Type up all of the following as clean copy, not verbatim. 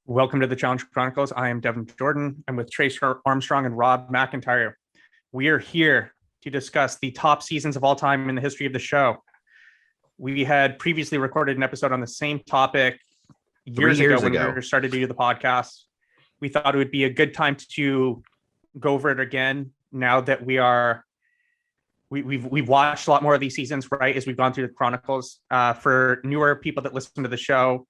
Welcome to the Challenge Chronicles. I am Devin Jordan. I'm with Trace Armstrong and Rob McIntyre. We are here to discuss the top seasons of all time in the history of the show. We had previously recorded an episode on the same topic years ago when we started to do the podcast. We thought it would be a good time to go over it again now that we've watched a lot more of these seasons, right, as we've gone through the Chronicles. For newer people that listen to the show,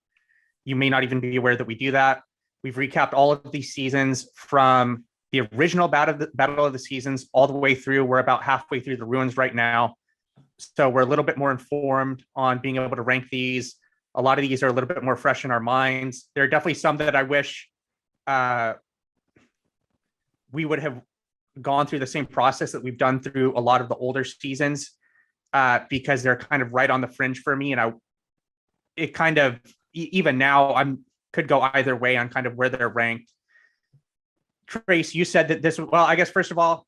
you may not even be aware that we do that. We've recapped all of these seasons from the original Battle of the Seasons all the way through. We're about halfway through the Ruins right now. So we're a little bit more informed on being able to rank these. A lot of these are a little bit more fresh in our minds. There are definitely some that I wish we would have gone through the same process that we've done through a lot of the older seasons because they're kind of right on the fringe for me. And even now, could go either way on kind of where they're ranked. Trace, you said that I guess first of all,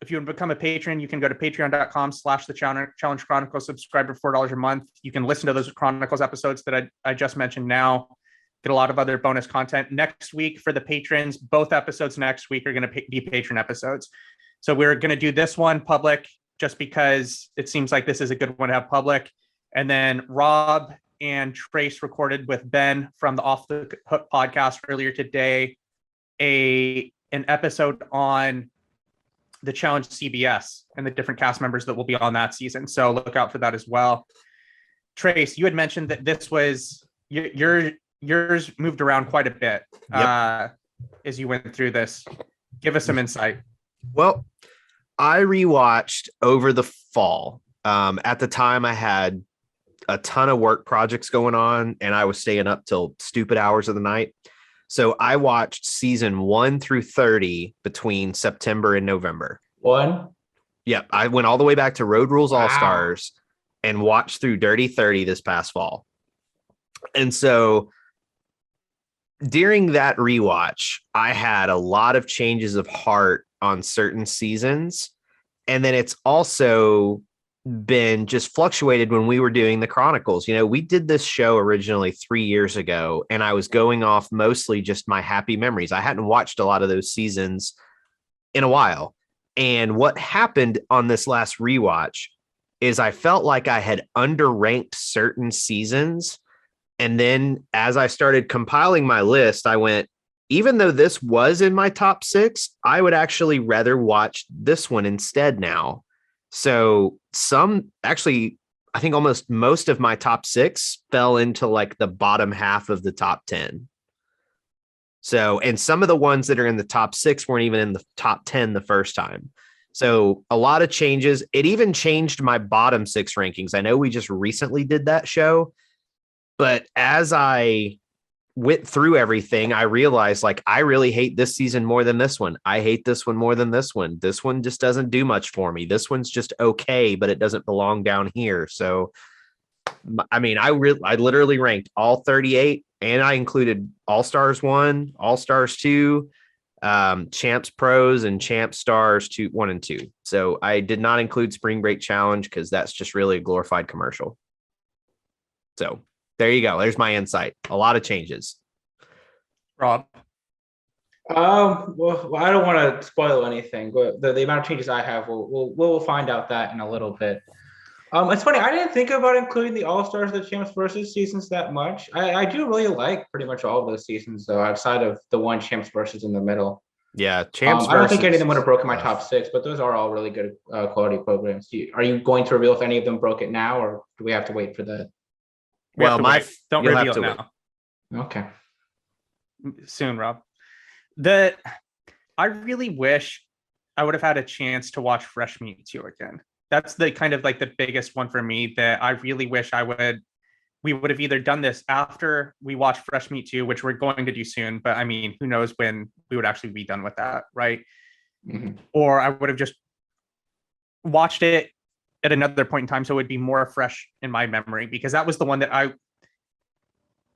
if you want to become a patron, you can go to patreon.com/the Challenge Chronicles, subscribe for $4 a month. You can listen to those Chronicles episodes that I just mentioned now, get a lot of other bonus content. Next week for the patrons, both episodes next week are going to be patron episodes. So we're going to do this one public just because it seems like this is a good one to have public. And then Rob and Trace recorded with Ben from the Off the Hook podcast earlier today, an episode on the Challenge CBS and the different cast members that will be on that season. So look out for that as well. Trace, you had mentioned that this was yours moved around quite a bit as you went through this. Give us some insight. Well, I rewatched over the fall. At the time, I had a ton of work projects going on, and I was staying up till stupid hours of the night. So I watched season 1 through 30 between September and November. Yeah, I went all the way back to Road Rules All-Stars and watched through Dirty 30 this past fall. And so during that rewatch, I had a lot of changes of heart on certain seasons. And then it's also been just fluctuated when we were doing the Chronicles. You know, we did this show originally 3 years ago, and I was going off mostly just my happy memories. I hadn't watched a lot of those seasons in a while. And what happened on this last rewatch is I felt like I had underranked certain seasons. And then as I started compiling my list, I went, even though this was in my top 6, I would actually rather watch this one instead now. So I think almost most of my top 6 fell into like the bottom half of the top 10. So, and some of the ones that are in the top 6 weren't even in the top 10 the first time. So a lot of changes. It even changed my bottom 6 rankings. I know we just recently did that show, but as I went through everything, I realized like I really hate this season more than this one. I hate this one more than this one. This one just doesn't do much for me. This one's just okay, but it doesn't belong down here. So, I mean, I literally ranked all 38, and I included All-Stars 1, All-Stars 2, Champs Pros, and Champ Stars 1 and 2. So I did not include Spring Break Challenge because that's just really a glorified commercial. So there you go. There's my insight. A lot of changes. Rob? Well, I don't want to spoil anything, but the amount of changes I have, we'll find out that in a little bit. It's funny. I didn't think about including the All-Stars, the Champs versus seasons that much. I do really like pretty much all of those seasons, though, outside of the one Champs versus in the middle. Yeah, Champs. I don't think any of them would have broken my top 6, but those are all really good quality programs. Are you going to reveal if any of them broke it now, or do we have to wait for that? Don't reveal it now. Okay. Soon, Rob. I really wish I would have had a chance to watch Fresh Meat 2 again. That's the kind of like the biggest one for me that I really wish we would have either done this after we watched Fresh Meat 2, which we're going to do soon, but I mean, who knows when we would actually be done with that, right? Mm-hmm. Or I would have just watched it at another point in time so it would be more fresh in my memory, because that was the one that I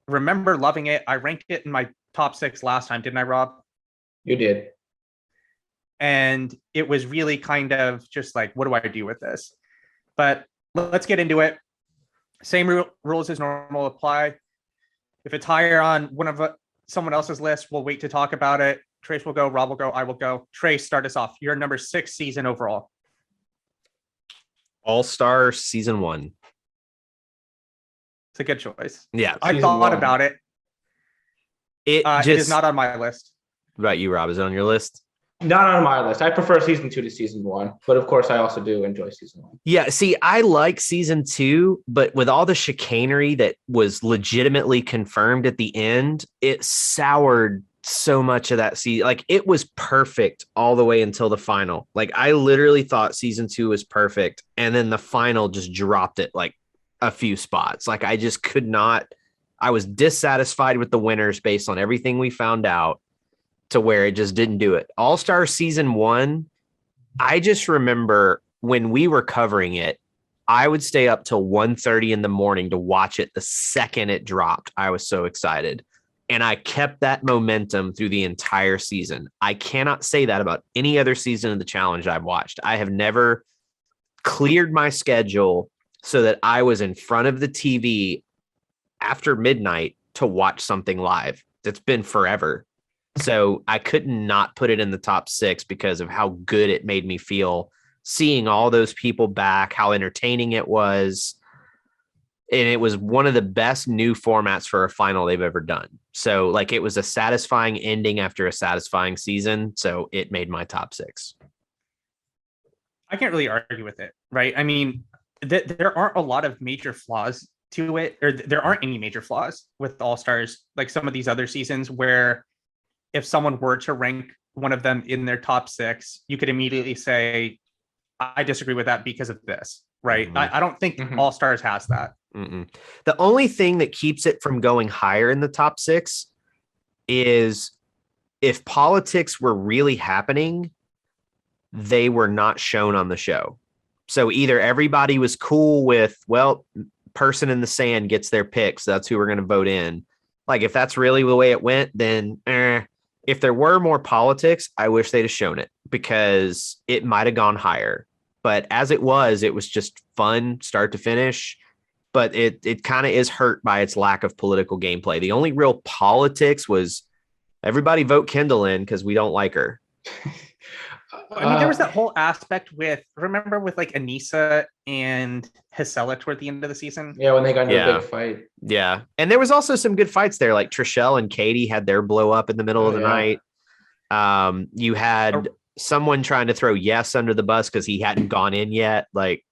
remember loving it. I ranked it in my top 6 last time, didn't I, Rob? You did. And it was really kind of just like, what do I do with this? But let's get into it. Same rules as normal apply. If it's higher on someone else's list, we'll wait to talk about it. Trace will go, Rob will go, I will go. Trace, start us off. Your number 6 season overall. All-Star Season 1. It's a good choice. Yeah. I Season thought 1. about it. It It is not on my list. Right, you, Rob, is it on your list? Not on my list. I prefer season 2 to season 1, but of course I also do enjoy season 1. Yeah, see, I like season 2, but with all the chicanery that was legitimately confirmed at the end, it soured so much of that season. Like, it was perfect all the way until the final. Like, I literally thought season 2 was perfect, and then the final just dropped it like a few spots. Like, I just could not. I was dissatisfied with the winners based on everything we found out, to where it just didn't do it. All-Star Season 1, I just remember when we were covering it, I would stay up till 1:30 in the morning to watch it the second it dropped. I was so excited. And I kept that momentum through the entire season. I cannot say that about any other season of the challenge I've watched. I have never cleared my schedule so that I was in front of the TV after midnight to watch something live. It's been forever. So I couldn't not put it in the top 6 because of how good it made me feel seeing all those people back, how entertaining it was. And it was one of the best new formats for a final they've ever done. So like, it was a satisfying ending after a satisfying season. So it made my top 6. I can't really argue with it, right? I mean, there aren't a lot of major flaws to it, or there aren't any major flaws with All-Stars, like some of these other seasons where if someone were to rank one of them in their top 6, you could immediately say, I disagree with that because of this, right? Mm-hmm. I don't think All-Stars has that. Mm-mm. The only thing that keeps it from going higher in the top 6 is if politics were really happening, they were not shown on the show. So either everybody was cool with, well, person in the sand gets their picks, that's who we're going to vote in. Like, if that's really the way it went, then if there were more politics, I wish they'd have shown it because it might have gone higher. But as it was just fun start to finish. But it kind of is hurt by its lack of political gameplay. The only real politics was everybody vote Kendall in because we don't like her. I mean, there was that whole aspect remember with like Anissa and Hisela toward the end of the season? Yeah, when they got into a big fight. Yeah. And there was also some good fights there. Like Trishelle and Katie had their blow up in the middle of the night. You had someone trying to throw Yes under the bus because he hadn't gone in yet. Like,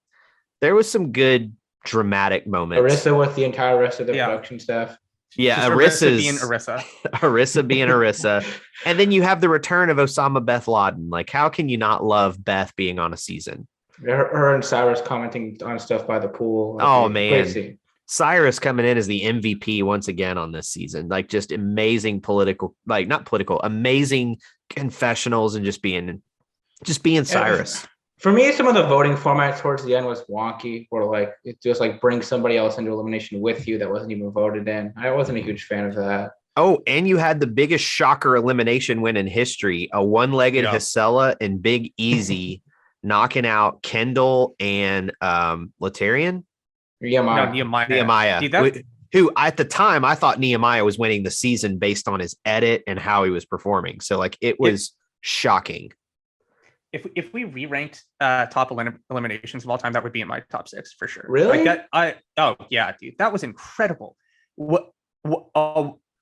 there was some good dramatic moments. Arissa with the entire rest of the production staff. Yeah, Arissa being Arissa. Arissa being Arissa. And then you have the return of Osama Beth Laden. Like, how can you not love Beth being on a season? Her and Cyrus commenting on stuff by the pool. Oh, man. Cyrus coming in as the MVP once again on this season. Like, just amazing amazing confessionals and just being Cyrus. For me, some of the voting format towards the end was wonky, where like it just like brings somebody else into elimination with you that wasn't even voted in. I wasn't a huge fan of that. Oh, and you had the biggest shocker elimination win in history: a one-legged Hisela and Big Easy knocking out Kendall and Latarian. Nehemiah. Dude, who at the time I thought Nehemiah was winning the season based on his edit and how he was performing. So like, it was shocking. If we re-ranked top eliminations of all time, that would be in my top 6 for sure. Really? Oh yeah, dude, that was incredible.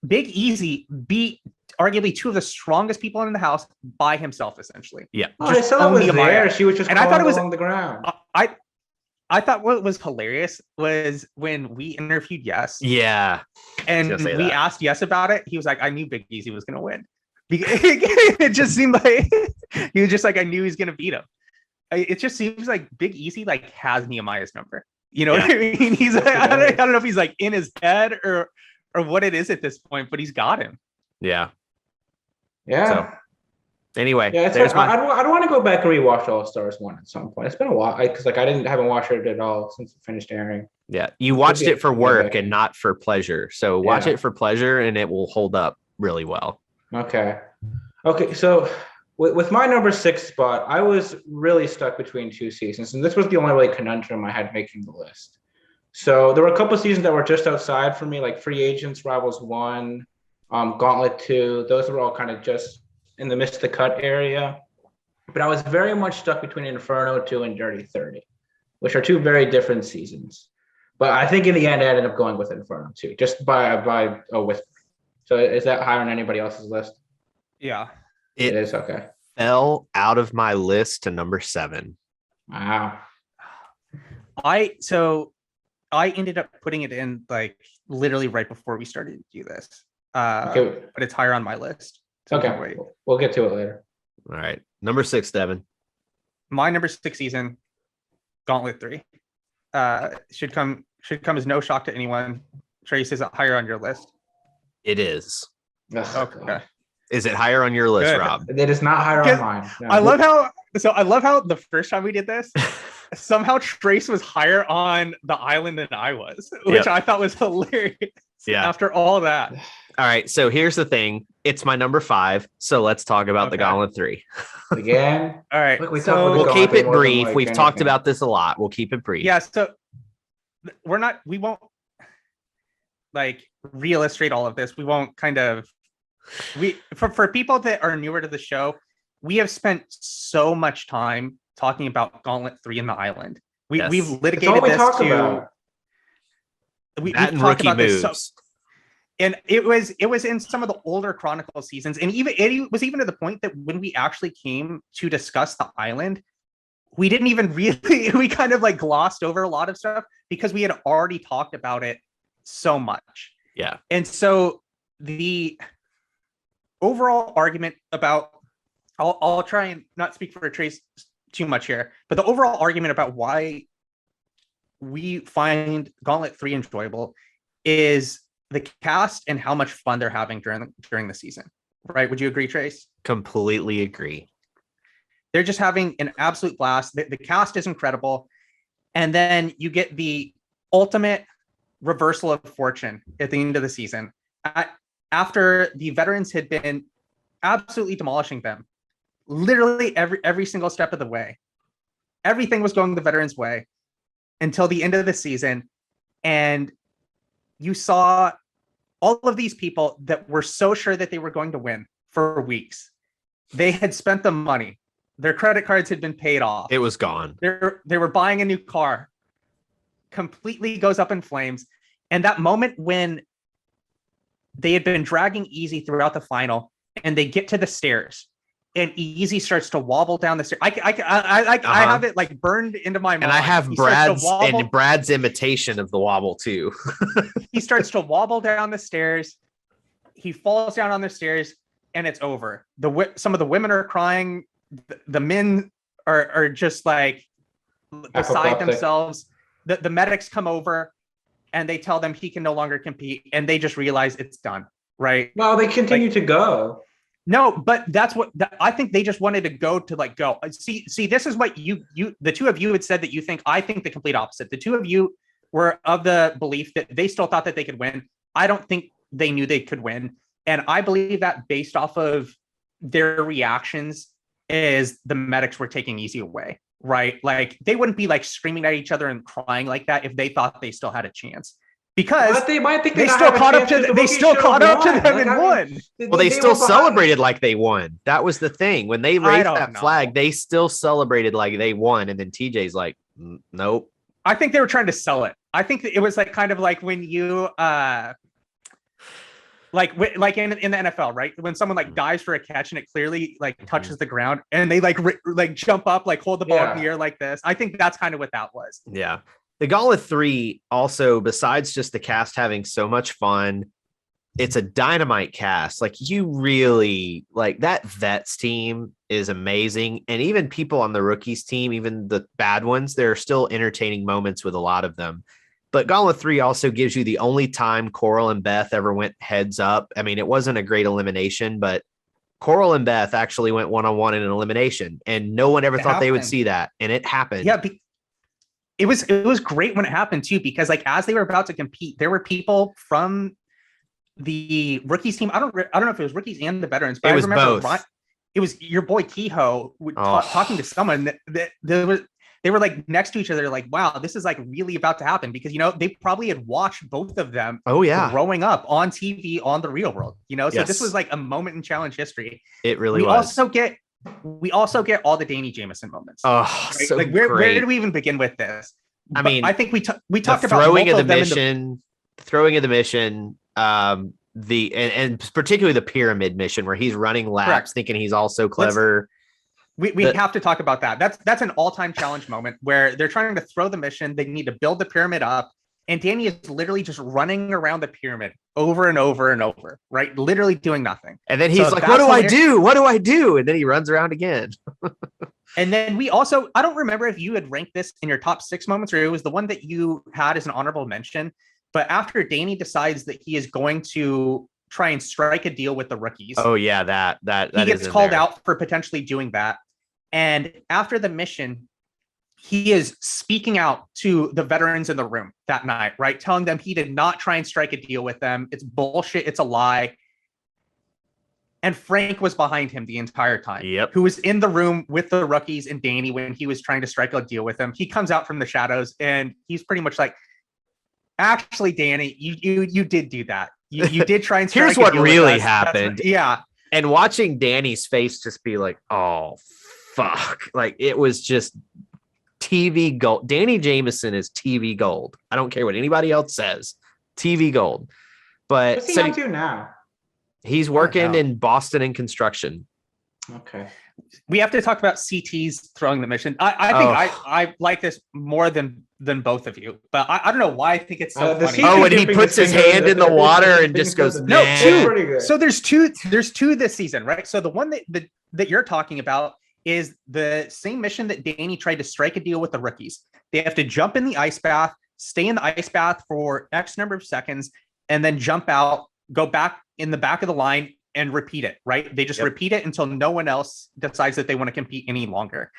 Big Easy beat arguably 2 of the strongest people in the house by himself, essentially. Yeah. Oh, I saw it was there. She was just and I thought it was along the ground. I thought what was hilarious was when we interviewed Yes. Yeah. And we asked Yes about it. He was like, I knew Big Easy was going to win. It just seemed like he was just like, I knew he was going to beat him. It just seems like Big Easy like has Nehemiah's number. You know what I mean? He's like, I don't know if he's like in his head or what it is at this point, but he's got him. Yeah. Yeah. So, anyway, I don't want to go back and rewatch All Stars 1 at some point. It's been a while because I haven't watched it at all since it finished airing. Yeah, you watched it for work and not for pleasure. So watch it for pleasure, and it will hold up really well. Okay. So with my number 6 spot, I was really stuck between 2 seasons, and this was the only really conundrum I had making the list. So there were a couple of seasons that were just outside for me, like Free Agents, Rivals 1, Gauntlet 2. Those were all kind of just in the midst of the cut area. But I was very much stuck between Inferno 2 and Dirty 30, which are two very different seasons. But I think in the end, I ended up going with Inferno 2, just by a whisper. So is that higher on anybody else's list? Yeah. It is, okay. Fell out of my list to number 7. Wow. I ended up putting it in like literally right before we started to do this. Okay. But it's higher on my list. So Okay. We'll get to it later. All right. Number 6, Devin. My number 6 season, Gauntlet 3. Should come as no shock to anyone. Trace, is it higher on your list? It is. Okay. Is it higher on your list, Good. Rob? It is not higher on mine. No. I love how the first time we did this, somehow Trace was higher on the island than I was, which I thought was hilarious. Yeah. After all that. All right. So here's the thing. It's my number 5. So let's talk about the Gauntlet 3. Again. All right. Look, we'll keep it brief. We've talked about this a lot. We'll keep it brief. Yeah. So we won't like re-illustrate all of this. We won't for people that are newer to the show, we have spent so much time talking about Gauntlet 3 in the island. We've litigated this about. We've talked about moves. This and it was in some of the older Chronicle seasons, and it was even to the point that when we actually came to discuss the island, we didn't even really we kind of like glossed over a lot of stuff because we had already talked about it so much. Yeah. And so the overall argument about I'll try and not speak for Trace too much here, but the overall argument about why we find Gauntlet 3 enjoyable is the cast and how much fun they're having during the season. Right? Would you agree, Trace? Completely agree. They're just having an absolute blast. The cast is incredible. And then you get the ultimate reversal of fortune at the end of the season. After the veterans had been absolutely demolishing them, literally every single step of the way. Everything was going the veterans' way until the end of the season. And you saw all of these people that were so sure that they were going to win for weeks. They had spent the money. Their credit cards had been paid off. It was gone. They were buying a new car. Completely goes up in flames. And that moment when they had been dragging Easy throughout the final and they get to the stairs and Easy starts to wobble down the stairs. I have it like burned into my mind. And I have Brad's imitation of the wobble too. He starts to wobble down the stairs. He falls down on the stairs and it's over. Some of the women are crying. The men are just like beside themselves. The medics come over and they tell them he can no longer compete, and they just realize it's done, right? Well, they continue to go. No, but that's what I think. They just wanted to go. See, this is what you the two of you had said that you think. I think the complete opposite. The two of you were of the belief that they still thought that they could win. I don't think they knew they could win, and I believe that based off of their reactions is the medics were taking Easy away. Right? Like they wouldn't be like screaming at each other and crying like that if they thought they still had a chance. Because they might think they still caught up to them and won. Well, they still celebrated like they won. That was the thing. When they raised that flag, they still celebrated like they won. And then TJ's like, nope. I think they were trying to sell it. I think it was like kind of like when you like in the NFL, right? When someone like dives for a catch and it clearly like touches the ground and they like jump up, like hold the ball in the air like this. I think that's kind of what that was. Yeah. The Gauntlet 3 also, besides just the cast having so much fun, it's a dynamite cast. Like you really like that vets team is amazing. And even people on the rookies team, even the bad ones, there are still entertaining moments with a lot of them. But Gauntlet 3 also gives you the only time Coral and Beth ever went heads up. I mean, it wasn't a great elimination, but Coral and Beth actually went one-on-one in an elimination, and no one ever thought they would see that, and it happened. Yeah, it was great when it happened too, because like as they were about to compete, there were people from the rookies team. I don't know if it was rookies and the veterans, but it was I remember both. It was your boy Kehoe talking to someone that there was. they were like next to each other, like, wow, this is like really about to happen, because they probably had watched both of them growing up on TV on the real world, so this was like a moment in challenge history. It really we was. We also get all the Danny Jameson moments. Oh, right? so like where do we even begin with this? I mean, I think we talked about throwing of the mission, and particularly the pyramid mission where he's running laps, Correct. thinking he's all so clever. We have to talk about that. That's an all-time challenge moment where they're trying to throw the mission. They need to build the pyramid up, and Danny is literally just running around the pyramid over and over and over, right? Literally doing nothing. And then he's like, "What do I do? What do I do?" And then he runs around again. And then we also, I don't remember if you had ranked this in your top 6 moments or it was the one that you had as an honorable mention. But after Danny decides that he is going to try and strike a deal with the rookies. Oh yeah, that he gets called out for potentially doing that. And after the mission, he is speaking out to the veterans in the room that night, right? Telling them he did not try and strike a deal with them. It's bullshit. It's a lie. And Frank was behind him the entire time. Yep. Who was in the room with the rookies and Danny when he was trying to strike a deal with them. He comes out from the shadows and he's pretty much like, actually, Danny, you did do that. You did try and strike Here's what really happened. Yeah. And watching Danny's face just be like, oh, fuck. Like, it was just TV gold. Danny Jameson is TV gold. I don't care what anybody else says. TV gold. But what's he up to now? He's working in Boston in construction. Okay. We have to talk about CT's throwing the mission. I think I like this more than both of you, but I don't know why I think it's so funny. Oh, and he puts his hand in the water and just goes, no, nah. two. So there's two this season, right? So the one that you're talking about is the same mission that Danny tried to strike a deal with the rookies. They have to jump in the ice bath, stay in the ice bath for X number of seconds, and then jump out, go back in the back of the line and repeat it, right? They just repeat it until no one else decides that they want to compete any longer.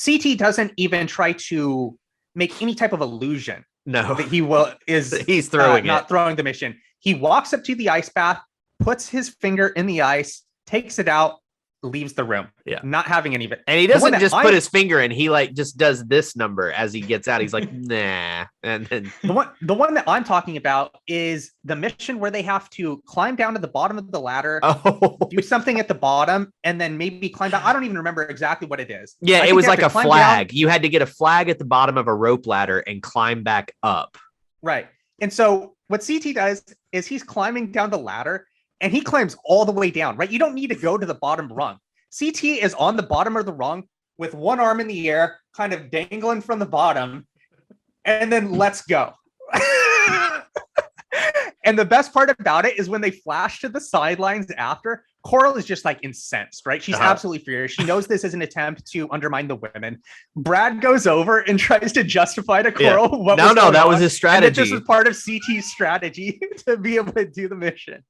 CT doesn't even try to make any type of illusion that he's throwing not throwing the mission. He walks up to the ice bath, puts his finger in the ice, takes it out, leaves the room. Yeah, not having any of it. And he doesn't just put his finger in. He like just does this number as he gets out. He's like, nah. And then the one that I'm talking about is the mission where they have to climb down to the bottom of the ladder, do something at the bottom, and then maybe climb down. I don't even remember exactly what it is. Yeah, it was like a flag. Down. You had to get a flag at the bottom of a rope ladder and climb back up. Right. And so what CT does is he's climbing down the ladder. And he climbs all the way down, right? You don't need to go to the bottom rung. CT is on the bottom of the rung with one arm in the air, kind of dangling from the bottom, and then let's go. And the best part about it is when they flash to the sidelines after, Coral is just like incensed, right? She's absolutely furious. She knows this is an attempt to undermine the women. Brad goes over and tries to justify to Coral that was his strategy. And this was part of CT's strategy to be able to do the mission.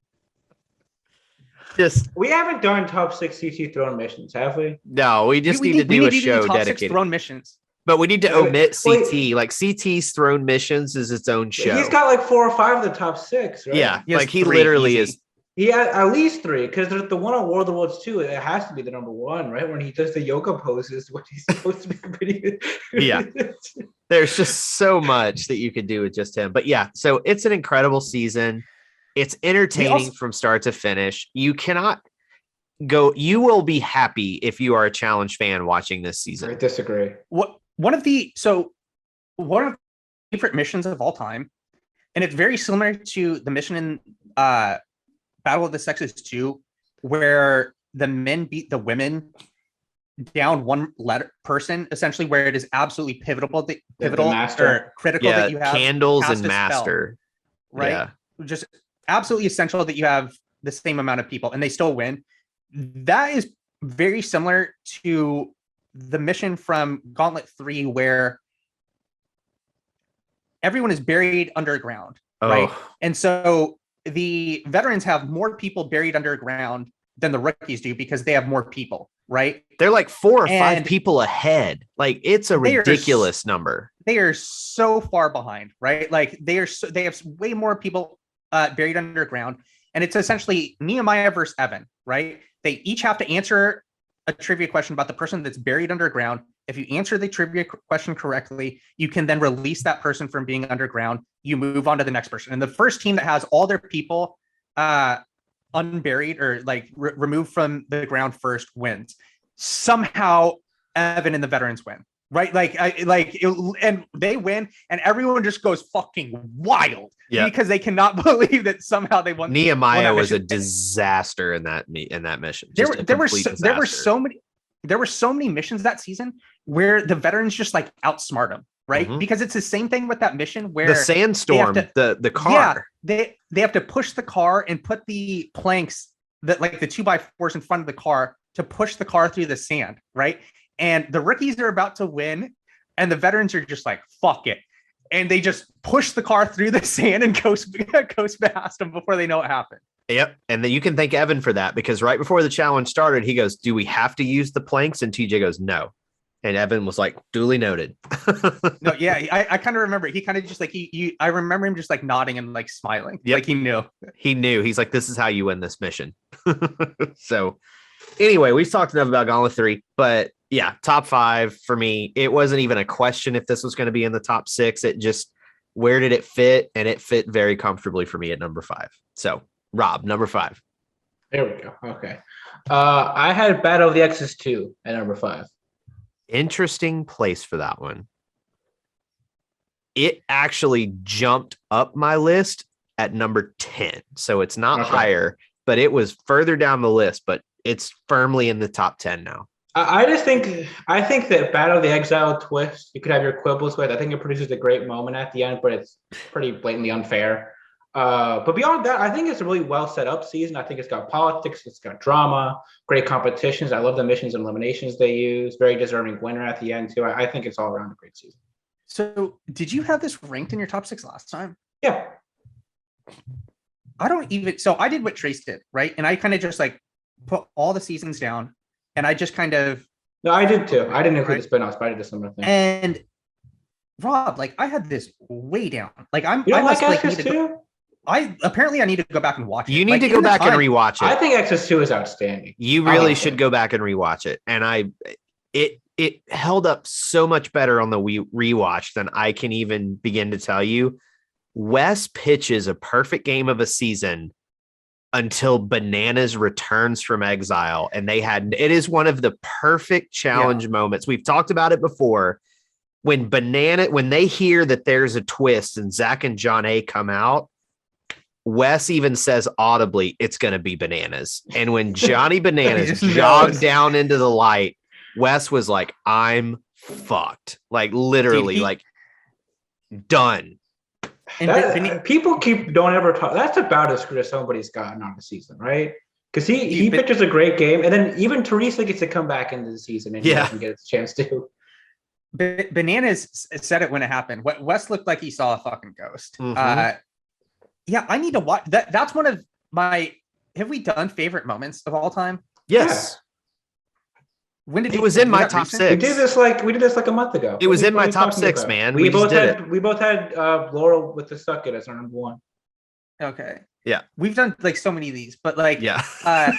We haven't done top 6 CT throne missions, have we? No, we just need to do a show dedicated throne missions. But we need to omit CT. Like CT's throne missions is its own show. He's got like 4 or 5 of the top 6, right? Yeah, like he literally is. He had at least 3 because there's the one on World of Worlds 2. It has to be the number 1, right? When he does the yoga poses, which he's supposed to be pretty. Yeah, there's just so much that you could do with just him. But yeah, so it's an incredible season. It's entertaining from start to finish. You will be happy if you are a challenge fan watching this season. I disagree. One of the favorite missions of all time, and it's very similar to the mission in Battle of the Sexes 2, where the men beat the women down one person, essentially, where it is absolutely pivotal or critical that you have candles and master, right? Yeah. Just absolutely essential that you have the same amount of people and they still win. That is very similar to the mission from Gauntlet 3 where everyone is buried underground, right? And so the veterans have more people buried underground than the rookies do because they have more people, right? They're like 4 or 5 people ahead. Like it's a ridiculous number. They are so far behind, right? Like they have way more people buried underground, and it's essentially Nehemiah versus Evan, right? They each have to answer a trivia question about the person that's buried underground. If you answer the trivia question correctly, you can then release that person from being underground. You move on to the next person. And the first team that has all their people unburied or like removed from the ground first wins. Somehow Evan and the veterans win. Right, and they win, and everyone just goes fucking wild because they cannot believe that somehow they won. Nehemiah was a disaster in that mission. There were so many missions that season where the veterans just like outsmart them, right? Mm-hmm. Because it's the same thing with that mission where the sandstorm, the car. Yeah, they have to push the car and put the planks that like the 2x4s in front of the car to push the car through the sand, right? And the rookies are about to win, and the veterans are just like, fuck it. And they just push the car through the sand and coast past them before they know what happened. Yep. And then you can thank Evan for that, because right before the challenge started, he goes, do we have to use the planks? And TJ goes, no. And Evan was like, duly noted. No, yeah, I kind of remember. He kind of just like, I remember him just like nodding and like smiling. Yep. Like he knew. He knew. He's like, this is how you win this mission. So anyway, we've talked enough about Gauntlet 3, but yeah, top 5 for me. It wasn't even a question if this was going to be in the top 6. It just, where did it fit? And it fit very comfortably for me at number 5. So Rob, number 5. There we go. Okay. I had Battle of the Exes 2 at number 5. Interesting place for that one. It actually jumped up my list at number 10. So it's not higher, but it was further down the list, but it's firmly in the top 10 now. I think that Battle of the Exile twist, you could have your quibbles with. I think it produces a great moment at the end, but it's pretty blatantly unfair. But beyond that, I think it's a really well set up season. I think it's got politics, it's got drama, great competitions. I love the missions and eliminations they use. Very deserving winner at the end too. I think it's all around a great season. So did you have this ranked in your top 6 last time? Yeah. So I did what Trace did, right? And I kind of just like put all the seasons down, and I just kind of. No, I did too. I didn't include the spin-offs, but I did a similar thing. And Rob, like I had this way down. Like I'm. You don't I like Exes 2? I need to go back and watch it. You need to go back and rewatch it. I think Exes 2 is outstanding. You really should go back and rewatch it. And it held up so much better on the rewatch than I can even begin to tell you. Wes pitches a perfect game of a season until Bananas returns from exile. And it is one of the perfect challenge moments. We've talked about it before. When they hear that there's a twist and Zach and John A come out, Wes even says audibly, it's going to be Bananas. And when Johnny Bananas jogged down into the light, Wes was like, I'm fucked. Like literally, like done. And people don't ever talk. That's about as good as somebody's gotten on the season, right? Because he pitches a great game. And then even Teresa gets to come back into the season and he doesn't get a chance to. Bananas said it when it happened. Wes looked like he saw a fucking ghost. Mm-hmm. Yeah, I need to watch that. That's one of my. Have we done favorite moments of all time? Yes. Yeah. When did it was in my top 6? We did this like a month ago. It was in my top 6, man. We both had Laurel with the Suck It as our number 1. Okay. Yeah. We've done like so many of these, but like I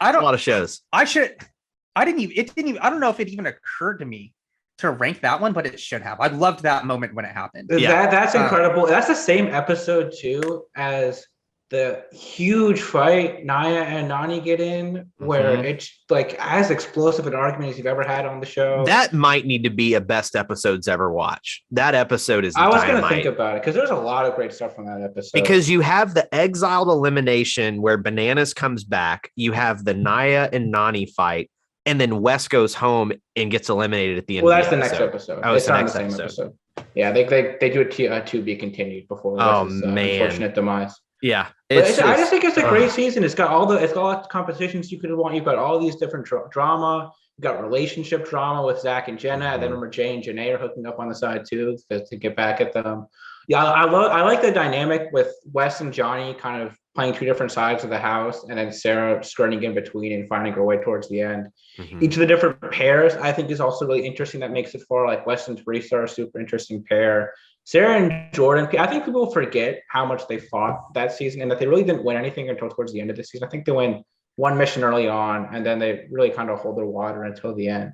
don't a lot of shows. I don't know if it even occurred to me to rank that one, but it should have. I loved that moment when it happened. That's incredible. That's the same episode too as the huge fight Naya and Nani get in, where it's like as explosive an argument as you've ever had on the show. That might need to be a best episodes ever watch. That episode is. I was going to think about it because there's a lot of great stuff from that episode. Because you have the exiled elimination where Bananas comes back. You have the Naya and Nani fight. And then Wes goes home and gets eliminated at the end. Well, that's the next episode. Oh, it's the next episode. Yeah, they do a to be continued before Wes's unfortunate demise. Yeah, I just think it's a great season. It's got all the competitions you could want. You've got all these different drama. You've got relationship drama with Zach and Jenna. And then remember Jay and Janae are hooking up on the side too to get back at them. Yeah, I like the dynamic with Wes and Johnny kind of playing 2 different sides of the house, and then Sarah skirting in between and finding her way towards the end. Mm-hmm. Each of the different pairs, I think, is also really interesting. That makes it for like Wes and Teresa are a super interesting pair. Sarah and Jordan, I think people forget how much they fought that season and that they really didn't win anything until towards the end of the season. I think they win one mission early on, and then they really kind of hold their water until the end.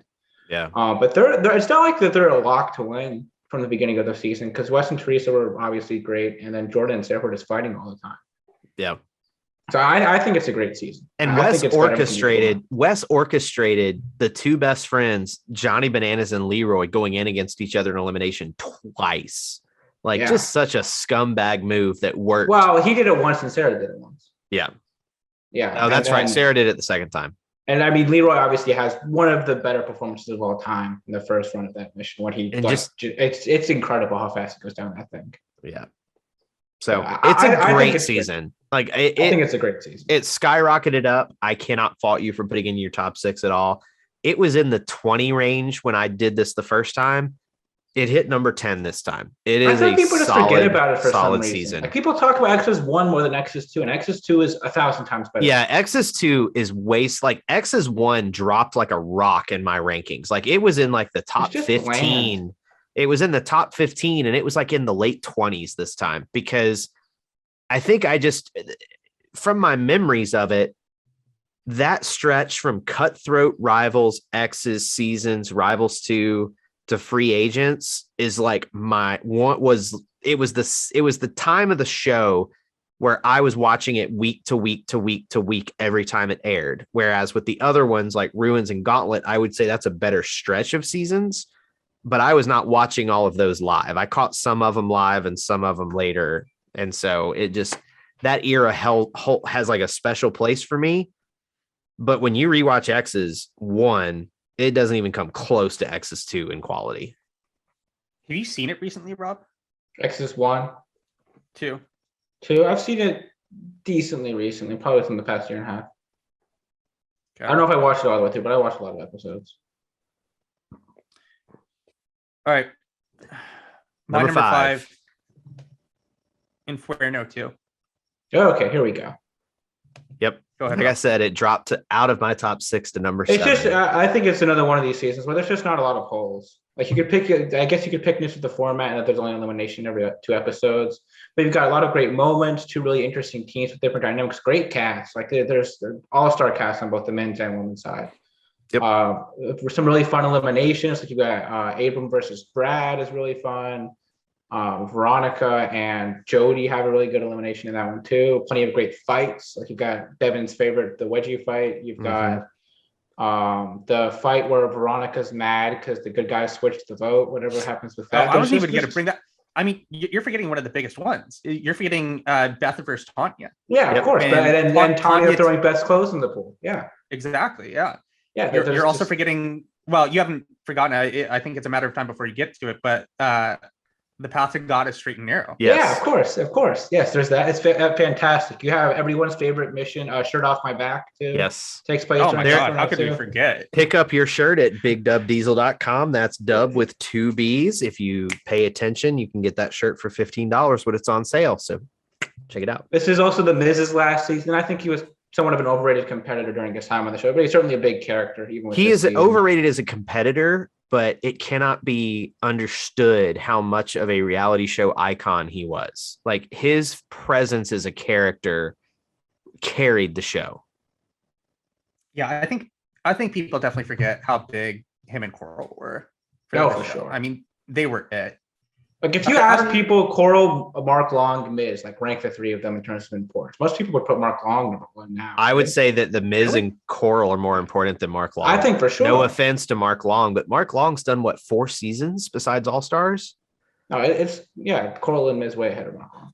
Yeah. But they're it's not like that they're a lock to win from the beginning of the season because Wes and Teresa were obviously great, and then Jordan and Sarah were just fighting all the time. Yeah. So I think it's a great season. And I think it's better than season Wes orchestrated the two best friends, Johnny Bananas and Leroy, going in against each other in elimination twice. Like just such a scumbag move that worked. Well, he did it once and Sarah did it once. Yeah. Yeah. Oh, that's right. Sarah did it the second time. And I mean, Leroy obviously has one of the better performances of all time in the first run of that mission. When he it's incredible how fast he goes down that thing. Yeah. So it's a great season. Like I think it's a great season. It skyrocketed up. I cannot fault you for putting in your top 6 at all. It was in the 20 range when I did this the first time. It hit number 10 this time. It is a people just forget about it for solid some season. Like people talk about X's 1 more than X's 2, and X's 2 is 1,000 times better. Yeah, X's 2 is waste. Like X's 1 dropped like a rock in my rankings. Like it was in like the top 15. Bland. It was in the top 15, and it was like in the late 20s this time because I think from my memories of it, that stretch from Cutthroat, Rivals, X's, Seasons, Rivals 2 to Free Agents is like it was the time of the show where I was watching it week to week to week to week every time it aired. Whereas with the other ones like Ruins and Gauntlet, I would say that's a better stretch of seasons, but I was not watching all of those live. I caught some of them live and some of them later. And so that era has like a special place for me. But when you rewatch X's 1, it doesn't even come close to X's 2 in quality. Have you seen it recently, Rob? X's 1, 2. I've seen it decently recently, probably within the past year and a half. Okay. I don't know if I watched it all the way through, but I watched a lot of episodes. All right. My number 5. Inferno 2. Oh, okay, here we go. Yep. Go ahead. Like I said, it dropped out of my top 6 to number 7. It's just, I think it's another one of these seasons where there's just not a lot of holes. Like you could pick, I guess you could pick this with the format and that there's only elimination every 2 episodes, but you've got a lot of great moments, 2 really interesting teams with different dynamics, great cast. Like there's all-star cast on both the men's and women's side. Yep. Some really fun eliminations. Like you got Abram versus Brad is really fun. Veronica and Jody have a really good elimination in that one too. Plenty of great fights. Like you've got Devin's favorite, the wedgie fight. You've got the fight where Veronica's mad because the good guys switched the vote. Whatever happens with that. I wasn't even going to bring that. I mean, you're forgetting one of the biggest ones. You're forgetting Beth versus Tanya. Yeah, of course. And Tanya throwing Beth's clothes in the pool. Yeah, exactly. Yeah. Yeah. You're also forgetting. Well, you haven't forgotten. I think it's a matter of time before you get to it, but. The path to God is straight and narrow. Yes. Yeah, of course. Yes, there's that. It's fantastic. You have everyone's favorite mission, Shirt Off My Back, too. Yes. Takes place. Oh, my God. How could we forget? Pick up your shirt at bigdubdiesel.com. That's dub with 2 B's. If you pay attention, you can get that shirt for $15 when it's on sale. So check it out. This is also the Miz's last season. I think he was somewhat of an overrated competitor during his time on the show, but he's certainly a big character. He is overrated as a competitor, but it cannot be understood how much of a reality show icon he was. Like his presence as a character carried the show. Yeah, I think people definitely forget how big him and Coral were. For sure. I mean, they were it. Like if you ask people, Coral, Mark Long, Miz, like rank the 3 of them in terms of importance. Most people would put Mark Long number 1 now. I would say that the Miz and Coral are more important than Mark Long. I think for sure. No offense to Mark Long, but Mark Long's done 4 seasons besides All Stars? No, Coral and Miz way ahead of Mark Long.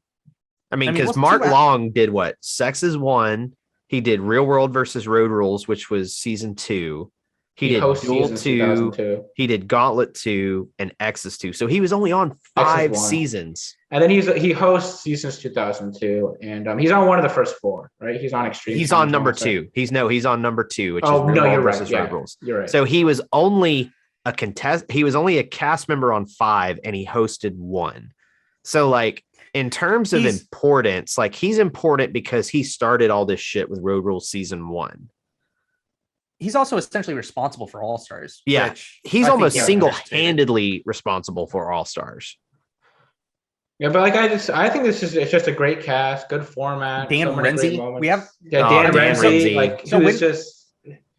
I mean, because Mark Long did what? Sex is 1. He did Real World versus Road Rules, which was season 2. He did Duel 2, he did Gauntlet 2, and X's 2. So he was only on 5 seasons. And then he hosts seasons 2002, and he's on one of the first 4, right? He's on Extreme. He's on number 2. He's on number 2, which is Real World versus Road Rules. You're right. So he was only a cast member on 5, and he hosted 1. So like in terms of importance, like he's important because he started all this shit with Road Rules season 1. He's also essentially responsible for All Stars. Yeah, he's almost single-handedly responsible for All Stars. Yeah, but like I think it's just a great cast, good format. Dan Renzi, we have Dan Renzi, like so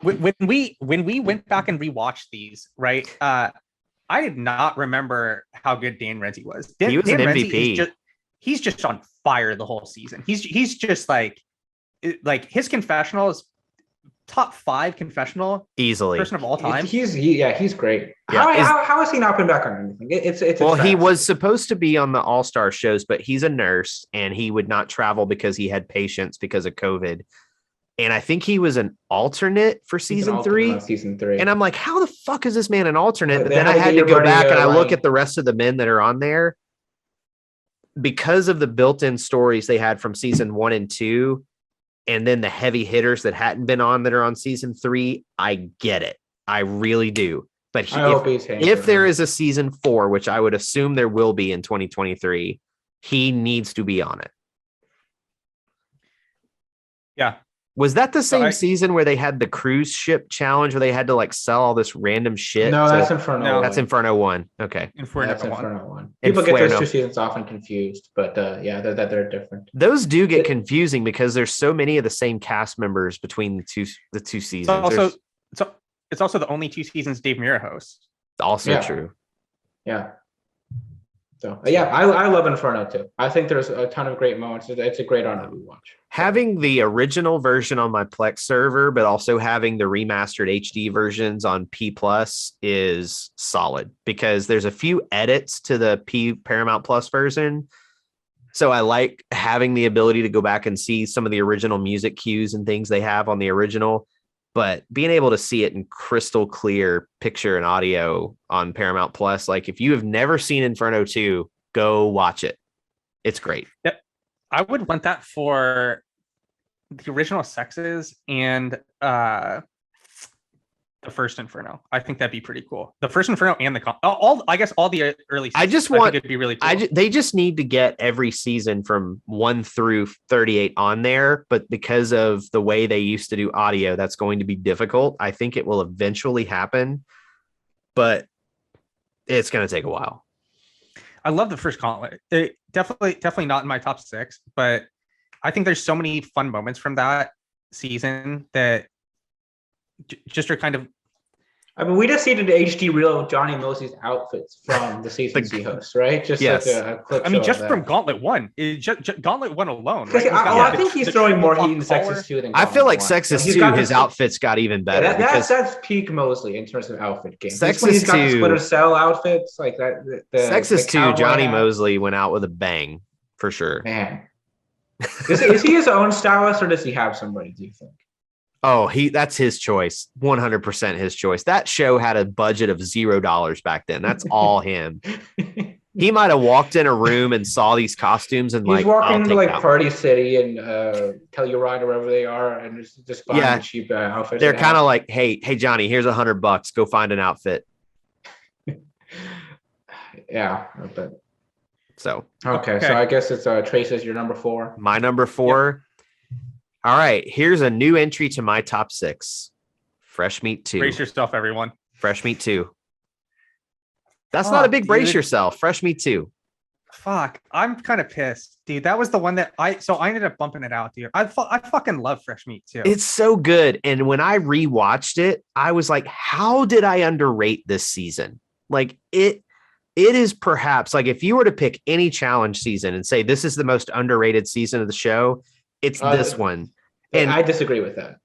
when we went back and rewatched these, right? I did not remember how good Dan Renzi was. He was Dan an Renzi MVP. He's just on fire the whole season. He's just like his confessional is top 5 confessional Easily. person of all time. He's great. Yeah, How has he not been back on anything? It's well, he was supposed to be on the All-Star shows, but he's a nurse and he would not travel because he had patients because of COVID. And I think he was an alternate for season 3. Season 3. And I'm like, how the fuck is this man an alternate? But They then had I to had get to your go buddy, back and I look Ryan. at the rest of the men that are on there. Because of the built-in stories they had from season 1 and 2, and then the heavy hitters that hadn't been on that are on season 3, I get it. I really do. But if there is a season 4, which I would assume there will be in 2023, he needs to be on it. Yeah. Was that the same season where they had the cruise ship challenge where they had to like sell all this random shit? No, that's Inferno. No, that's Inferno 1. Okay. Inferno 1. People get those 2 seasons often confused, but they're different. Those do get confusing because there's so many of the same cast members between the two seasons. It's also the only 2 seasons Dave Mirra hosts. Also true. Yeah. So I love Inferno too. I think there's a ton of great moments. It's a great honor to watch. Having the original version on my Plex server, but also having the remastered HD versions on P Plus is solid because there's a few edits to the Paramount Plus version. So I like having the ability to go back and see some of the original music cues and things they have on the original, but being able to see it in crystal clear picture and audio on Paramount Plus, like if you have never seen Inferno 2, go watch it. It's great. Yeah, I would want that for the original Sexes and the first Inferno. I think that'd be pretty cool. The first Inferno and all the early seasons. I think it'd be really cool. They just need to get every season from 1 through 38 on there, but because of the way they used to do audio, that's going to be difficult. I think it will eventually happen, but it's going to take a while. I love the first Gauntlet. Definitely not in my top 6, but I think there's so many fun moments from that season that just are kind of. I mean, we just see the HD reel of Johnny Mosley's outfits from the season C host, right? Just like a clip. I mean, just from Gauntlet 1, Gauntlet 1 alone. Right? I think he's throwing more heat in Sexes 2 than Gauntlet I feel like 1. Sexes 2, his outfits got even better. That's peak Mosley in terms of outfit game. Sexes 2, the Splinter Cell outfits like that. Sexes 2, Johnny Mosley went out with a bang for sure. Man, is he his own stylist or does he have somebody? Do you think? Oh, that's his choice. 100% his choice. That show had a budget of $0 back then. That's all him. He might have walked in a room and saw these costumes and he's walking into like Party City and Telluride or wherever they are and just buying cheap outfits. They're kind of like, hey, Johnny, here's $100. Go find an outfit. Yeah. So okay, so I guess it's Trace as your number 4. My number 4. Yep. All right, here's a new entry to my top 6. Fresh Meat 2. Brace yourself, everyone. Fresh Meat 2. That's not a big brace yourself. Fresh Meat 2. Fuck, I'm kind of pissed, dude. That was the one that I ended up bumping it out, dude. I fucking love Fresh Meat 2. It's so good. And when I rewatched it, I was like, how did I underrate this season? Like it is perhaps like if you were to pick any challenge season and say this is the most underrated season of the show, it's this one. And I disagree with that.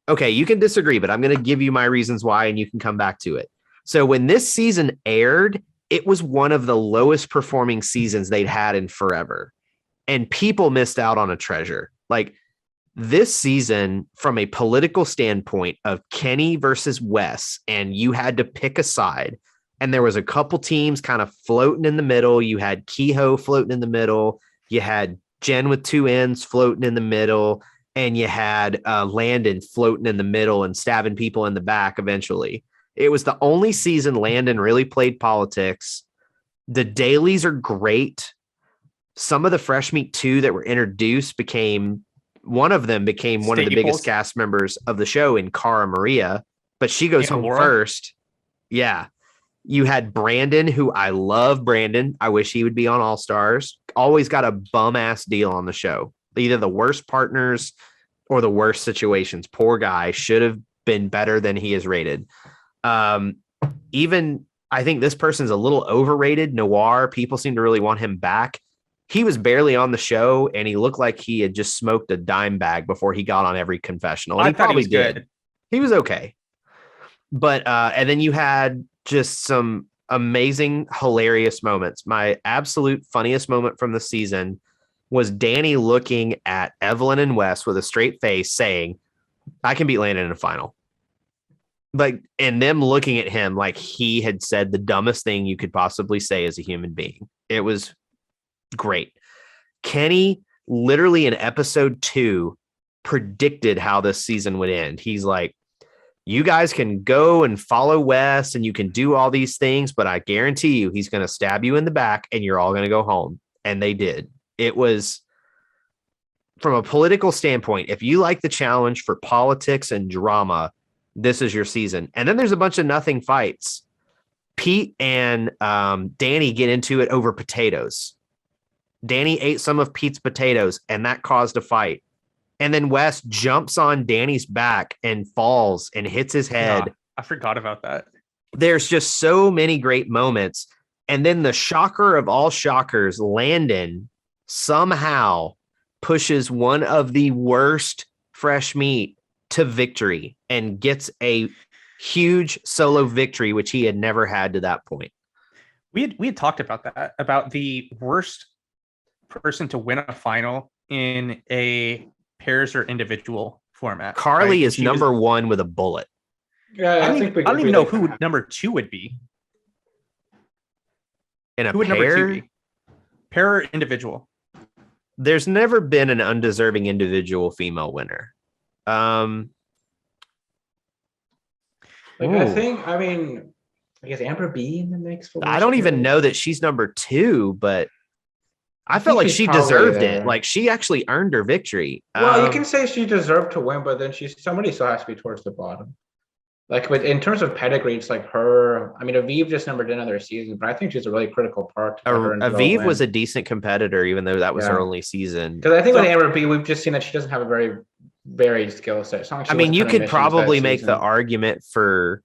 Okay, you can disagree, but I'm going to give you my reasons why, and you can come back to it. So when this season aired, it was one of the lowest performing seasons they'd had in forever. And people missed out on a treasure. Like this season, from a political standpoint of Kenny versus Wes, and you had to pick a side. And there was a couple teams kind of floating in the middle. You had Kehoe floating in the middle. You had Jen with 2 ends floating in the middle, and you had Landon floating in the middle and stabbing people in the back eventually. It was the only season Landon really played politics. The dailies are great. Some of the Fresh Meat 2 that were introduced one of them became one of the biggest cast members of the show in Cara Maria, but she goes home first. Yeah. You had Brandon, who I love Brandon. I wish he would be on All Stars. Always got a bum ass deal on the show. Either the worst partners or the worst situations. Poor guy should have been better than he is rated. Even I think this person's a little overrated. Noir, people seem to really want him back. He was barely on the show, and he looked like he had just smoked a dime bag before he got on every confessional. And I he thought he probably was did. good. He was okay. But and then you had just some amazing, hilarious moments. My absolute funniest moment from the season was Danny looking at Evelyn and Wes with a straight face saying, I can beat Landon in a final. Like, and them looking at him like he had said the dumbest thing you could possibly say as a human being. It was great. Kenny literally in episode 2 predicted how this season would end. He's like, you guys can go and follow Wes and you can do all these things, but I guarantee you he's going to stab you in the back and you're all going to go home. And they did. It was, from a political standpoint, if you like the challenge for politics and drama, this is your season. And then there's a bunch of nothing fights. Pete and Danny get into it over potatoes. Danny ate some of Pete's potatoes and that caused a fight. And then Wes jumps on Danny's back and falls and hits his head. Yeah, I forgot about that. There's just so many great moments. And then the shocker of all shockers, Landon somehow pushes one of the worst fresh meat to victory and gets a huge solo victory, which he had never had to that point. We had talked about that, about the worst person to win a final in a pairs or individual format. Carly right? is number 1 with a bullet. Yeah, I don't even know who number 2 would be. In a Who would number 2 pair, be? Pair or individual? there's never been an undeserving individual female winner. I guess Amber B in the mix. I don't even know that she's number 2, but I felt like she's she probably deserved there. it. Like she actually earned her victory. Well, you can say she deserved to win, but then somebody still has to be towards the bottom. Like, but in terms of pedigree, it's like her. I mean, Aviv just never did another season, but I think she's a really critical part. Aviv was a decent competitor, even though that was her Yeah. only season. Because I think with Amber B, we've just seen that she doesn't have a very varied skill set. It's not like she I mean, won a you ton of could missions probably that make the season. argument for.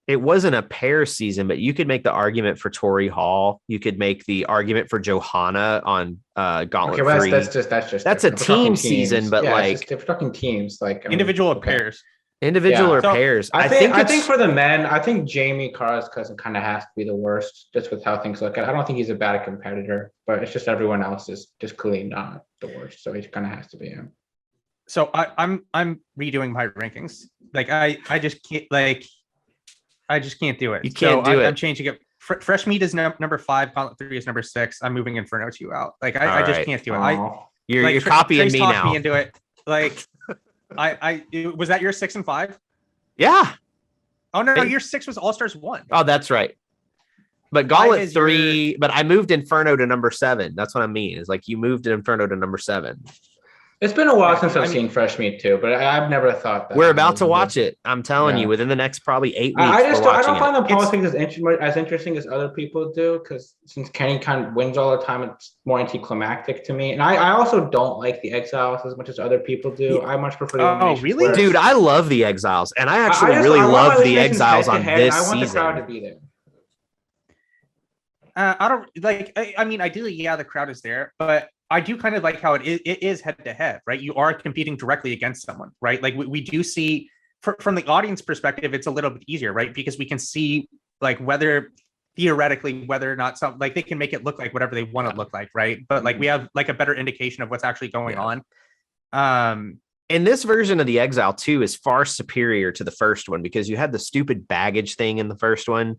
It wasn't a pair season, but you could make the argument for Tori Hall. You could make the argument for Johanna on Gauntlet Okay, well, 3. that's just That's a different. We're talking team teams. season, but Yeah, like it's just, if we're talking teams, like Individual or okay. pairs? individual Yeah. or So, pairs. I think it's- for the men, I think Jamie Carr's cousin kind of has to be the worst, just with how things look. I don't think he's a bad competitor, but it's just everyone else is just clearly not the worst, so he kind of has to be him. So I'm redoing my rankings. Like I just can't do it. You can't do it. I'm changing it. Fresh meat is number 5. Gauntlet 3 is number 6. I'm moving Inferno 2 out. Like I All just right. can't do it. Oh. you're copying Trace me talked now. me into it. Like I was that your 6 and 5? Yeah. Oh no, Hey. your 6 was All Stars 1. Oh, that's right. But Gauntlet is 3, but I moved Inferno to number 7. That's what I mean. Is like you moved Inferno to number 7. It's been a while since I I've mean- seen Fresh Meat too, but I've never thought that. We're about to watch it. I'm telling Yeah. you, within the next probably 8 weeks, I just we're I watching don't find it. the politics as interesting as other people do, because since Kenny kind of wins all the time, it's more anticlimactic to me. And I also don't like the Exiles as much as other people do. I much prefer the Oh, Elimination really? Squares. Dude, I love the Exiles, and I actually I really want love the Eliminations Exiles on head-to-head, and this I want the crowd to season. be there. I don't like. I mean, ideally, yeah, the crowd is there, but I do kind of like how it is head to head, right? You are competing directly against someone, right? Like we do see from the audience perspective, it's a little bit easier, right? Because we can see like whether theoretically whether or not some like they can make it look like whatever they want to look like, right? But like we have like a better indication of what's actually going on. And this version of the Exile 2 is far superior to the first one because you had the stupid baggage thing in the first one.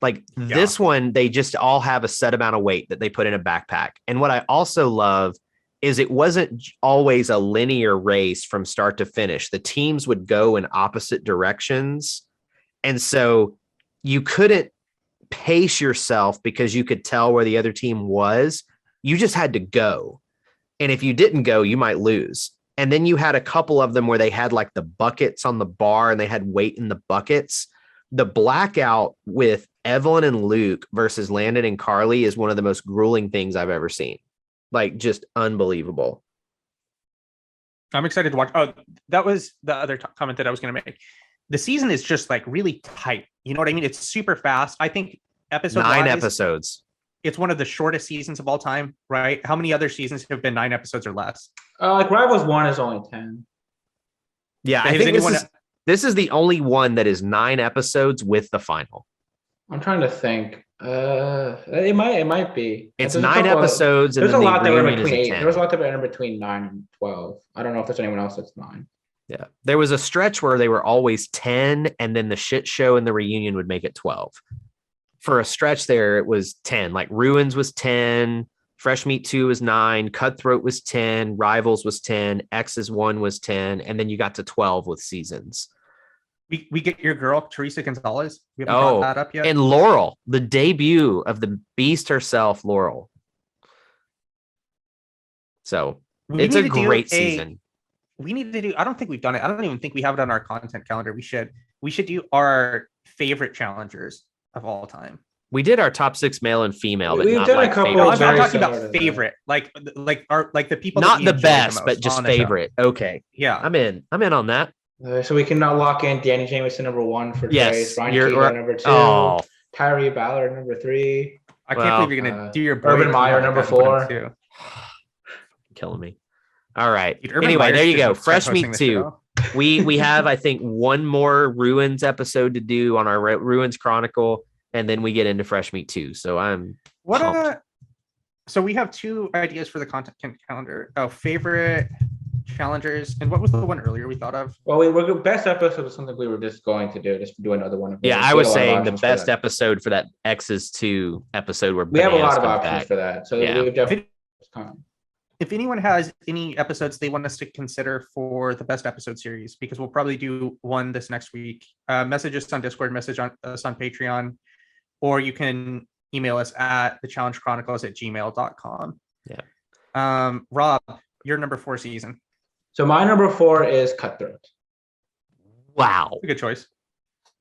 Like this one, they just all have a set amount of weight that they put in a backpack. And what I also love is it wasn't always a linear race from start to finish. The teams would go in opposite directions. And so you couldn't pace yourself because you could tell where the other team was. You just had to go. And if you didn't go, you might lose. And then you had a couple of them where they had like the buckets on the bar and they had weight in the buckets. The blackout with Evelyn and Luke versus Landon and Carly is one of the most grueling things I've ever seen. Like just unbelievable. I'm excited to watch. Oh, that was the other comment that I was going to make. The season is just like really tight. You know what I mean? It's super fast. I think episode 9 episodes. It's one of the shortest seasons of all time, right? How many other seasons have been 9 episodes or less? Like Rivals 1 is only 10. Yeah, I think this is the only one that is 9 episodes with the final. I'm trying to think. It might be. It's 9 episodes. There's a lot that were in between 8. 10. There was a lot that were in between 9 and 12. I don't know if there's anyone else that's 9. Yeah, there was a stretch where they were always 10, and then the shit show and the reunion would make it 12. For a stretch there, it was 10. Like Ruins was 10, Fresh Meat 2 was 9, Cutthroat was 10, Rivals was 10, X's 1 was 10, and then you got to 12 with seasons. We get your girl, Teresa Gonzalez. We haven't brought that up yet. And Laurel, the debut of the beast herself, Laurel. So it's a great season. We need to do, I don't think we've done it. I don't even think we have it on our content calendar. We should do our favorite challengers of all time. We did our top 6 male and female, but we've not done like a couple. favorite. I'm talking about favorite, like the people. Not the best, but just favorite. Okay, yeah, I'm in on that. So we can now lock in Danny Jameson number 1 for Trace, Ryan Keegan number 2, Tyree Ballard number 3. I can't believe you're gonna do your Urban Meyer number 4. Killing me. All right. Dude, anyway, there you go. Fresh Meat 2. We have, I think, one more Ruins episode to do on our Ruins Chronicle, and then we get into Fresh Meat 2. So I'm so we have 2 ideas for the content calendar. Oh, favorite challengers, and what was the one earlier we thought of? Well, we're best episode was something we were just going to do, just do another one of those. Yeah, I was saying the best episode for that X's 2 episode where we have a lot of options for that. So yeah. we would definitely. If anyone has any episodes they want us to consider for the best episode series, because we'll probably do one this next week, message us on Discord, message us on Patreon, or you can email us at thechallengechronicles@gmail.com. Yeah. Rob, your number 4 season. So my number 4 is Cutthroat. Wow. A good choice.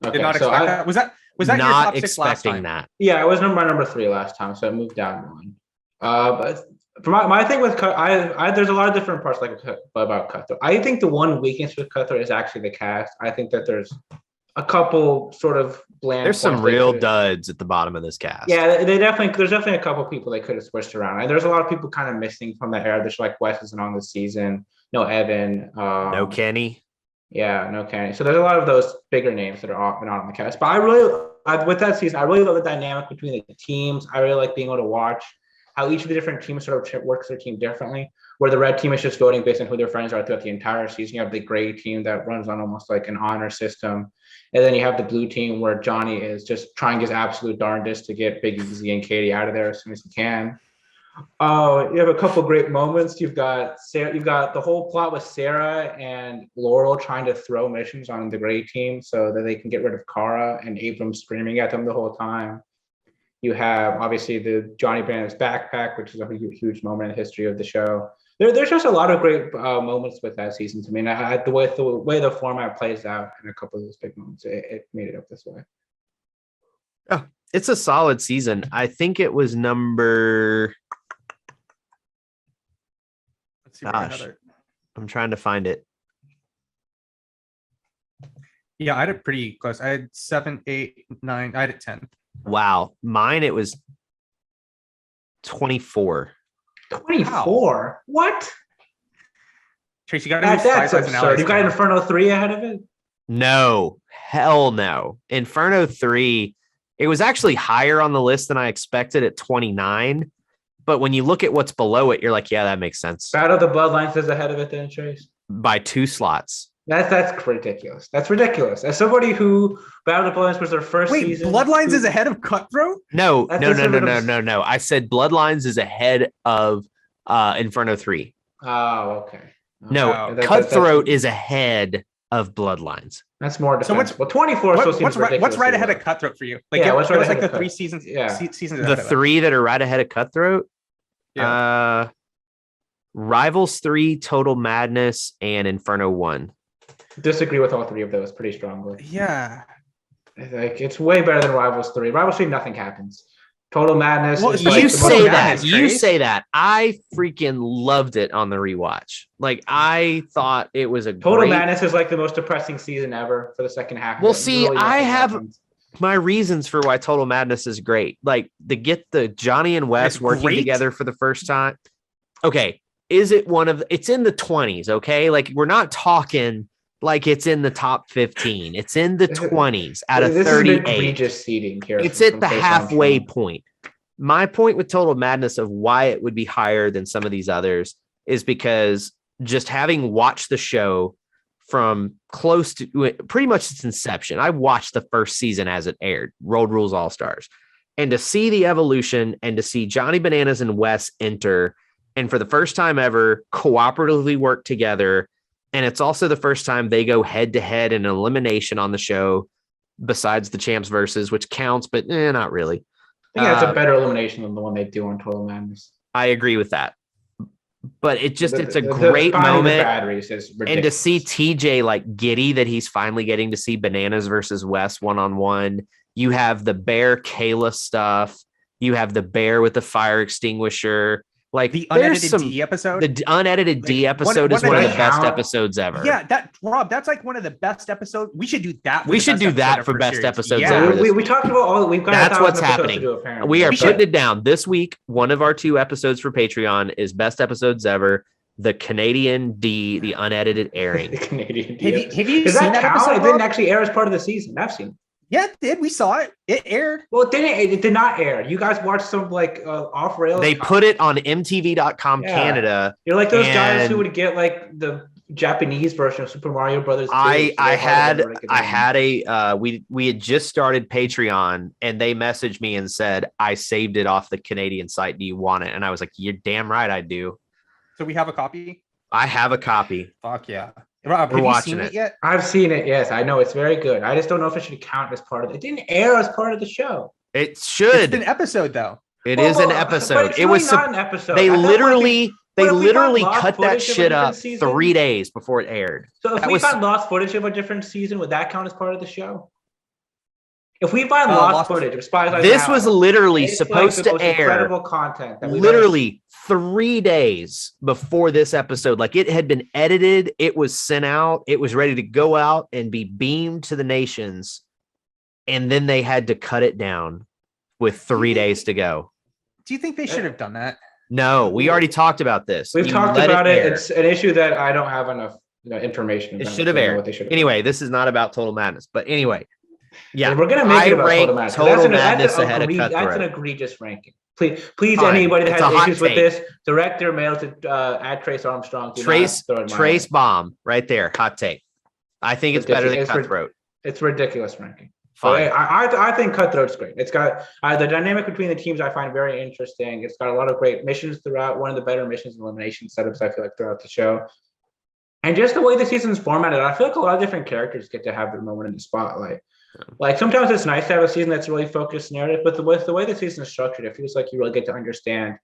Okay, Did not expect that. Was that not your top 6 last time? that? Yeah, it was my number 3 last time, so it moved down 1. But for my thing with there's a lot of different parts about Cutthroat. I think the one weakness with Cutthroat is actually the cast. I think that there's a couple sort of bland. There's some real duds at the bottom of this cast. Yeah, there's definitely a couple people they could have switched around. And there's a lot of people kind of missing from that era. There's like Wes isn't on this season. No Evan. No Kenny. Yeah, no Kenny. So there's a lot of those bigger names that are not on the cast. But with that season, I really love the dynamic between the teams. I really like being able to watch how each of the different teams sort of works their team differently, where the red team is just voting based on who their friends are throughout the entire season. You have the gray team that runs on almost like an honor system. And then you have the blue team where Johnny is just trying his absolute darndest to get Big Easy and Katie out of there as soon as he can. You have a couple great moments. You've got the whole plot with Sarah and Laurel trying to throw missions on the gray team so that they can get rid of Kara, and Abram screaming at them the whole time. You have obviously the Johnny Brandon's backpack, which is a huge moment in the history of the show. There's just a lot of great moments with that season. I mean, the way the format plays out and a couple of those big moments, it made it up this way. Oh, it's a solid season. I think it was number. Let's see. Gosh, I'm trying to find it. Yeah, I had it pretty close. I had 7, 8, 9. I had it 10. Wow. Mine, it was 24. 24? Wow. What? Trace, you got that's absurd. You got Inferno 3 ahead of it? No. Hell no. Inferno 3, it was actually higher on the list than I expected at 29. But when you look at what's below it, you're like, yeah, that makes sense. Battle of the Bloodlines is ahead of it then, Trace? By 2 slots. That's ridiculous. That's ridiculous. As somebody who Battle of the Bloodlines was their first season. Bloodlines is ahead of Cutthroat? No. I said Bloodlines is ahead of Inferno 3. Oh, okay. No, Cutthroat is ahead of Bloodlines. That's more defensible. So well, 24 what's right ahead of Cutthroat for you? Like, yeah, what's right like ahead the of 3 seasons. Yeah. Seasons. The 3 that are right ahead of Cutthroat. Yeah. Rivals 3, Total Madness, and Inferno 1. Disagree with all 3 of those pretty strongly. Yeah. Like, it's way better than Rivals 3. Rivals 3, nothing happens. Total Madness. Well, is you like You the Total say most- that. Madness, You Trace. say that. I freaking loved it on the rewatch. Like I thought it was a Total great. Madness is like the most depressing season ever for the second half. of Well, it. see, Really I nothing have happens. my reasons for why Total Madness is great. Like to get the Johnny and Wes It's working great? together for the first time. Okay, is it one of? It's in the 20s. Okay, like we're not talking like it's in the top 15. It's in the 20s out of This is an 38. egregious seeding here. It's from at the Chris halfway Armstrong. point. My point with Total Madness of why it would be higher than some of these others is because just having watched the show from close to pretty much its inception, I watched the first season as it aired, Road Rules All Stars, and to see the evolution and to see Johnny Bananas and Wes enter and for the first time ever cooperatively work together. And it's also the first time they go head to head in elimination on the show besides the champs versus, which counts, but not really. I think that's a better elimination than the one they do on Total Madness. I agree with that. But it's a The great finding the moment. batteries is And ridiculous. to see TJ like giddy that he's finally getting to see Bananas versus Wes one-on-one. You have the Bear Kayla stuff. You have the Bear with the fire extinguisher. Like The there's unedited some D episode. the unedited D Like, episode is one one of of the the best count- episodes ever. Yeah, that Rob, that's like one of the best episodes. We should do that. We should do that for best episodes Yeah, ever. we talked about all. We've got That's 1,000 what's episodes happening. To do, apparently. We are We putting should. it down this week. One of our 2 episodes for Patreon is best episodes ever. The Canadian D, the unedited the airing. Canadian. Have you Does seen that that count? episode? It didn't Rob? actually air as part of the season. I've seen it. Yeah, it did. We saw it. It aired. Well, it didn't. It did not air. You guys watched some like off rails. They put it on MTV.com Yeah. Canada. You're like those guys who and would get like the Japanese version of Super Mario Brothers. 2, I so they had it. we had just started Patreon and they messaged me and said I saved it off the Canadian site. Do you want it? And I was like, you're damn right I do. So we have a copy. I have a copy. Fuck yeah. Rob, We're have you watching seen it. it yet? I've seen it. Yes, I know it's very good. I just don't know if it should count as part of it. It didn't air as part of the show. It It's should. an episode though. It is an But episode. it's It really was not an episode. they I thought literally what if we found lost cut that footage of a shit different up season? 3 days before it aired. So if that we was- find lost footage of a different season, would that count as part of the show? If we find Lost- lost footage of Spies Like This Now, was literally it's supposed like the to most air incredible content that we've literally 3 days before this episode. Like it had been edited, it was sent out, it was ready to go out and be beamed to the nations, and then they had to cut it down with 3 days to go. Do you think they should have done that? No, we already talked about this. We've You talked let about it. air. It's an issue that I don't have enough information. It about should have to know aired. what they should have Anyway, this is not about Total Madness, but anyway, yeah, done. We're gonna make it I about rank Total Madness. Total That's an Madness ahead of that's an Cutthroat. egregious ranking. Please, Fine. anybody that It's a has hot issues with take. this, direct their mail to at Trace Armstrong. Do not Trace throw it my Trace way. Bomb right there, hot take. I think it's better than It's Cutthroat. It's ridiculous ranking. Fine. But I think Cutthroat's great. It's got the dynamic between the teams I find very interesting. It's got a lot of great missions throughout. One of the better missions and elimination setups I feel like throughout the show. And just the way the season's formatted, I feel like a lot of different characters get to have their moment in the spotlight. Like sometimes it's nice to have a season that's really focused narrative, but the way the season is structured, it feels like you really get to understand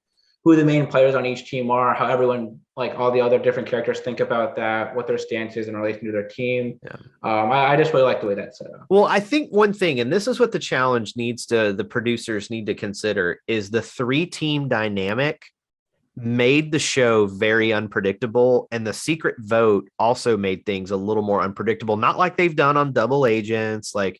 who the main players on each team are, how everyone, like all the other different characters think about that, what their stance is in relation to their team. Yeah. I just really like the way that's set up. Well, I think one thing, and this is what the producers need to consider, is the 3-team dynamic made the show very unpredictable, and the secret vote also made things a little more unpredictable. Not like they've done on Double Agents, like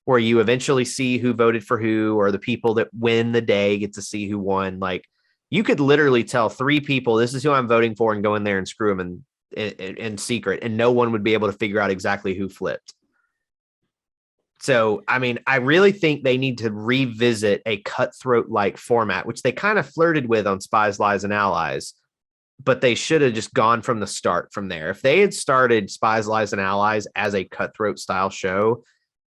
where you eventually see who voted for who, or the people that win the day get to see who won. Like you could literally tell 3 people, this is who I'm voting for, and go in there and screw them in secret, and no one would be able to figure out exactly who flipped. So, I mean, I really think they need to revisit a Cutthroat-like format, which they kind of flirted with on Spies, Lies, and Allies, but they should have just gone from the start from there. If they had started Spies, Lies, and Allies as a Cutthroat-style show,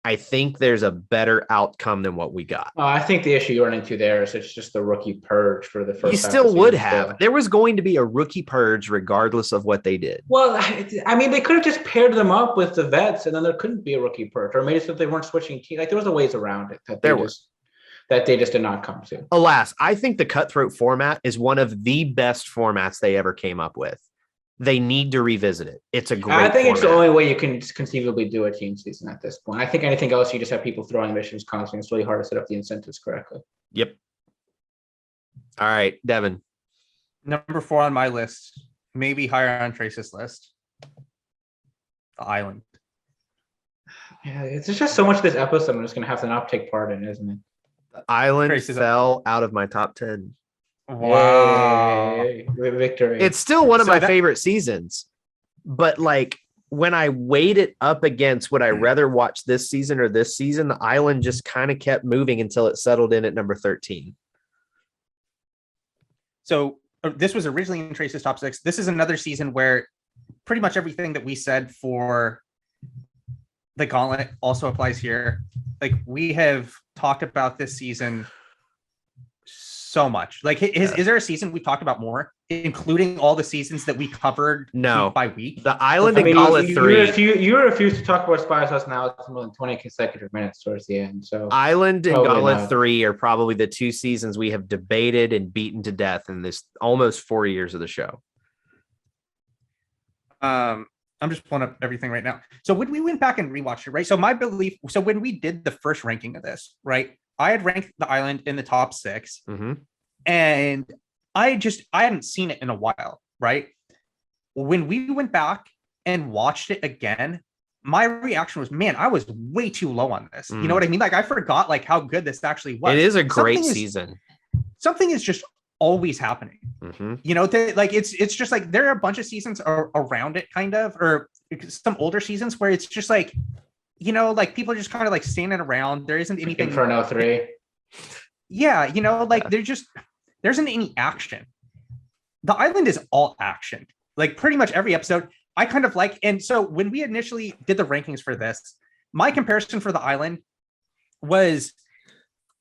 I think there's a better outcome than what we got. I think the issue you run into there is it's just the rookie purge for the first. You half still of the would season have. still. There was going to be a rookie purge regardless of what they did. Well, I mean, they could have just paired them up with the vets, and then there couldn't be a rookie purge, or maybe so they weren't switching teams. Like there was a ways around it that they just did not come to. Alas, I think the Cutthroat format is one of the best formats they ever came up with. They need to revisit it. It's a great I think it's the format. only way you can conceivably do a team season at this point. I think anything else, you just have people throwing missions constantly. It's really hard to set up the incentives correctly. Yep. All right, Devin. Number 4 on my list, maybe higher on Trace's list. The Island. Yeah, it's just so much of this episode I'm just gonna have to not take part in, isn't it? The Island Trace is fell out of my top 10. Wow. Yay, victory. It's still one of So my that- favorite seasons, but like when I weighed it up against would I rather watch this season or this season, the Island just kind of kept moving until it settled in at number 13. So this was originally in Trace's top 6. This is another season where pretty much everything that we said for the Gauntlet also applies here. Like we have talked about this season so much. Like is there a season we've talked about more, including all the seasons that we covered No. week by week? The Island I and mean, Gauntlet 3. you refuse to talk about Spy House now. It's more than 20 consecutive minutes towards the end. So Island and Probably Gauntlet not. 3 are probably the 2 seasons we have debated and beaten to death in this almost 4 years of the show. I'm just pulling up everything right now. So when we went back and rewatched it, right? So my belief, so when we did the first ranking of this, right? I had ranked the Island in the top 6, and I hadn't seen it in a while, right? When we went back and watched it again, my reaction was, man, I was way too low on this. You know what I mean? Like I forgot like how good this actually was. It is a great Something season. Something is just always happening. You know, like it's just like there are a bunch of seasons around it, kind of, or some older seasons where it's just like, you know, like people are just kind of like standing around. There isn't anything Inferno 3. Yeah, you know, like there isn't any action. The Island is all action. Like pretty much every episode, I kind of like. And so when we initially did the rankings for this, my comparison for the Island was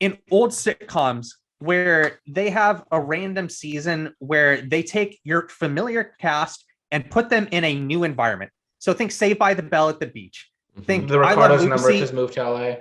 in old sitcoms where they have a random season where they take your familiar cast and put them in a new environment. So think Saved by the Bell at the beach. Think The I Love Ricardos and the Lucy. Merchants moved to LA.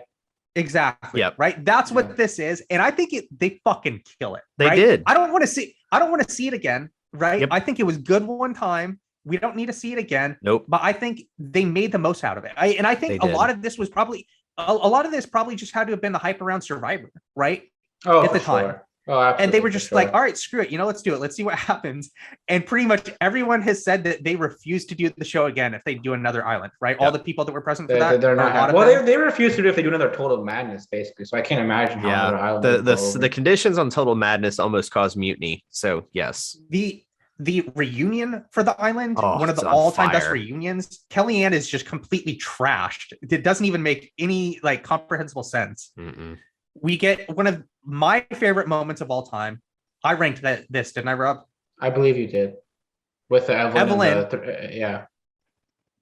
Exactly. Yep. Right. That's what Yeah. this is. And I think they fucking kill it. They right? did. I don't want to see it again. Right. Yep. I think it was good one time. We don't need to see it again. Nope. But I think they made the most out of it. I think They a did. lot of this was probably a lot of this probably just had to have been the hype around Survivor, right? Oh, At for the time. sure. Oh, absolutely. And they were for just sure. like, all right, screw it. You know, let's do it. Let's see what happens. And pretty much everyone has said that they refuse to do the show again if they do another Island, right? Yeah. All the people that were present for They- that. they're or a lot not. of Well, them. they refuse to do if they do another Total Madness, basically. So I can't imagine how another Yeah. Island The would go over. the conditions on Total Madness almost caused mutiny. So yes. The reunion for the Island, Oh, one of it's the on all-time best fire. reunions. Kellyanne is just completely trashed. It doesn't even make any like comprehensible sense. Mm-mm. We get one of my favorite moments of all time. I ranked this, didn't I, Rob? I believe you did. With the Evelyn. and the yeah.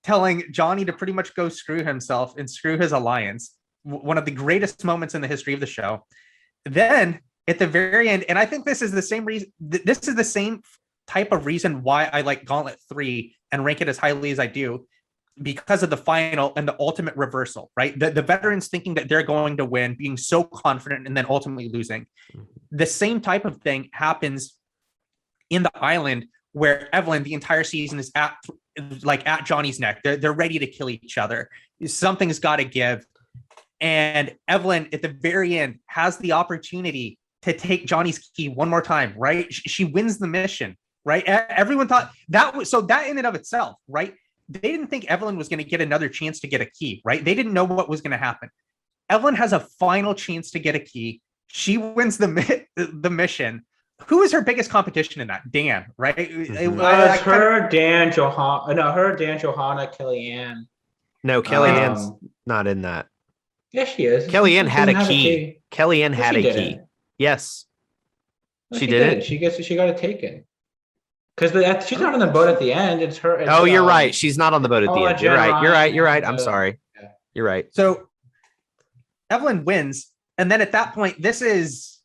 Telling Johnny to pretty much go screw himself and screw his alliance. One of the greatest moments in the history of the show. Then at the very end, and I think this is the same reason. This is the same type of reason why I like Gauntlet 3 and rank it as highly as I do, because of the final and the ultimate reversal, right? The veterans thinking that they're going to win, being so confident, and then ultimately losing. The same type of thing happens in the Island, where Evelyn the entire season is at Johnny's neck. They're ready to kill each other. Something's got to give. And Evelyn at the very end has the opportunity to take Johnny's key one more time, right? She wins the mission, right? Everyone thought that was, so that in and of itself, right? They didn't think Evelyn was going to get another chance to get a key, right? They didn't know what was going to happen. Evelyn has a final chance to get a key. She wins the mission. Who is her biggest competition in that? Dan, right? Mhm. Her, Dan, Johanna, Kellyanne. No, Kellyanne's not in that. Yes, she is. Kellyanne She had doesn't a have key. Kellyanne No, had she a didn't. key. Yes. No, She didn't? She got it taken. Because she's not on the boat at the end. It's her. It's, Oh, you're right. She's not on the boat at the Oh, end. You're Jen right. You're right. You're right. Ryan, I'm sorry. yeah. You're right. So Evelyn wins. And then at that point, this is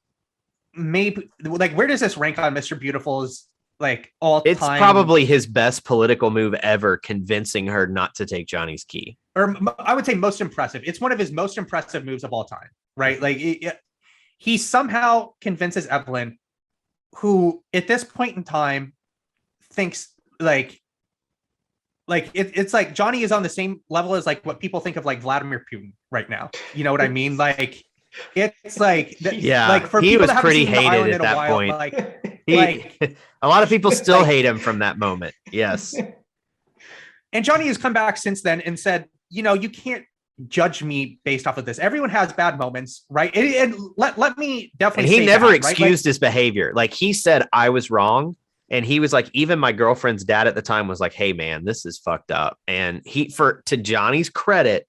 maybe like, where does this rank on Mr. Beautiful's like all time? It's probably his best political move ever, convincing her not to take Johnny's key. Or I would say most impressive. It's one of his most impressive moves of all time, right? Like he somehow convinces Evelyn, who at this point in time thinks it's like Johnny is on the same level as like what people think of like Vladimir Putin right now. You know what I mean? Like It's like, Yeah, like for he people was that haven't pretty seen The hated Island at in a that while, point. like, A lot of people still like- hate him from that moment. Yes. and Johnny has come back since then and said, you can't judge me based off of this. Everyone has bad moments, right? And let me definitely And he say never that, right? excused his behavior. Like he said, I was wrong. And he was like, even my girlfriend's dad at the time was like, hey man, this is fucked up. And to Johnny's credit,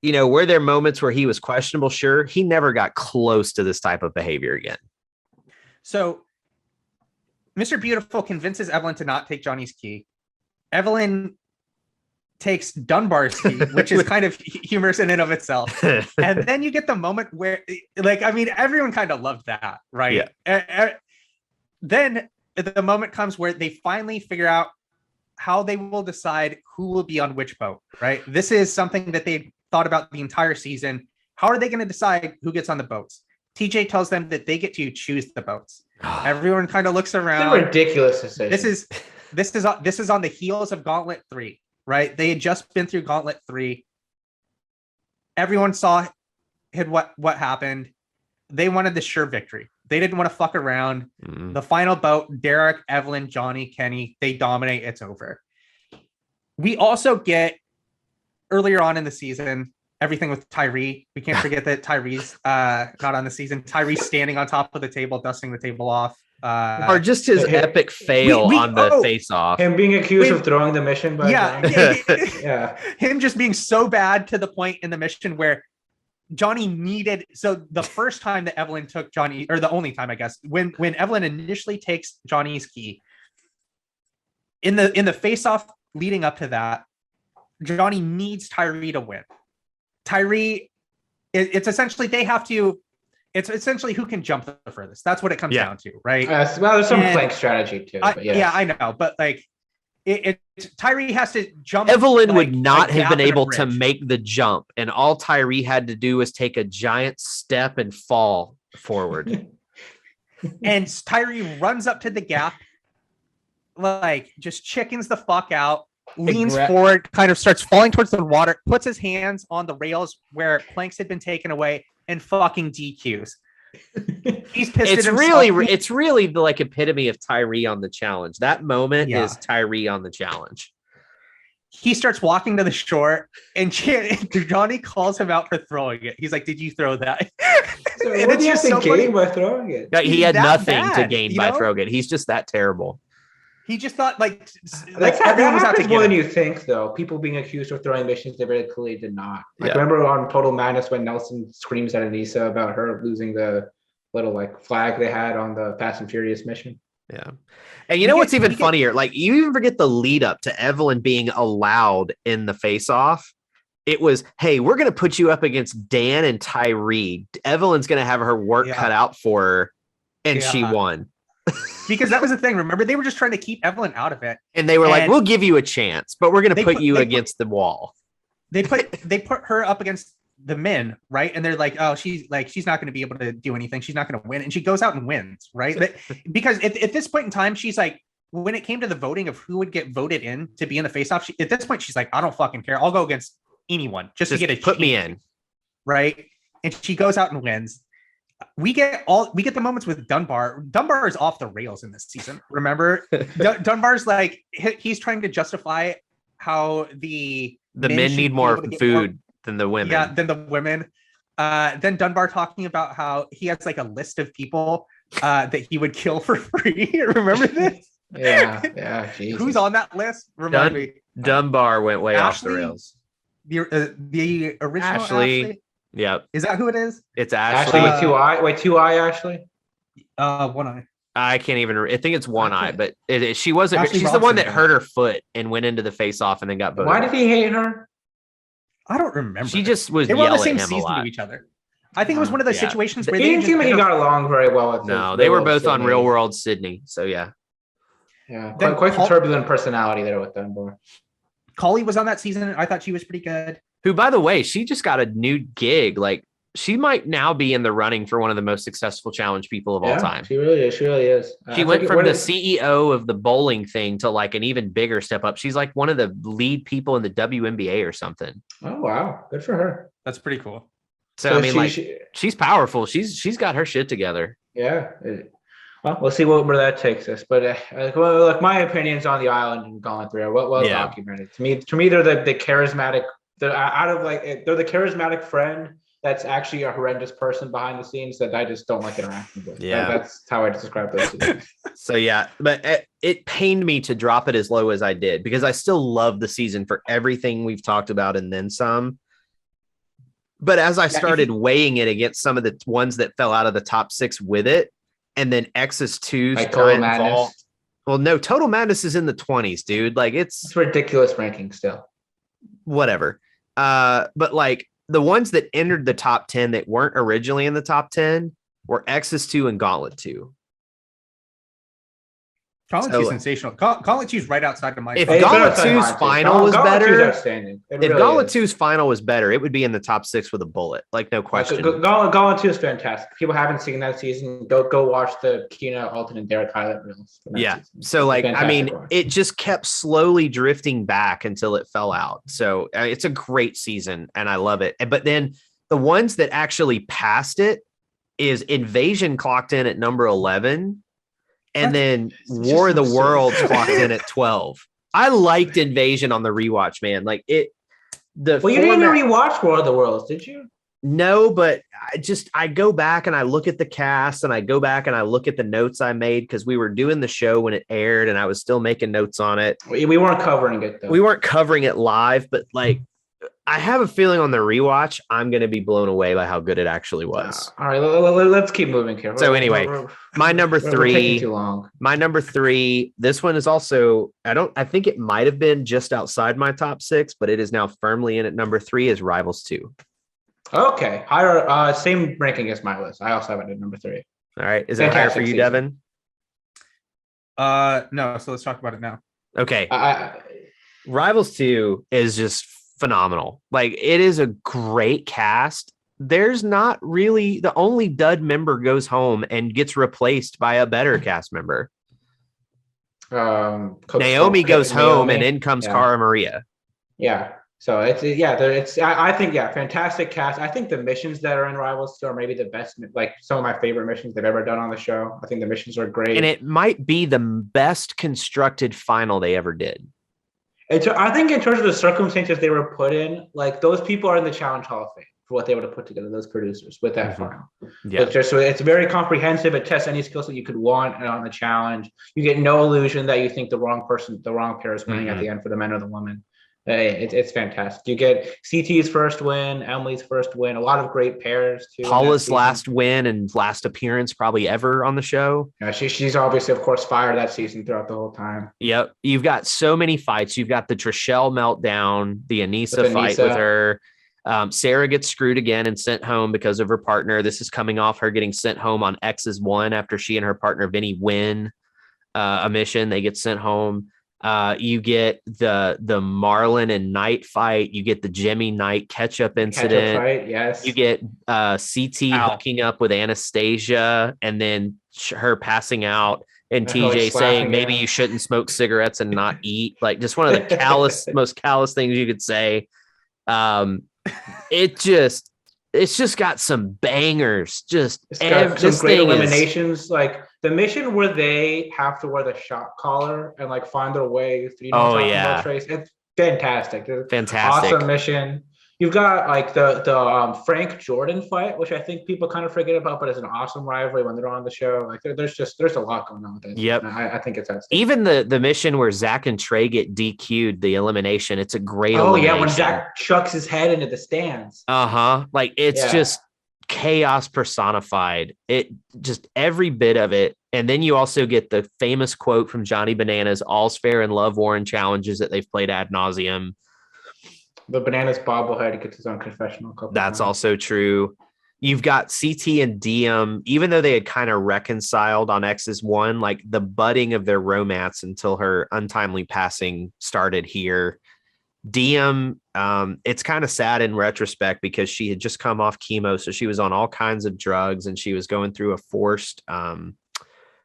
were there moments where he was questionable? Sure. He never got close to this type of behavior again. So Mr. Beautiful convinces Evelyn to not take Johnny's key. Evelyn takes Dunbar's key, which is kind of humorous in and of itself. And then you get the moment where, everyone kind of loved that, right? Yeah. Then the moment comes where they finally figure out how they will decide who will be on which boat, right? This is something that they thought about the entire season. How are they going to decide who gets on the boats? TJ tells them that they get to choose the boats. Everyone kind of looks around. It's a ridiculous decision. This is on the heels of Gauntlet 3, right? They had just been through Gauntlet 3. Everyone saw what happened. They wanted the sure victory. They didn't want to fuck around. Mm-hmm. The final bout, Derek, Evelyn, Johnny, Kenny, they dominate. It's over. We also get earlier on in the season, everything with Tyree. We can't forget that Tyree's not on the season. Tyree standing on top of the table, dusting the table off. Or just his epic fail on the face-off. Him being accused of throwing the mission by yeah. Him just being so bad to the point in the mission where Johnny needed. So the first time that Evelyn took Johnny, or the only time, I guess, when Evelyn initially takes Johnny's key, in the face-off leading up to that, Johnny needs Tyree to win. Tyree, it's essentially it's essentially who can jump the furthest. That's what it comes down to, right? Well, there's some flank strategy too. Yeah, I know, but like Tyree has to jump. Evelyn would not have been able to make the jump, and all Tyree had to do was take a giant step and fall forward. And Tyree runs up to the gap, like just chickens the fuck out, leans forward, kind of starts falling towards the water, puts his hands on the rails where planks had been taken away, and fucking DQs. He's pissed. It's really the like epitome of Tyree on the challenge. That moment is Tyree on the challenge. He starts walking to the shore, and Johnny calls him out for throwing it. He's like, "Did you throw that?" So what do you have to gain by throwing it? Yeah, he had nothing to gain by throwing it. He's just that terrible. He just thought like everyone was out to get more than you think, though. People being accused of throwing missions they very clearly did not. Like remember on Total Madness when Nelson screams at Anissa about her losing the little like flag they had on the Fast and Furious mission. Yeah. And you know what's even funnier? Like you even forget the lead up to Evelyn being allowed in the face-off. It was, hey, we're going to put you up against Dan and Tyree. Evelyn's going to have her work cut out for her, and she won. Because that was the thing. Remember, they were just trying to keep Evelyn out of it. And they were like, we'll give you a chance, but we're going to put you against the wall. They put her up against the men, right? And they're like, oh, she's not going to be able to do anything. She's not going to win. And she goes out and wins, right? But because at this point in time, she's like, when it came to the voting of who would get voted in to be in the face-off, at this point, she's like, I don't fucking care. I'll go against anyone just to get a put me in. Right. And she goes out and wins. We get the moments with Dunbar. Dunbar is off the rails in this season. Remember, Dunbar's like he's trying to justify how the men need more food than the women. Yeah, than the women. Then Dunbar talking about how he has like a list of people that he would kill for free. Remember this? Yeah. Jesus. Who's on that list? Remind me. Dunbar went way off the rails. The original Ashley. Yeah. Is that who it is? It's Ashley with two eye. Wait, two eye Ashley? One eye. I can't even. I think it's one eye, but she wasn't. Ashley she's Robson, the one that hurt her foot and went into the face-off and then got voted. Why did he hate her? I don't remember. She just was. They were on the same season to each other. I think it was one of those situations where he didn't seem like he got along very well with. No, they were both on Real World Sydney. So yeah. Yeah, quite the turbulent personality there with Dunbar. Collie was on that season. I thought she was pretty good. Who, by the way, she just got a new gig. Like she might now be in the running for one of the most successful challenge people of all time. She really is. She went from the CEO of the bowling thing to like an even bigger step up. She's like one of the lead people in the WNBA or something. Oh, wow. Good for her. That's pretty cool. So I mean, she's powerful. She's got her shit together. Yeah. Well, we'll see where that takes us. But look, my opinions on the island and Gauntlet 3 are well documented. To me, they're the charismatic. They're they're the charismatic friend that's actually a horrendous person behind the scenes that I just don't like interacting with. Yeah, that's how I describe those two. So yeah, but it pained me to drop it as low as I did because I still love the season for everything we've talked about and then some. But as I started weighing it against some of the ones that fell out of the top 6 with it, and then X's 2's like Total Madness. Well, no, Total Madness is in the 20s, dude. Like it's ridiculous ranking still. Whatever. But like the ones that entered the top 10 that weren't originally in the top 10 were X's 2 and Gauntlet 2. Gauntlet 2 is sensational. Gauntlet 2 is right outside of my. If Gauntlet 2's final was better, if Gauntlet 2's final was better, it would be in the top 6 with a bullet, like no question. Gauntlet 2 is fantastic. People haven't seen that season. Go watch the Kina, Alton, and Derek highlight reels. Yeah. So like, I mean, it just kept slowly drifting back until it fell out. So it's a great season and I love it. But then the ones that actually passed it is Invasion clocked in at number 11. And then War of the Worlds clocked in at 12. I liked Invasion on the rewatch, man. Like it. You didn't even rewatch War of the Worlds, did you? No, but I go back and I look at the cast and I go back and I look at the notes I made because we were doing the show when it aired and I was still making notes on it. We weren't covering it though. We weren't covering it live, but like I have a feeling on the rewatch, I'm going to be blown away by how good it actually was. All right, let's keep moving here. So anyway, my number 3, taking too long. My number 3, this one is also, I think it might've been just outside my top 6, but it is now firmly in at number 3 is Rivals 2. Okay. Higher, same ranking as my list. I also have it at number 3. All right. Is that higher for you, Devin? No. So let's talk about it now. Okay. Rivals 2 is just phenomenal. Like it is a great cast. There's not really the only dud member goes home and gets replaced by a better cast member. Naomi goes home and in comes Cara Maria. Yeah. So I think fantastic cast. I think the missions that are in Rivals 2 are maybe the best, like some of my favorite missions they've ever done on the show. I think the missions are great. And it might be the best constructed final they ever did. I think in terms of the circumstances they were put in, like those people are in the Challenge Hall of Fame for what they were to put together, those producers with that final. Yeah. So it's very comprehensive. It tests any skill set you could want on the challenge. You get no illusion that you think the wrong pair is winning at the end for the men or the women. It's fantastic. You get CT's first win, Emily's first win, a lot of great pairs too. Paula's last win and last appearance probably ever on the show. Yeah, she's obviously, of course, fired that season throughout the whole time. Yep. You've got so many fights. You've got the Trishelle meltdown, the Anissa fight with her. Sarah gets screwed again and sent home because of her partner. This is coming off her getting sent home on X's 1 after she and her partner Vinny win a mission. They get sent home. You get the Marlon and Knight fight. You get the Jimmy Knight catch-up incident. Fight, yes. You get CT hooking up with Anastasia and then her passing out and TJ saying maybe you shouldn't smoke cigarettes and not eat. Like just one of the most callous things you could say. It's just got some bangers. It's got some great eliminations. Like the mission where they have to wear the shock collar and like find their way through. Trace. It's fantastic. Fantastic. Awesome mission. You've got like the Frank Jordan fight, which I think people kind of forget about, but it's an awesome rivalry when they're on the show. Like there's a lot going on with this. Yep. I think it's even the mission where Zach and Trey get DQ'd, the elimination. It's a great elimination. Yeah, when Zach chucks his head into the stands. Like it's just chaos personified. It just every bit of it. And then you also get the famous quote from Johnny Bananas, "All's fair in love, war, and challenges" that they've played ad nauseum. The Bananas bobblehead gets his own confessional. That's also true. You've got CT and Diem, even though they had kind of reconciled on X's 1, like the budding of their romance until her untimely passing started here. Diem, it's kind of sad in retrospect because she had just come off chemo, so she was on all kinds of drugs and she was going through a forced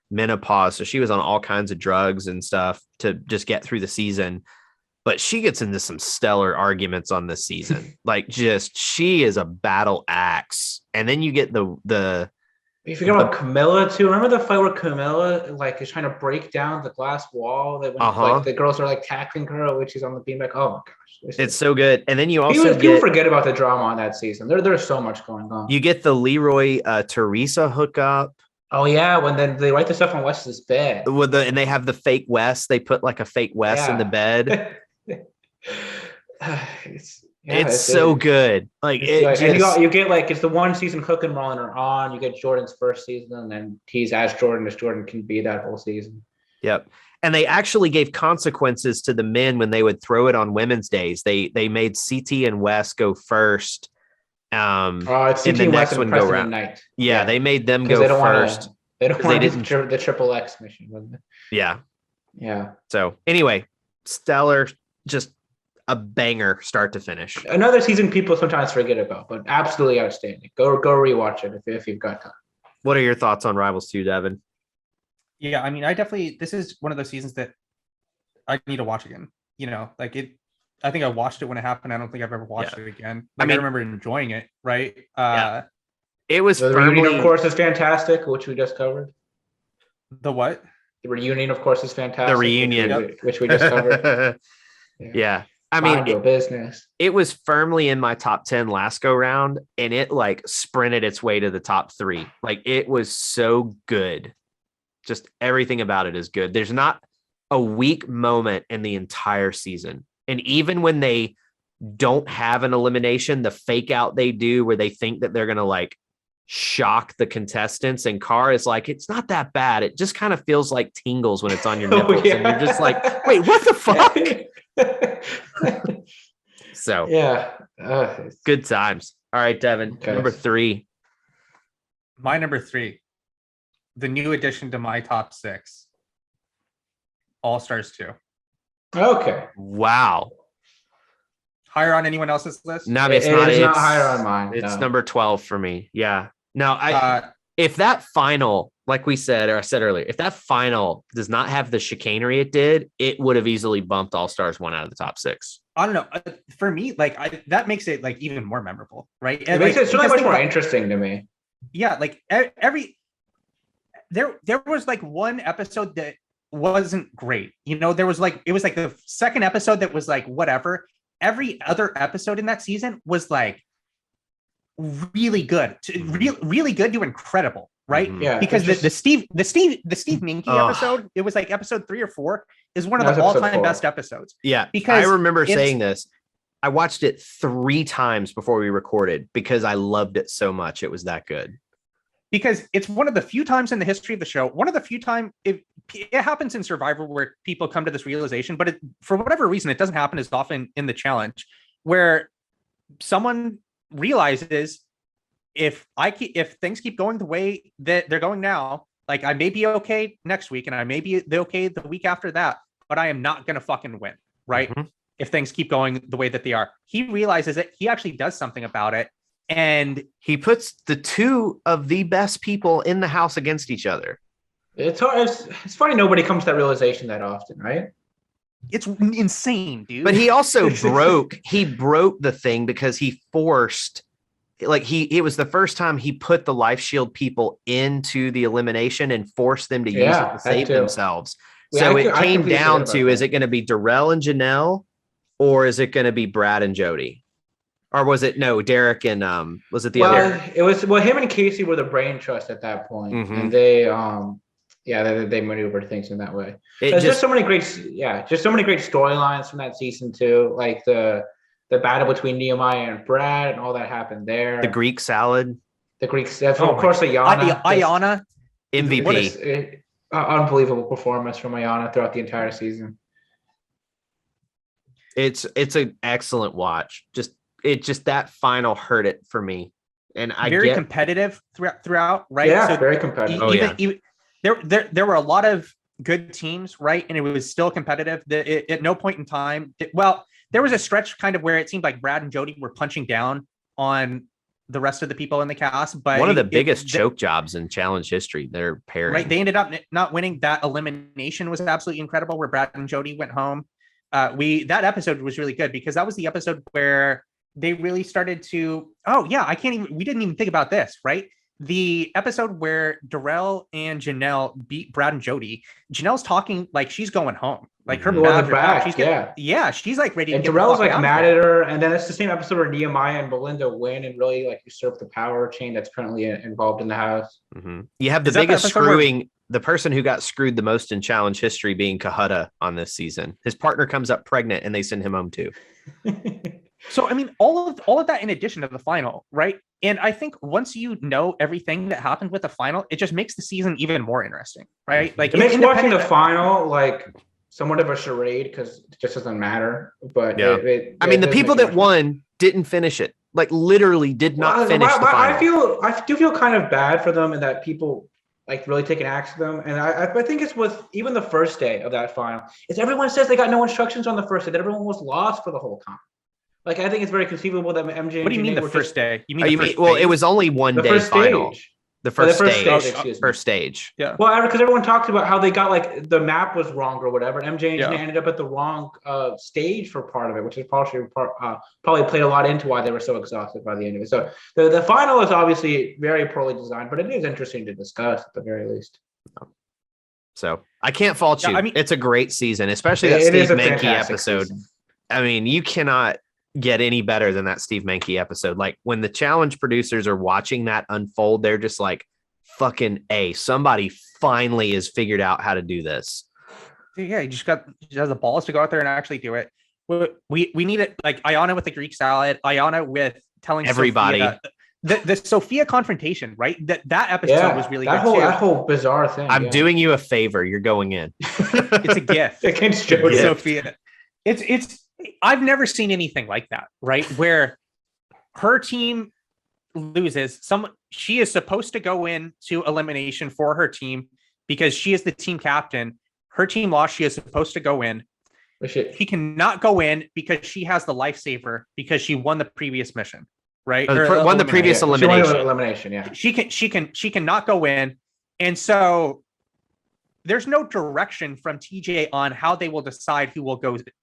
menopause. So she was on all kinds of drugs and stuff to just get through the season. but she gets into some stellar arguments on this season. Like, just she is a battle axe. And then you get the You forget about Camilla too. Remember the fight where Camilla like is trying to break down the glass wall that when like the girls are like tackling her when she's on the beanbag. Oh my gosh, it's so good. And then you also people forget about the drama on that season. There's so much going on. You get the Leroy Teresa hookup. Oh yeah, when then they write the stuff on Wes's bed. And they have the fake Wes. They put like a fake Wes in the bed. It's so good. Like you get like it's the one season Hook and Ron are on. You get Jordan's first season, and then he's as Jordan can be that whole season. Yep. And they actually gave consequences to the men when they would throw it on women's days. They made CT and Wes go first. It's CT the and next Wes one and go around. Knight. Yeah, they made them go first. They don't want the triple X mission, wasn't it? Yeah. Yeah. So anyway, stellar, just a banger start to finish. Another season people sometimes forget about, but absolutely outstanding. Go rewatch it if you've got time. What are your thoughts on Rivals 2, Devin? Yeah, I mean, this is one of those seasons that I need to watch again. You know, like I think I watched it when it happened. I don't think I've ever watched it again. Like, I remember enjoying it, right? It was the reunion, of course, is fantastic, which we just covered. The what? The reunion, of course, is fantastic. The reunion, which we just covered. Yeah. I mean, business. It was firmly in my top 10 last go round, and it like sprinted its way to the top 3. Like, it was so good. Just everything about it is good. There's not a weak moment in the entire season. And even when they don't have an elimination, the fake out they do where they think that they're going to like shock the contestants, and Carr is like, it's not that bad. It just kind of feels like tingles when it's on your nipples. And you're just like, wait, what the fuck? So good times. All right, Devin, number 3. My number 3, the new addition to my top 6, All Stars 2. Okay. Wow. Higher on anyone else's list? No, it's not higher on mine. It's number 12 for me. Yeah. Now, if that final, like we said, or I said earlier, if that final does not have the chicanery it did, it would have easily bumped All Stars 1 out of the top 6. I don't know. For me, like that makes it like even more memorable, right? It makes it so much more interesting to me. Yeah, like there was like one episode that wasn't great. You know, it was like the second episode that was like whatever. Every other episode in that season was like really good, really good to incredible, right? Yeah, because the Steve Minky episode, it was like episode 3 or 4, is one of the all-time best episodes. Yeah, because I remember saying this. I watched it 3 times before we recorded because I loved it so much. It was that good. Because it's one of the few times in the history of the show, one of the few times it happens in Survivor where people come to this realization, but for whatever reason, it doesn't happen as often in the challenge, where someone realizes if things keep going the way that they're going now, like I may be okay next week and I may be okay the week after that, but I am not going to fucking win, right? Mm-hmm. If things keep going the way that they are. He realizes it. He actually does something about it. And he puts the 2 of the best people in the house against each other. It's funny nobody comes to that realization that often, right? It's insane, dude. But he also broke the thing because he forced, like it was the first time he put the life shield people into the elimination and forced them to use it to save themselves. So it came down to, is it going to be Darrell and Janelle, or is it going to be Brad and Jody? Or was it Derek and was it the other? It was him and Casey were the brain trust at that point, and they they maneuvered things in that way. There's just so many great storylines from that season too, like the battle between Nehemiah and Brad and all that happened there. The Greek salad, of course, Ayana MVP, unbelievable performance from Ayana throughout the entire season. It's an excellent watch. Just that final hurt it for me, and very competitive throughout, right? Yeah, so very competitive. Even there were a lot of good teams, right? And it was still competitive. At no point in time, there was a stretch kind of where it seemed like Brad and Jody were punching down on the rest of the people in the cast. But one of the biggest choke jobs in challenge history, their pairing. Right, they ended up not winning. That elimination was absolutely incredible, where Brad and Jody went home. that episode was really good because that was the episode where they really started to. Oh yeah, we didn't even think about this, right? The episode where Darrell and Janelle beat Brad and Jody. Janelle's talking like she's going home, like her Well, the back, she's she's like ready. And to get Darrell's the fuck like out mad of at there. her, and then it's the same episode where Nehemiah and Belinda win and really like usurp the power chain that's currently involved in the house. You have the Is that the biggest episode where- screwing. The person who got screwed the most in challenge history being Kahutta on this season. His partner comes up pregnant and they send him home too. So I mean, all of that in addition to the final, right? And I think once you know everything that happened with the final, it just makes the season even more interesting, right? Like It makes watching the independent- final like somewhat of a charade because it just doesn't matter. But Yeah. I mean, the does people make it that much won didn't finish it. Like literally did not Well, finish the final. I do feel kind of bad for them, and that people like really take an axe to them. And I think it's with even the first day of that final. Is everyone says they got no instructions on the first day, that everyone was lost for the whole time. Like I think it's very conceivable that MJ. What do you mean Janae the were first just- day? You mean Oh, the first well, phase? it was only one the day first final. stage? The Oh, first stage. excuse me. First stage. Yeah. Well, because everyone talked about how they got like the map was wrong or whatever. And MJ and Yeah. Janae ended up at the wrong stage for part of it, which is probably played a lot into why they were so exhausted by the end of it. So the final is obviously very poorly designed, but it is interesting to discuss at the very least. So I can't fault you. Yeah, I mean- it's a great season, especially that It Steve is a Menke fantastic episode. season. I mean, you cannot get any better than that Steve Menke episode. Like when the challenge producers are watching that unfold, they're just like, fucking A, somebody finally has figured out how to do this. Yeah, you just has the balls to go out there and actually do it. We need it like Ayana with the Greek salad, Ayana with telling Everybody. Sophia, the Sophia confrontation, right? That episode was really good too. That whole bizarre thing. I'm doing you a favor. You're going in. It's a gift. against Jody. Yeah. Sophia. It's I've never seen anything like that, right? Where her team loses. She is supposed to go in to elimination for her team because she is the team captain. Her team lost. She is supposed to go in. She cannot go in because she has the lifesaver because she won the previous mission, right? Or Won the previous She won elimination. elimination. Yeah. She cannot go in, and so there's no direction from TJ on how they will decide who will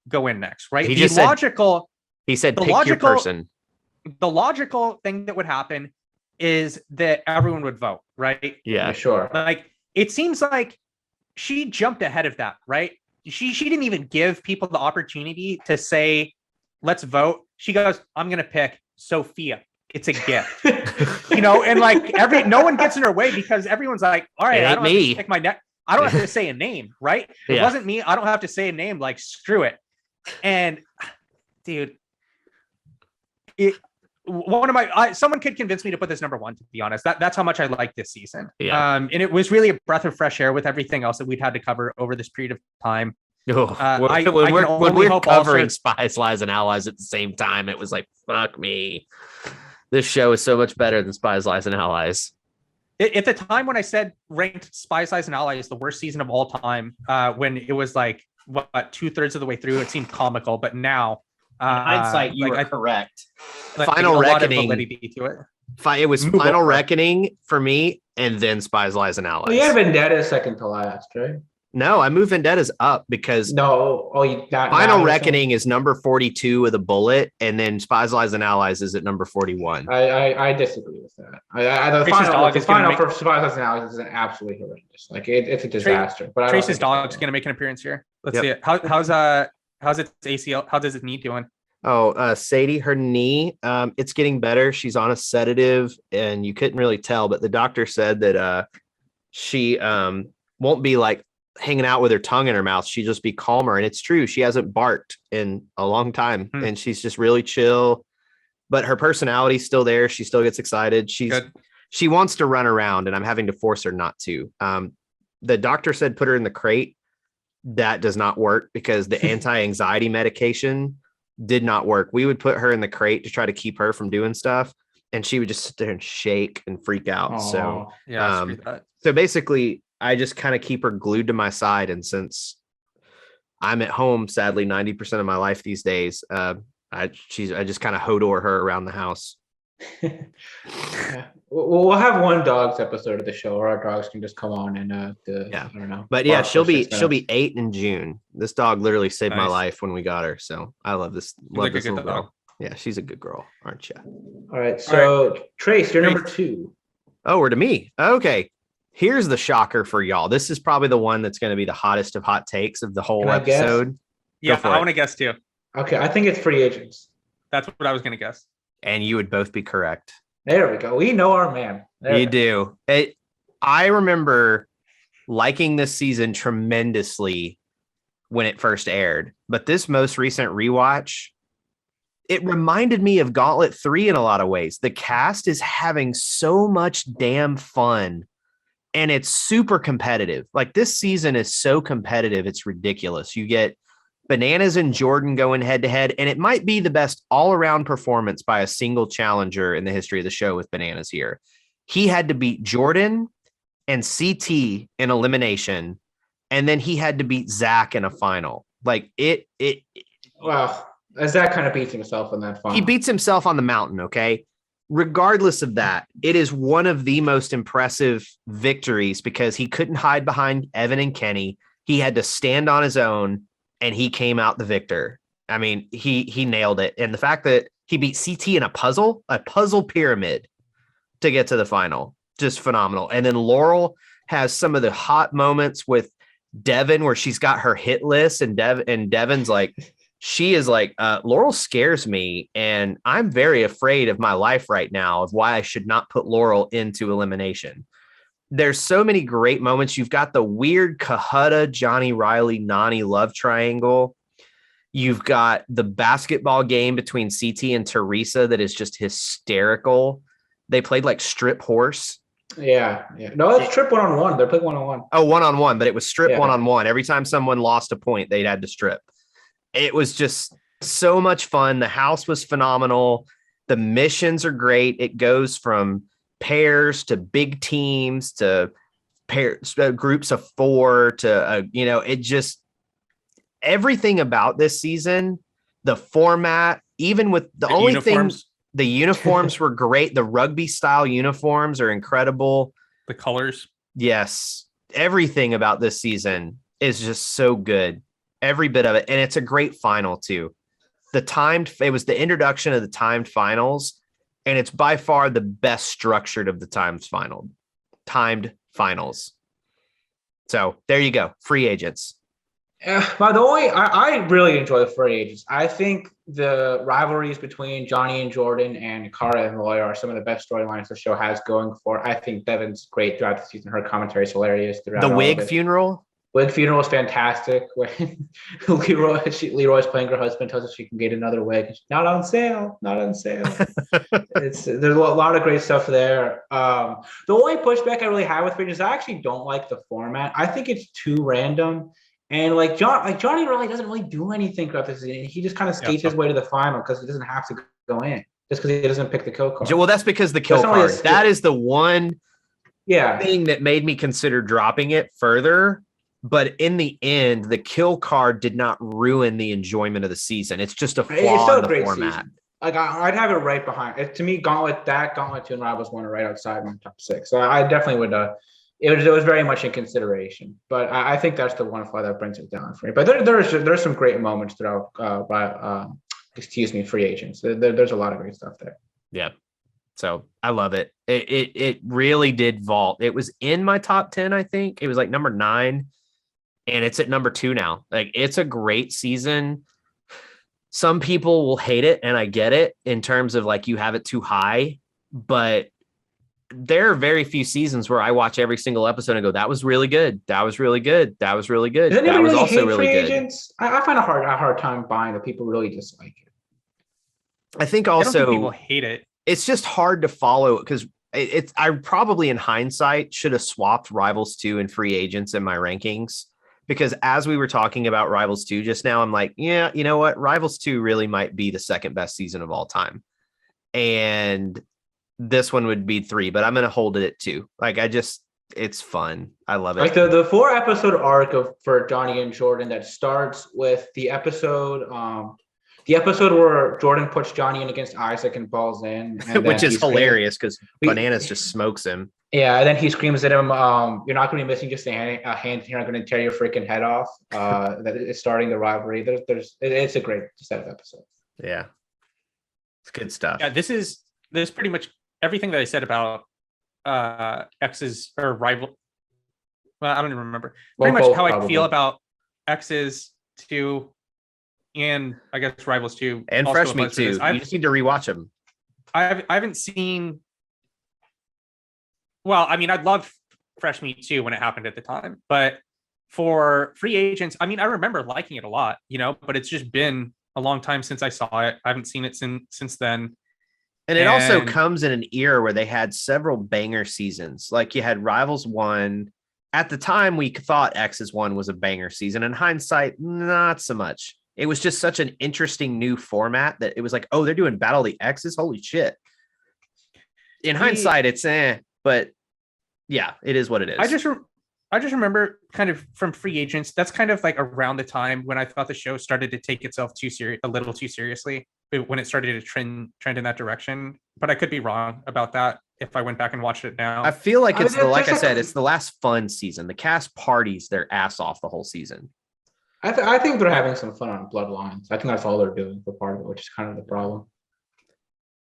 go in next, right? He The just said- logical He said, The pick your logical- person. the logical thing that would happen is that everyone would vote, right? Yeah. Sure. Like it seems like she jumped ahead of that, right? She didn't even give people the opportunity to say, let's vote. She goes, I'm gonna pick Sophia. It's a gift. And like no one gets in her way because everyone's like, all right, It I ain't don't have me. to pick my neck. I don't have to say a name, right? It Yeah. wasn't me. I don't have to say a name. Like, screw it. And dude, someone could convince me to put this number one, to be honest. That's how much I like this season. Yeah. And it was really a breath of fresh air with everything else that we'd had to cover over this period of time. Oh, I when can we're only hope all covering sorts- Spies, Lies, and Allies at the same time, it was like, fuck me. This show is so much better than Spies, Lies, and Allies. At the time when I said ranked Spies, Lies, and Allies the worst season of all time, when it was like what 2/3 of the way through, it seemed comical. But now, hindsight, you were correct. Final a lot of Reckoning. validity to it. It was Move Final over. Reckoning for me, and then Spies, Lies, and Allies. Well, you had Vendetta second to last, right? No, I moved Vendetta's up because No. Oh, you not Final Reckoning is number 42 with a bullet, and then Spies, Lies, and Allies is at number 41. I disagree with that. The Trace's dog the is gonna final make- for Survivors and Alex is an absolutely horrendous. Like it's a disaster. But I don't Trace's think it's dog's good. going to make an appearance here. Let's Yep. see it. How's its ACL? How does its knee doing? Oh, Sadie, her knee, it's getting better. She's on a sedative, and you couldn't really tell, but the doctor said that she won't be like hanging out with her tongue in her mouth. She'd just be calmer. And it's true. She hasn't barked in a long time, and she's just really chill. But her personality's still there. She still gets excited. Good. She wants to run around, and I'm having to force her not to. The doctor said put her in the crate. That does not work because the anti-anxiety medication did not work. We would put her in the crate to try to keep her from doing stuff, and she would just sit there and shake and freak out. So, Aw. Yeah, screw that. so basically, I just kind of keep her glued to my side. And since I'm at home, sadly, 90% of my life these days, I just kind of hodor her around the house. Yeah. We'll have one dogs episode of the show, or our dogs can just come on and I don't know. But yeah, bark for 6 she'll minutes. be 8 in June. This dog literally saved my Nice. life when we got her. So I love this like a good little girl. dog. Yeah, she's a good girl, aren't you? All right, so Trace, you're number Trace. 2. Oh, we're to me. Okay. Here's the shocker for y'all. This is probably the one that's going to be the hottest of hot takes of the whole Can I guess? episode. Yeah, for I it. want to guess too. Okay, I think it's free agents. That's what I was going to guess. And you would both be correct. There we go. We know our man. There You we do. I remember liking this season tremendously when it first aired, but this most recent rewatch, it reminded me of Gauntlet 3 in a lot of ways. The cast is having so much damn fun and it's super competitive. Like this season is so competitive. It's ridiculous. You get Bananas and Jordan going head to head, and it might be the best all around performance by a single challenger in the history of the show with Bananas here. He had to beat Jordan and CT in elimination, and then he had to beat Zach in a final. Like it. Wow. Zach kind of beats himself in that final. He beats himself on the mountain, okay? Regardless of that, it is one of the most impressive victories because he couldn't hide behind Evan and Kenny. He had to stand on his own, and he came out the victor. I mean, he nailed it. And the fact that he beat CT in a puzzle pyramid to get to the final, just phenomenal. And then Laurel has some of the hot moments with Devin where she's got her hit list, and Devin's like, she is like, Laurel scares me, and I'm very afraid of my life right now of why I should not put Laurel into elimination. There's so many great moments. You've got the weird Kahutta, Johnny Riley, Nani love triangle. You've got the basketball game between CT and Teresa that is just hysterical. They played like strip horse. Yeah. No, it's strip 1-on-1. They're playing 1-on-1. Oh, 1-on-1, but it was strip Yeah. 1-on-1. Every time someone lost a point, they'd had to strip. It was just so much fun. The house was phenomenal. The missions are great. It goes from pairs to big teams to pairs, groups of 4 to, it just, everything about this season, the format, even with the only uniforms. thing, the uniforms were great. The rugby style uniforms are incredible. The colors. Yes. Everything about this season is just so good. Every bit of it. And it's a great final too. It was the introduction of the timed finals, and it's by far the best structured of the timed finals. So there you go. Free agents. By the way, I really enjoy free agents. I think the rivalries between Johnny and Jordan and Cara and Loya are some of the best storylines the show has going for it. I think Devin's great throughout the season. Her commentary is hilarious throughout. The all wig of it. funeral. Wig funeral is fantastic. When Leroy's playing her husband, tells her she can get another wig. She's, not on sale. There's a lot of great stuff there. The only pushback I really have with it is I actually don't like the format. I think it's too random. And Johnny really doesn't really do anything throughout this season. He just kind of skates his way to the final because he doesn't have to go in just because he doesn't pick the kill card. Well, that's because the kill card. That is the one thing that made me consider dropping it further. But in the end, the kill card did not ruin the enjoyment of the season. It's just a flaw in the format. Season. Like I'd have it right behind it. To me, Gauntlet 2 and Rivals 1 are right outside my top 6. So I definitely would. It was very much in consideration, but I think that's the one flaw that brings it down for me. But there's some great moments throughout. Free agents. There's a lot of great stuff there. Yeah. So I love it. It really did vault. It was in my top 10, I think. It was like number 9. And it's at number 2 now. Like, it's a great season. Some people will hate it, and I get it in terms of like you have it too high, but there are very few seasons where I watch every single episode and go, that was really good. That was really good. That was really good. Does That was really also hate really free good. Agents? I find a hard time buying that people really dislike it. I think I don't also think people hate it. It's just hard to follow because I probably in hindsight should have swapped Rivals 2 and Free Agents in my rankings. Because as we were talking about Rivals 2 just now, I'm like, yeah, you know what? Rivals 2 really might be the second best season of all time. And this one would be 3, but I'm going to hold it at 2. Like, it's fun. I love it. Like the 4-episode arc for Johnny and Jordan that starts with the episode. The episode where Jordan puts Johnny in against Isaac and balls in, and which then is hilarious because Bananas just smokes him. Yeah, and then he screams at him, "You're not going to be missing just a hand here. I'm going to tear your freaking head off." That is starting the rivalry. It's a great set of episodes. Yeah, it's good stuff. Yeah, there's pretty much everything that I said about X's or rival. Well, I don't even remember. Pretty much how I feel about X's 2 and I guess Rivals 2 and Fresh Meat 2. You just need to rewatch them. I haven't seen. Well, I mean, I'd love Fresh Meat 2 when it happened at the time, but for Free Agents, I mean, I remember liking it a lot, but it's just been a long time since I saw it. I haven't seen it since then. And it also comes in an era where they had several banger seasons. Like you had Rivals 1. At the time, we thought X's 1 was a banger season. In hindsight, not so much. It was just such an interesting new format that it was like, oh, they're doing Battle of the X's? Holy shit. In hindsight, it's but yeah, it is what it is. I just remember kind of from Free Agents, that's kind of like around the time when I thought the show started to take itself a little too seriously, when it started to trend in that direction. But I could be wrong about that if I went back and watched it now. I feel like it's it's the last fun season. The cast parties their ass off the whole season. I think they're having some fun on Bloodlines. I think that's all they're doing for part of it, which is kind of the problem.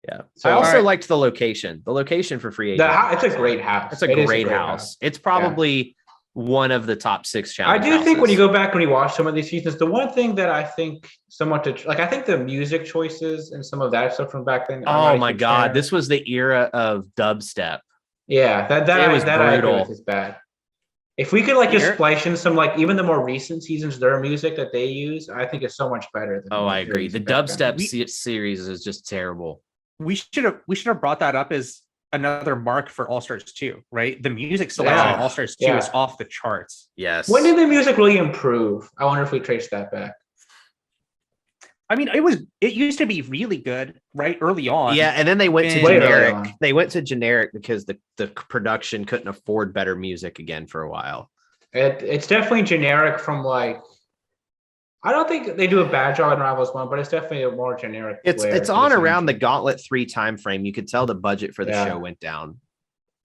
Yeah. So I also liked the location. The location for Free Agent. It's a great house. It's a great house. It's probably one of the top 6 challenge I do think when you go back and you watch some of these seasons, the one thing that I think I think the music choices and some of that stuff from back then. Oh my God. This was the era of dubstep. Yeah. That was brutal. I agree with is bad. If we could just splice in some even the more recent seasons, their music that they use, I think is so much better. Than I agree. The dubstep series is just terrible. We should have brought that up as another mark for All Stars 2, right? The music selection in All Stars 2 is off the charts. Yes. When did the music really improve? I wonder if we trace that back. I mean, it used to be really good, right? Early on. Yeah, and then they went to generic. They went to generic because the production couldn't afford better music again for a while. It's definitely generic from I don't think they do a bad job in Rivals 1, but it's definitely a more generic. It's on around the Gauntlet 3 time frame. You could tell the budget for the show went down.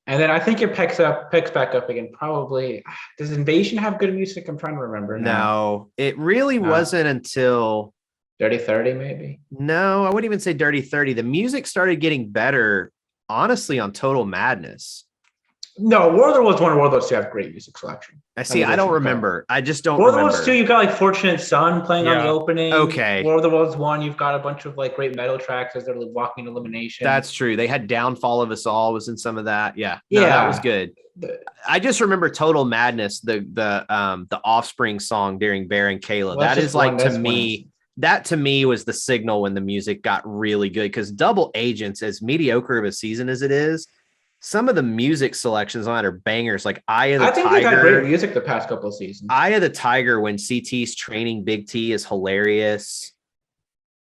And then I think it picks back up again. Probably. Does Invasion have good music? I'm trying to remember now. No, it really wasn't until Dirty 30, maybe. No, I wouldn't even say Dirty 30. The music started getting better, honestly, on Total Madness. No, War of the Worlds 1 and War of the Worlds 2 have great music selection. I don't remember. I just don't remember. War of the Worlds 2, you've got Fortunate Son playing on the opening. Okay. War of the Worlds 1, you've got a bunch of great metal tracks as they're walking elimination. That's true. They had Downfall of Us All was in some of that. Yeah. No, that was good. I just remember Total Madness, the Offspring song during Bear and Kayla. That is that to me was the signal when the music got really good, because Double Agents, as mediocre of a season as it is, some of the music selections on it are bangers. Like Eye of the Tiger. I think they got great music the past couple of seasons. Eye of the Tiger, when CT's training Big T, is hilarious.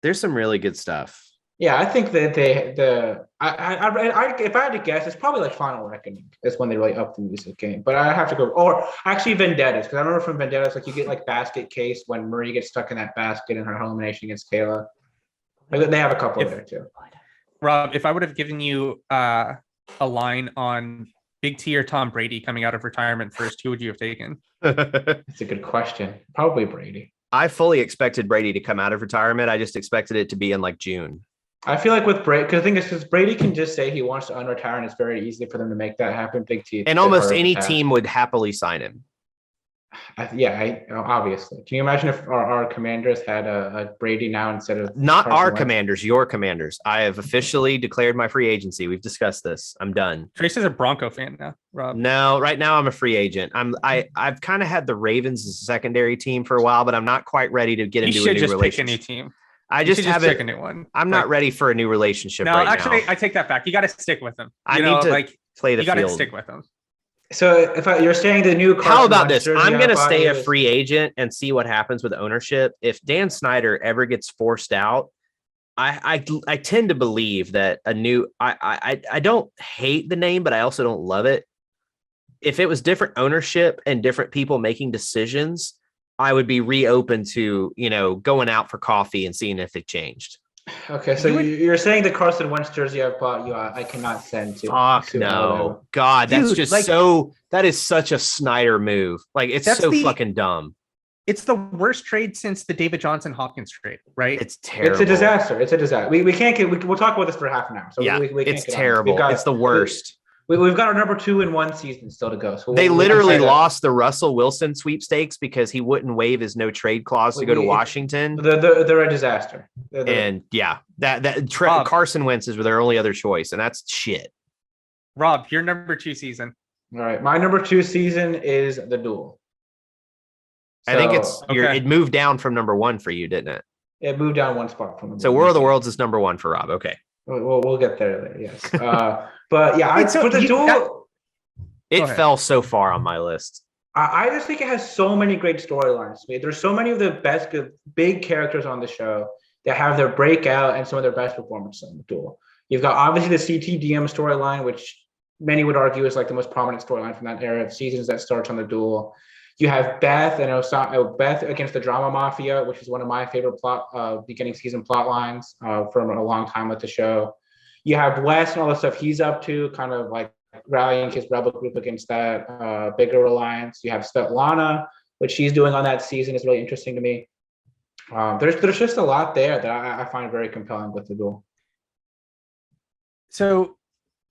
There's some really good stuff. Yeah, I think that if I had to guess, it's probably Final Reckoning is when they really up the music game. But I have to go, or actually Vendettas, because I remember from Vendettas, you get Basket Case when Marie gets stuck in that basket in her elimination against Kayla. They have a couple there too. Rob, if I would have given you a line on Big T or Tom Brady coming out of retirement first, who would you have taken? That's a good question. Probably Brady. I fully expected Brady to come out of retirement. I just expected it to be in June. I feel with Brady, because the thing is, because Brady can just say he wants to unretire, and it's very easy for them to make that happen. Big T. And almost any team would happily sign him. Obviously. Can you imagine if our Commanders had a Brady now instead of not Carson our Wentz? Commanders, your Commanders? I have officially declared my free agency. We've discussed this. I'm done. Trace is a Bronco fan now, Rob. No, right now I'm a free agent. I've kind of had the Ravens as a secondary team for a while, but I'm not quite ready to get into a new relationship. Pick a new team. I just haven't. Pick a new one. I'm not ready for a new relationship. No, actually, I take that back. You got to stick with them. I need to play the field. You got to stick with them. So you're saying the new Carson, how about this? I'm going to stay a free agent and see what happens with ownership. If Dan Snyder ever gets forced out, I tend to believe that I don't hate the name, but I also don't love it. If it was different ownership and different people making decisions, I would be reopened to, going out for coffee and seeing if they changed. Okay, so you're saying the Carson Wentz jersey I bought you, I cannot send to. Fuck no. God, that's Dude, just like- that is such a Snyder move. Like, it's so fucking dumb. It's the worst trade since the David Johnson Hopkins trade, right? It's terrible. It's a disaster. It's a disaster. We can't get. We'll talk about this for half an hour. So yeah, we can't it's get terrible. It's the worst. We've got our number 2 in one season still to go. So they literally lost the Russell Wilson sweepstakes because he wouldn't waive his no trade clause to go to Washington. They're a disaster. And yeah, Carson Wentz is their only other choice, and that's shit. Rob, your number 2 season. All right, my number 2 season is The Duel. I think it moved down from number 1 for you, didn't it? It moved down one spot from. So War of the Worlds is number 1 for Rob. Okay, we'll get there later. Yes, but yeah, for The Duel. It fell so far on my list. I just think it has so many great storylines. There's so many of the best big characters on the show that have their breakout and some of their best performances on The Duel. You've got obviously the CTDM storyline, which many would argue is like the most prominent storyline from that era of seasons that starts on The Duel. You have Beth and Beth against the Drama Mafia, which is one of my favorite beginning season plot lines from a long time with the show. You have Wes and all the stuff he's up to, kind of like rallying his rebel group against that bigger alliance. You have Svetlana, what she's doing on that season is really interesting to me. There's just a lot there that I find very compelling with The Duel. So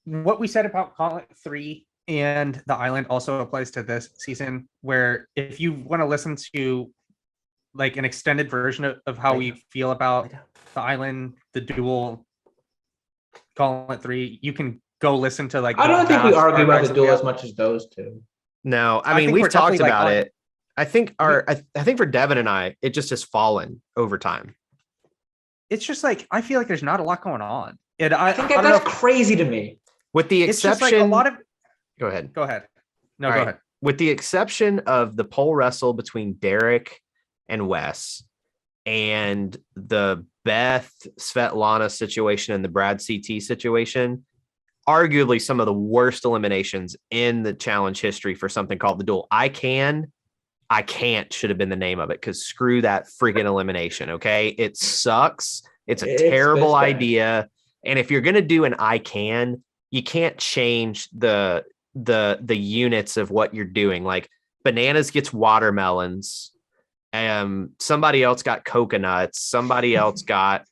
what we said about Gauntlet 3 and The Island also applies to this season, where if you want to listen to like an extended version of how we feel about The Island, The Duel, Gauntlet 3, you can go listen to like. I don't think we argue about The Duel as much as those two. No, I mean we've talked about it. I think I think for Devin and I, it just has fallen over time. It's just like I feel like there's not a lot going on, and I think that's crazy to me. With the exception, like a lot of. Go ahead. No, go ahead. With the exception of the pole wrestle between Derek and Wes, and the Beth Svetlana situation and the Brad CT situation, arguably some of the worst eliminations in the challenge history for something called The Duel. I can't should have been the name of it, because screw that freaking elimination. Okay. It sucks. It's a terrible idea. And if you're going to do an you can't change the units of what you're doing. Like Bananas gets watermelons. Somebody else got coconuts. Somebody else got.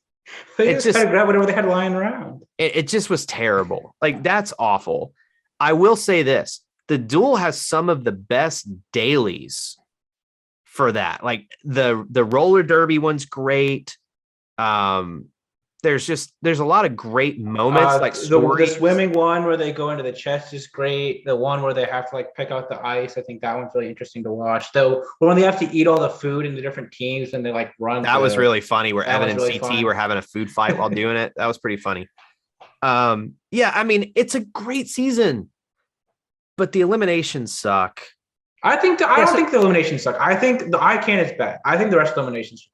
They just kind of grab whatever they had lying around. It just was terrible. Like, that's awful. I will say this: The Duel has some of the best dailies for that. Like the roller derby one's great. There's a lot of great moments, like the swimming one where they go into the chest is great. The one where they have to like pick out the ice, I think that one's really interesting to watch. Though when they have to eat all the food in the different teams and they like run. That was really funny. Where Evan and CT were having a food fight while doing it. That was pretty funny. Yeah, I mean, it's a great season, but the eliminations suck. I don't think the eliminations suck. I think the ICANN is bad. I think the rest of the eliminations are good.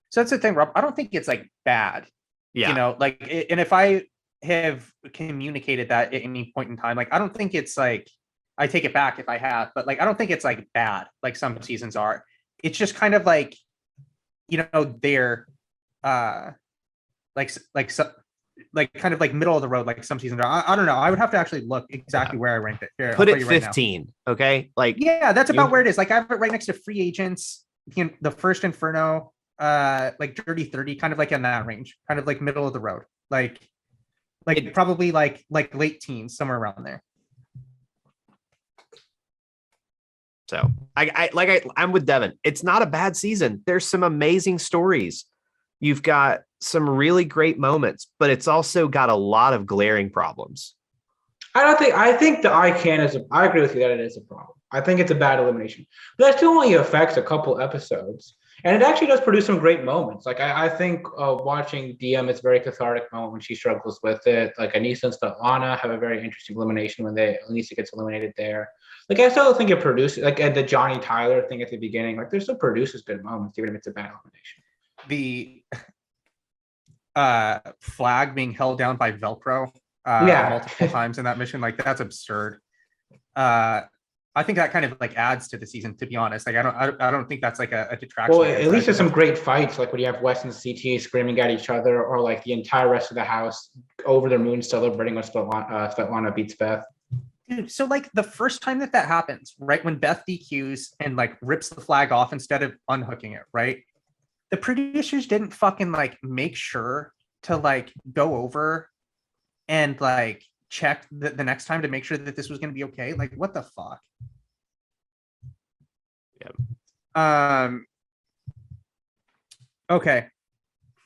So that's the thing, Rob. I don't think it's like bad. Yeah. You know, like, and if I have communicated that at any point in time, like, I don't think it's like, I take it back if I have, but like, I don't think it's like bad, like some seasons are. It's just kind of like, you know, they're like kind of like middle of the road, like some seasons are. I don't know. I would have to actually look exactly where I ranked it. Here, put it 15. Right, okay. Like, yeah, that's about where it is. Like, I have it right next to Free Agents, the First Inferno, like Dirty 30, kind of like in that range, kind of like middle of the road, like probably like late teens, somewhere around there. So I'm with Devin. It's not a bad season. There's some amazing stories. You've got some really great moments, but it's also got a lot of glaring problems. I think the ICANN I agree with you that it is a problem. I think it's a bad elimination, but that still only affects a couple episodes. And it actually does produce some great moments. Like I think watching DM is a very cathartic moment when she struggles with it. Like Anissa and Svetlana have a very interesting elimination when Anissa gets eliminated there. Like I still think it produces, like the Johnny Tyler thing at the beginning, like there still produces good moments, even if it's a bad elimination. The flag being held down by Velcro multiple times in that mission, like that's absurd. I think that kind of like adds to the season, to be honest. Like I don't think that's like a detraction. Well, at least there's some great fights, like when you have Wes and CT screaming at each other, or like the entire rest of the house over their moon celebrating when Svetlana beats Beth. Dude, so like the first time that happens, right, when Beth DQs and like rips the flag off instead of unhooking it, right? The producers didn't fucking like make sure to like go over and like check the next time to make sure that this was going to be okay. Like, what the fuck? Yep. Okay.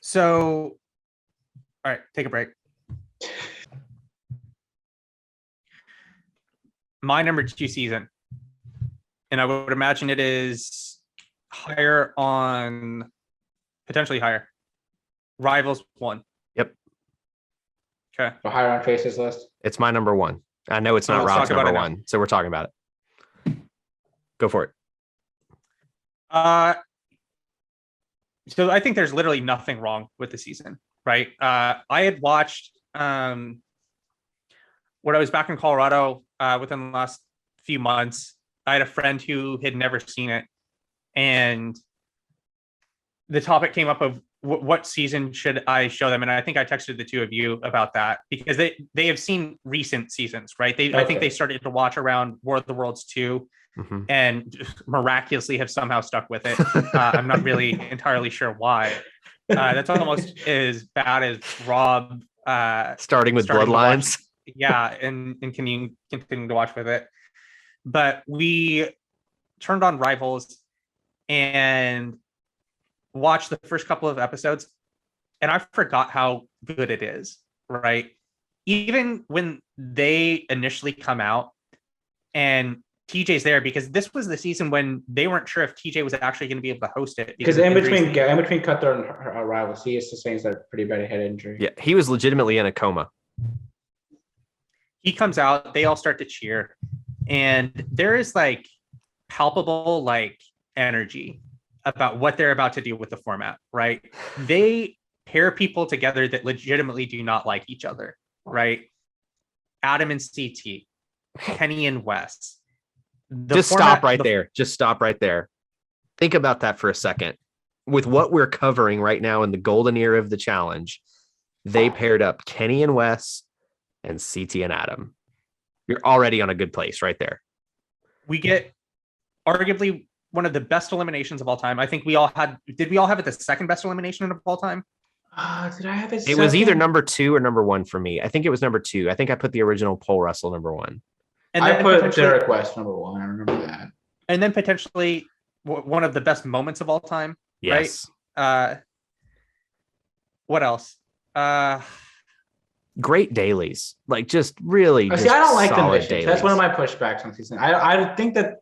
So, all right, take a break. My number 2 season, and I would imagine it is potentially higher. Rivals 1. Yep. Okay. So higher on Trace's list. It's my number 1. I know it's not Rob's number 1, so we're talking about it. Go for it. So I think there's literally nothing wrong with the season, right? I had watched when I was back in Colorado within the last few months. I had a friend who had never seen it, and the topic came up of what season should I show them, and I think I texted the two of you about that because they have seen recent seasons, right? I think they started to watch around War of the Worlds 2. Mm-hmm. And miraculously have somehow stuck with it. I'm not really entirely sure why. That's almost as bad as Rob starting with Bloodlines. Yeah, and continuing to watch with it. But we turned on Rivals and watched the first couple of episodes, and I forgot how good it is, right? Even when they initially come out and TJ's there, because this was the season when they weren't sure if TJ was actually going to be able to host it. Because in between Cutler and her Rivals, he sustains that pretty bad head injury. Yeah, he was legitimately in a coma. He comes out, they all start to cheer, and there is like palpable like energy about what they're about to do with the format, right? They pair people together that legitimately do not like each other, right? Adam and CT, Kenny and Wes. Just stop right there. Just stop right there. Think about that for a second. With what we're covering right now in the golden era of the challenge, they paired up Kenny and Wes and CT and Adam. You're already on a good place right there. We get arguably one of the best eliminations of all time. I think did we all have it the second best elimination of all time? Did I have it? It was either number 2 or number 1 for me. I think it was number 2. I think I put the original Pole Wrestle number 1. And I put Derek West number 1. I remember that. And then potentially one of the best moments of all time. Yes. Right? What else? Great dailies. Like just really. I don't like the missions. Dailies. That's one of my pushbacks on season. I think that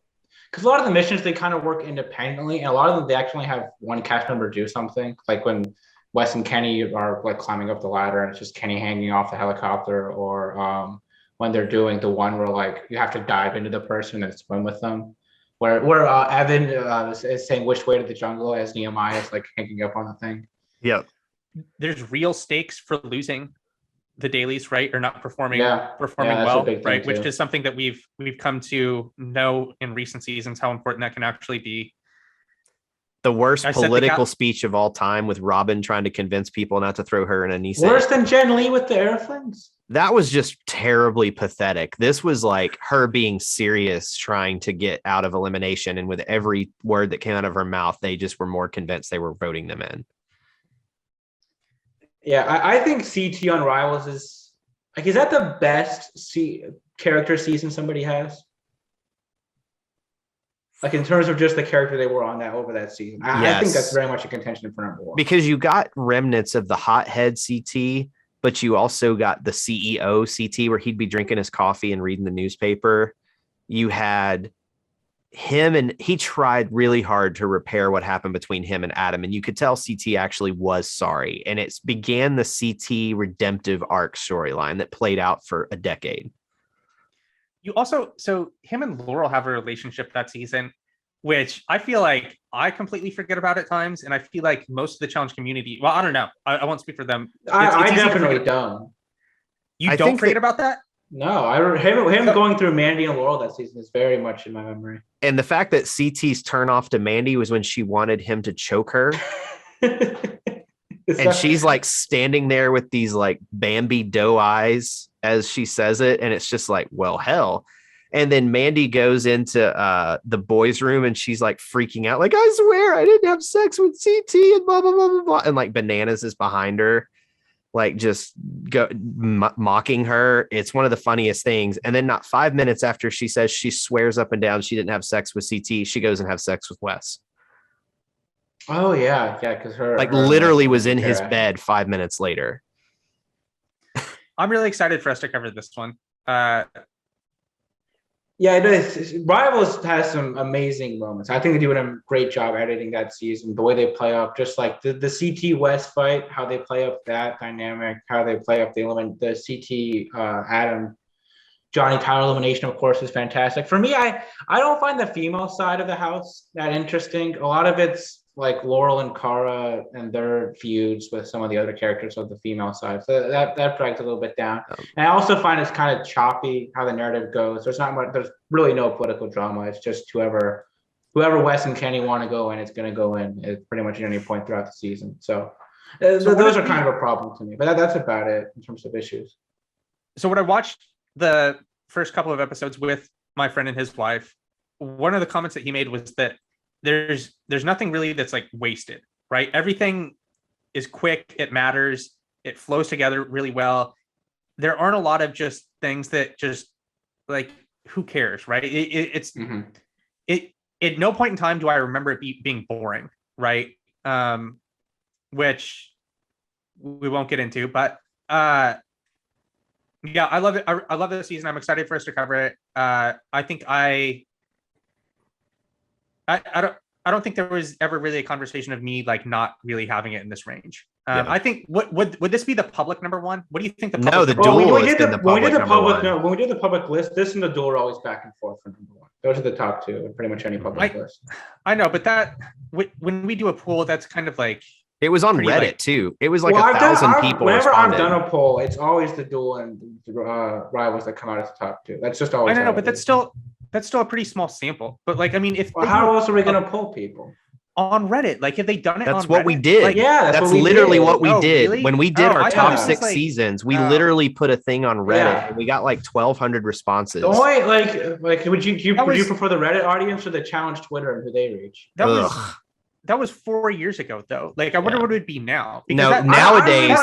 because a lot of the missions they kind of work independently, and a lot of them they actually have one cast member do something. Like when Wes and Kenny are like climbing up the ladder, and it's just Kenny hanging off the helicopter, or when they're doing the one where like you have to dive into the person and swim with them, where Evan is saying which way to the jungle as Nehemiah is like hanging up on the thing. Yep. There's real stakes for losing the dailies, right? Or not performing well, right? Which is something that we've come to know in recent seasons how important that can actually be. The worst political speech of all time with Robin trying to convince people not to throw her in a knee. Worse than Jen Lee with the airplanes. That was just terribly pathetic. This was like her being serious, trying to get out of elimination. And with every word that came out of her mouth, they just were more convinced they were voting them in. Yeah, I think CT on Rivals is that the best character season somebody has? Like in terms of just the character they were on over that season. I think that's very much a contention for number 1. Because you got remnants of the hothead CT, but you also got the CEO CT where he'd be drinking his coffee and reading the newspaper. You had him, and he tried really hard to repair what happened between him and Adam. And you could tell CT actually was sorry. And it began the CT redemptive arc storyline that played out for a decade. So him and Laurel have a relationship that season, which I feel like I completely forget about at times. And I feel like most of the challenge community, well, I don't know. I won't speak for them. I definitely don't. You don't forget about that? No, him going through Mandy and Laurel that season is very much in my memory. And the fact that CT's turn off to Mandy was when she wanted him to choke her. And she's like standing there with these like Bambi doe eyes as she says it. And it's just like, well, hell. And then Mandy goes into the boys' room and she's like freaking out. Like, I swear I didn't have sex with CT and blah, blah, blah, blah, blah. And like Bananas is behind her, like just mocking her. It's one of the funniest things. And then not 5 minutes after she says she swears up and down she didn't have sex with CT, she goes and have sex with Wes. Oh yeah, because her literally was in his bed 5 minutes later. I'm really excited for us to cover this one. Yeah, it is. Rivals has some amazing moments. I think they do a great job editing that season. The way they play up, just like the CT West fight, how they play up that dynamic, how they play up the CT Adam Johnny Tyler elimination, of course, is fantastic. For me, I don't find the female side of the house that interesting. A lot of it's like Laurel and Cara and their feuds with some of the other characters of the female side. So that drags a little bit down. And I also find it's kind of choppy how the narrative goes. There's really no political drama. It's just whoever Wes and Kenny want to go in, it's going to go in at pretty much at any point throughout the season. So those are kind of a problem to me. But that's about it in terms of issues. So when I watched the first couple of episodes with my friend and his wife, one of the comments that he made was that there's nothing really that's like wasted, right? Everything is quick, it matters, it flows together really well. There aren't a lot of just things that just like, who cares, right? It's at no point in time do I remember it being boring, right? Which we won't get into, but yeah, I love it. I love this season. I'm excited for us to cover it. I think I don't think there was ever really a conversation of me like not really having it in this range. I think would this be the public number one? What do you think the public? No, the duel has been the public number one. No, when we did the public list, this and the duel are always back and forth for number one. Those are the top two in pretty much any public list. I know, but that when we do a poll, that's kind of like it was on Reddit too. It was like 1,000 people. Whenever responded. I've done a poll, it's always the duel and rivals that come out as the top two. That's just always. I know, but that's still a pretty small sample. But like, I mean, if how else are we going to poll people? On Reddit, like if they done it, that's on what Reddit, we did. like, that's literally what we did really? When we did our top 6 like, seasons. We literally put a thing on Reddit, and we got like 1,200 responses. The only like would you prefer the Reddit audience or the challenge Twitter and who they reach? That was 4 years ago, though. Like, I wonder what it would be now. Nowadays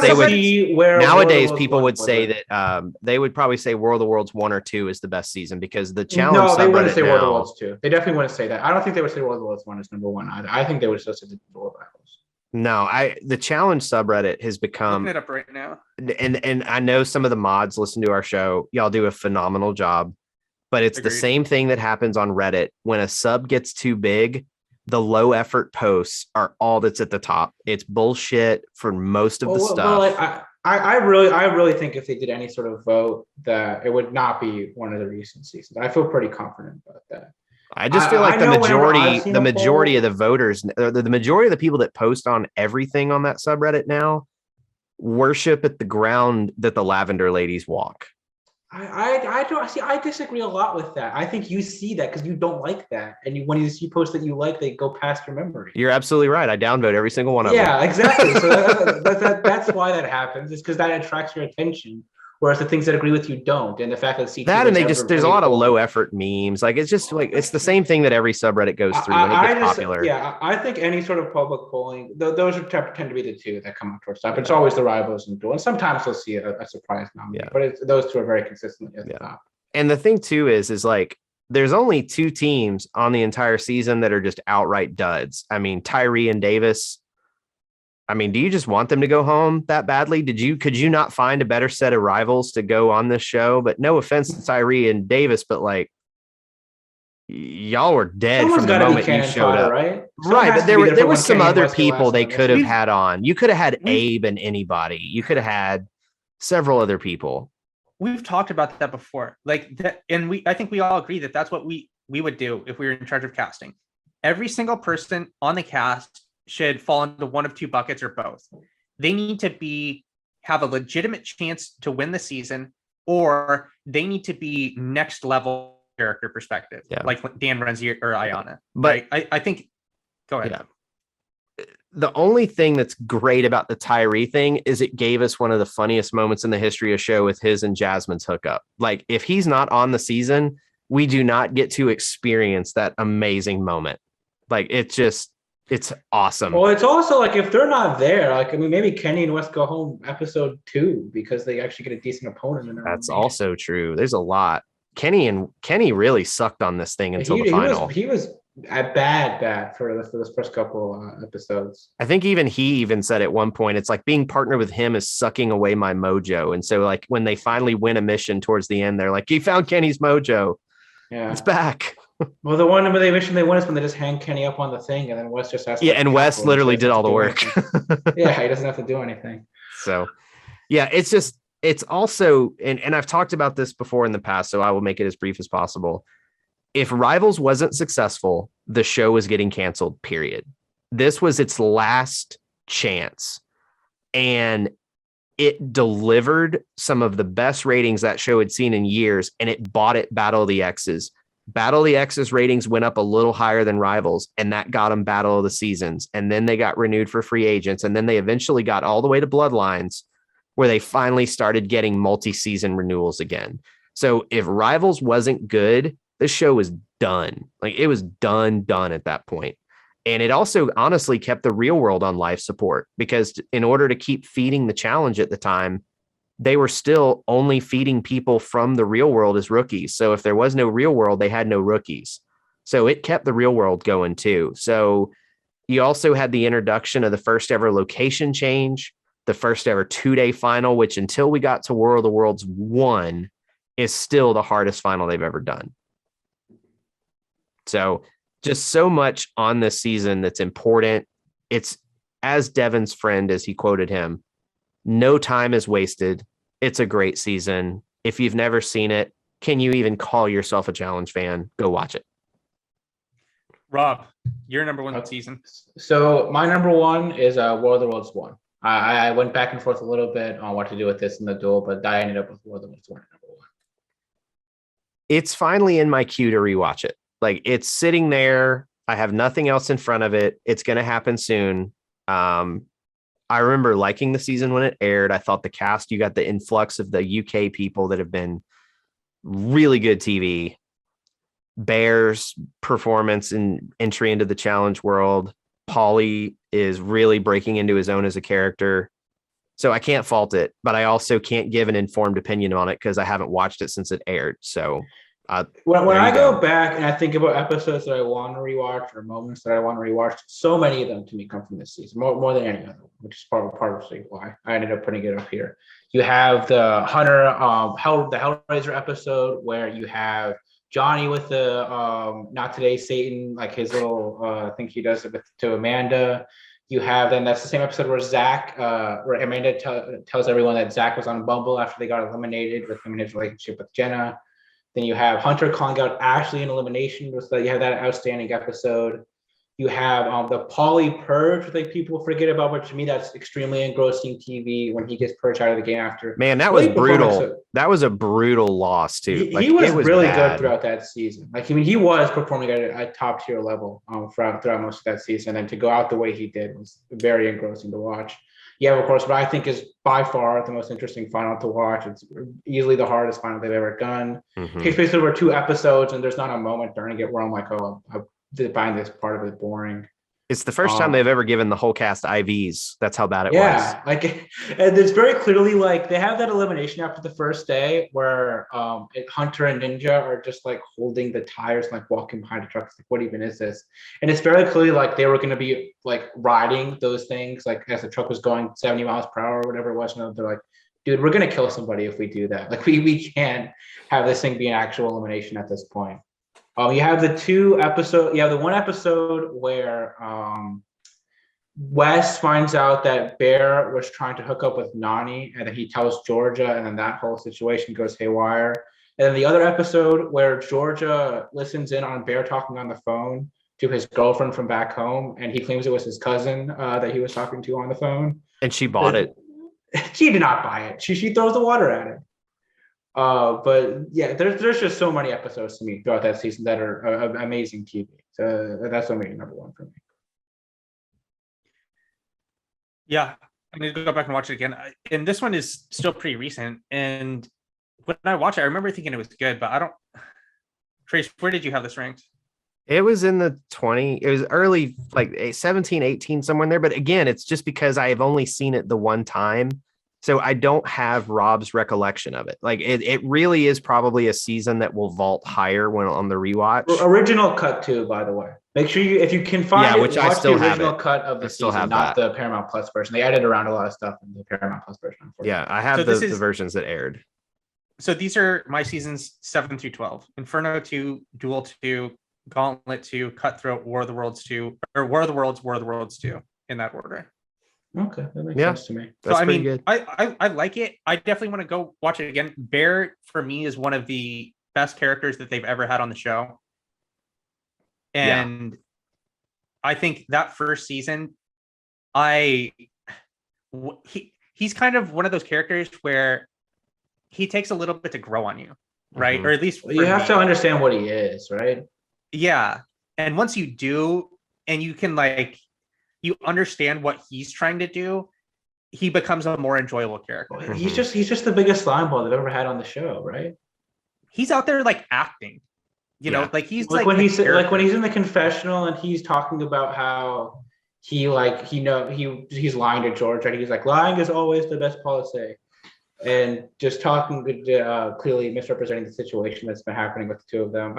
people would was say that they would probably say World of Worlds 1 or 2 is the best season because the challenge. No, they wouldn't say World of Worlds 2. They definitely wouldn't say that. I don't think they would say World of Worlds 1 is number one either. I think they would still say the Duel Battles. No, the challenge subreddit has become. Looking it up right now. And I know some of the mods listen to our show. Y'all do a phenomenal job, but it's the same thing that happens on Reddit when a sub gets too big. The low effort posts are all that's at the top. It's bullshit for most of the stuff. I really think if they did any sort of vote that it would not be one of the recent seasons. I feel pretty confident about that. I just feel like the majority of the voters, or the majority of the people that post on everything on that subreddit now worship at the ground that the Lavender Ladies walk. I don't see. I disagree a lot with that. I think you see that because you don't like that, and when you see posts that you like, they go past your memory. You're absolutely right. I downvote every single one of them. Yeah, exactly. So that's why that happens. Is because that attracts your attention, whereas the things that agree with you don't. And the fact that there's a lot of low effort memes. Like it's just like it's the same thing that every subreddit goes through when it gets popular. Yeah, I think any sort of public polling, those tend to be the two that come up towards top. It's always the rivals and duel, and sometimes you'll see a surprise nominee, but those two are very consistently at the top. And the thing too is like there's only 2 teams on the entire season that are just outright duds. I mean, Tyree and Davis. I mean, do you just want them to go home that badly? Could you not find a better set of rivals to go on this show? But no offense to Tyree and Davis, but like y'all were dead from the moment you showed up. Right? But there was some other people they could have had on. You could have had Abe and anybody. You could have had several other people. We've talked about that before. Like that, and I think we all agree that that's what we would do if we were in charge of casting. Every single person on the cast should fall into one of 2 buckets or both. They need to have a legitimate chance to win the season, or they need to be next level character perspective, Yeah. like Dan Renzi or Ayana. But right? I think. Go ahead. Yeah. The only thing that's great about the Tyree thing is it gave us one of the funniest moments in the history of show with his and Jasmine's hookup. Like, if he's not on the season, we do not get to experience that amazing moment. Like, it's awesome. Well, it's also like if they're not there, like, I mean, maybe Kenny and West go home episode 2 because they actually get a decent opponent. In That's also true. There's a lot. Kenny really sucked on this thing until the final. He was bad for this first couple episodes. I think he even said at one point, it's like being partnered with him is sucking away my mojo. And so, like, when they finally win a mission towards the end, they're like, "You found Kenny's mojo. Yeah, it's back." Well, the one where they mission they win is when they just hang Kenny up on the thing, and then Wes just has to. Yeah, and Wes literally did all the work. Yeah, he doesn't have to do anything. So, yeah, it's also, and I've talked about this before in the past, so I will make it as brief as possible. If Rivals wasn't successful, the show was getting canceled, period. This was its last chance. And it delivered some of the best ratings that show had seen in years, and it bought it Battle of the X's. Battle of the X's ratings went up a little higher than Rivals, and that got them Battle of the Seasons. And then they got renewed for Free Agents, and then they eventually got all the way to Bloodlines, where they finally started getting multi-season renewals again. So if Rivals wasn't good, this show was done. Like, it was done at that point. And it also honestly kept the Real World on life support, because in order to keep feeding the challenge at the time, they were still only feeding people from the Real World as rookies. So if there was no Real World, they had no rookies. So it kept the Real World going too. So you also had the introduction of the first ever location change, the first ever 2-day final, which until we got to War of the Worlds 1 is still the hardest final they've ever done. So just so much on this season that's important. It's, as Devin's friend, as he quoted him, no time is wasted. It's a great season. If you've never seen it, can you even call yourself a challenge fan? Go watch it. Rob, your number one season. So my number one is War of the Worlds 1. I went back and forth a little bit on what to do with this in the duel, but I ended up with War of the Worlds 1 number 1. It's finally in my queue to rewatch it. Like, it's sitting there. I have nothing else in front of it. It's going to happen soon. I remember liking the season when it aired. I thought the cast, you got the influx of the UK people that have been really good TV. Bear's performance and entry into the challenge world. Paulie is really breaking into his own as a character. So I can't fault it, but I also can't give an informed opinion on it because I haven't watched it since it aired. So when I go back and I think about episodes that I want to rewatch or moments that I want to rewatch, so many of them to me come from this season, more than any other, which is part of why I ended up putting it up here. You have the Hunter, the Hellraiser episode where you have Johnny with the not today Satan, like his little thing he does to Amanda. You have then that's the same episode where where Amanda tells everyone that Zach was on Bumble after they got eliminated with him and his relationship with Jenna. Then you have Hunter calling out Ashley in elimination. So you have that outstanding episode. You have the Paulie purge, which like people forget about, but to me that's extremely engrossing TV when he gets purged out of the game after. Man, that was brutal. That was a brutal loss too. He was really good throughout that season. Like, I mean, he was performing at a top tier level throughout most of that season, and to go out the way he did was very engrossing to watch. Yeah, of course, what I think is by far the most interesting final to watch. It's easily the hardest final they've ever done. Mm-hmm. It's basically over 2 episodes, and there's not a moment during it where I'm like, oh, I find this part of it boring. It's the first time they've ever given the whole cast IVs. That's how bad it was. Yeah, like, and it's very clearly like they have that elimination after the first day where Hunter and Ninja are just like holding the tires and like walking behind the truck. It's like, what even is this? And it's very clearly like they were going to be like riding those things like as the truck was going 70 miles per hour or whatever it was. And they're like, dude, we're going to kill somebody if we do that. Like we can't have this thing be an actual elimination at this point. You have the 2 episodes. You have the 1 episode where Wes finds out that Bear was trying to hook up with Nani, and then he tells Georgia, and then that whole situation goes haywire. And then the other episode where Georgia listens in on Bear talking on the phone to his girlfriend from back home, and he claims it was his cousin that he was talking to on the phone. And she bought it. She did not buy it. She throws the water at it. But yeah, there's just so many episodes to me throughout that season that are amazing TV. So that's what made it number one for me. Yeah, I need to go back and watch it again. And this one is still pretty recent. And when I watched it, I remember thinking it was good, but I don't. Trace, where did you have this ranked? It was in the 20, it was early, like 17, 18, somewhere in there. But again, it's just because I have only seen it the one time. So I don't have Rob's recollection of it. Like it really is probably a season that will vault higher when on the rewatch. Original cut too, by the way. Make sure if you can find it, which I watch still the have original it. cut of the season, not the Paramount Plus version. They added around a lot of stuff in the Paramount Plus version. Yeah, I have the versions that aired. So these are my seasons 7 through 12. Inferno 2, Duel 2, Gauntlet 2, Cutthroat, War of the Worlds 2, or War of the Worlds 2, in that order. Okay, that makes sense to me. So I mean, good. I like it. I definitely want to go watch it again. Bear for me is one of the best characters that they've ever had on the show, and I think that first season, he's kind of one of those characters where he takes a little bit to grow on you, right? Mm-hmm. Or at least you have to understand what he is, right? Yeah, and once you do, and you can you understand what he's trying to do, he becomes a more enjoyable character. Mm-hmm. He's just the biggest slime ball they've ever had on the show, right? He's out there acting, you know, he's when he's in the confessional and he's talking about how he's lying to George, right? He's like, lying is always the best policy. And just talking, clearly misrepresenting the situation that's been happening with the two of them.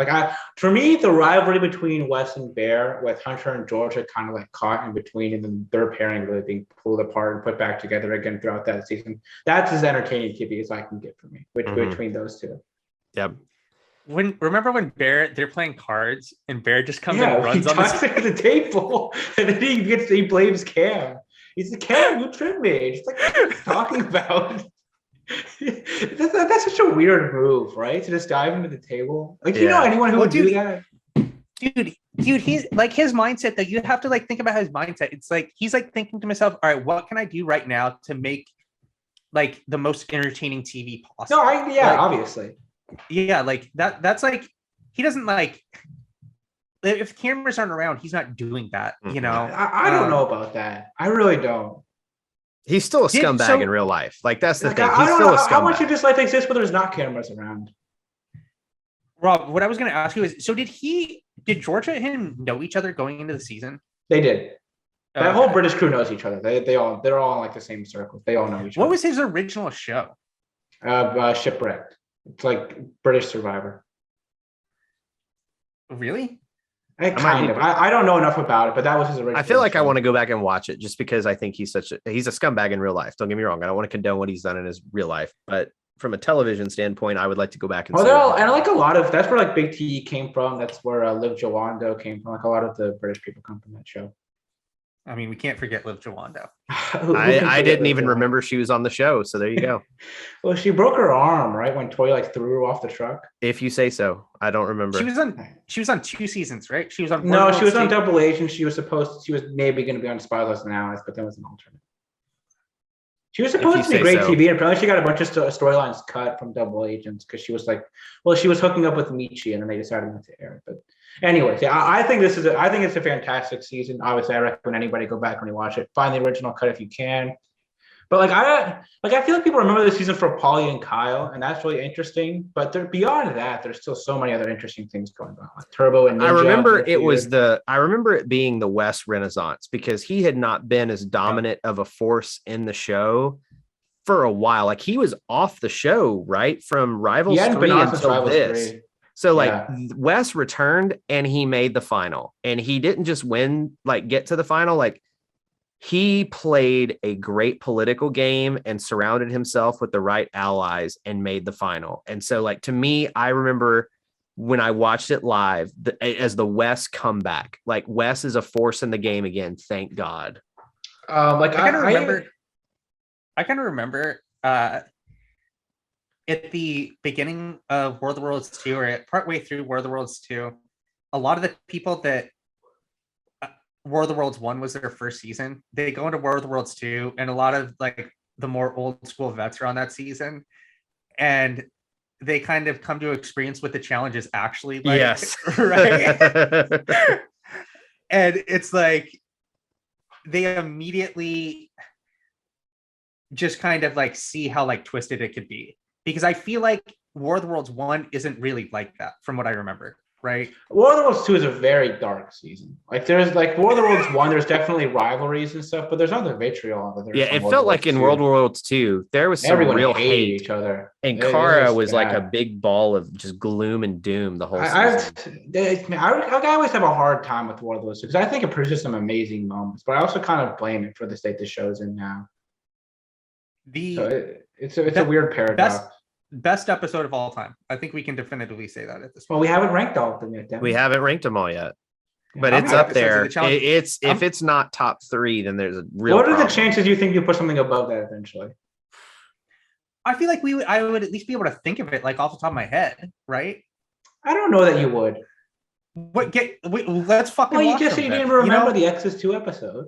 For me, the rivalry between Wes and Bear, with Hunter and George, had kind of caught in between, and then their pairing really being pulled apart and put back together again throughout that season. That's as entertaining TV as I can get for me between those two. Yep. Remember when they're playing cards and Bear just comes and runs on the table, and then he blames Cam. He's like, Cam, you tripped me. Just what are you talking about? That's such a weird move, right? To just dive into the table. You know anyone who would do that? Dude, he's his mindset that you have to think about his mindset. It's he's thinking to himself, all right, what can I do right now to make the most entertaining TV possible? No, obviously. Yeah, that's he doesn't if cameras aren't around, he's not doing that, you know. I don't know about that. I really don't. He's still a scumbag in real life. That's the thing. He's still a scumbag. How much of this life exists where there's not cameras around? Rob, what I was going to ask you is, so did Georgia and him know each other going into the season? They did. That whole British crew knows each other. They're all in the same circle. They all know each other. What was his original show? Shipwrecked. It's British Survivor. Really? Kind of. I don't know enough about it, but that was his original. I feel I want to go back and watch it just because I think he's a scumbag in real life. Don't get me wrong. I don't want to condone what he's done in his real life, but from a television standpoint, I would like to go back and see. And a lot of that's where Big T came from. That's where Liv Jawando came from. A lot of the British people come from that show. I mean, we can't forget Liv Jawando. I didn't even remember she was on the show, so there you go. Well, she broke her arm, right, when Toy threw her off the truck. If you say so. I don't remember. She was on 2 seasons, right? She was on she was on Double Agent. She was maybe going to be on Spies Less Than Allies, but that was an alternate. She was supposed to be great TV, and apparently she got a bunch of storylines cut from Double Agents because she was she was hooking up with Michi, and then they decided not to air it. But anyways, I think it's a fantastic season. Obviously, I recommend anybody go back and watch it. Find the original cut if you can. But I feel people remember this season for Paulie and Kyle, and that's really interesting. But beyond that, there's still so many other interesting things going on, like Turbo and Ninja. I remember it being the Wes Renaissance because he had not been as dominant of a force in the show for a while. He was off the show, right? From Rivals 3 until this. 3. So Wes returned and he made the final, and he didn't just win, get to the final. He played a great political game and surrounded himself with the right allies and made the final. And so, to me, I remember when I watched it live as the Wes comeback. Wes is a force in the game again. Thank God. I kind of remember at the beginning of War of the Worlds 2, or partway through War of the Worlds 2, a lot of the people that War of the Worlds 1 was their first season, they go into War of the Worlds 2, and a lot of the more old school vets are on that season. And they kind of come to experience what the challenge is actually like. Yes. Right. And it's like they immediately just kind of like see how like twisted it could be, because I feel like War of the Worlds 1 isn't really like that from what I remember, right? War of the Worlds 2 is a very dark season. Like there's like War of the Worlds 1, there's definitely rivalries and stuff, but there's not the vitriol that there's. Yeah, it felt like in World of Worlds 2, there was some everyone real hated hate. each other. And Kara was like a big ball of just gloom and doom the whole season. I always have a hard time with War of the Worlds because I think it produces some amazing moments, but I also kind of blame it for the state the show's in now. It's a weird paradox. Best episode of all time. I think we can definitively say that at this point. Well, we haven't ranked all of them yet. We haven't ranked them all yet, but How it's many up episodes there. of the challenge- If it's not top 3, then there's a real. What are the problem. chances you think you put something above that eventually? I feel like I would at least be able to think of it like off the top of my head, right? I don't know that you would. Let's fucking. Well, you watch just them said you then, didn't remember know? the Exes 2 episode.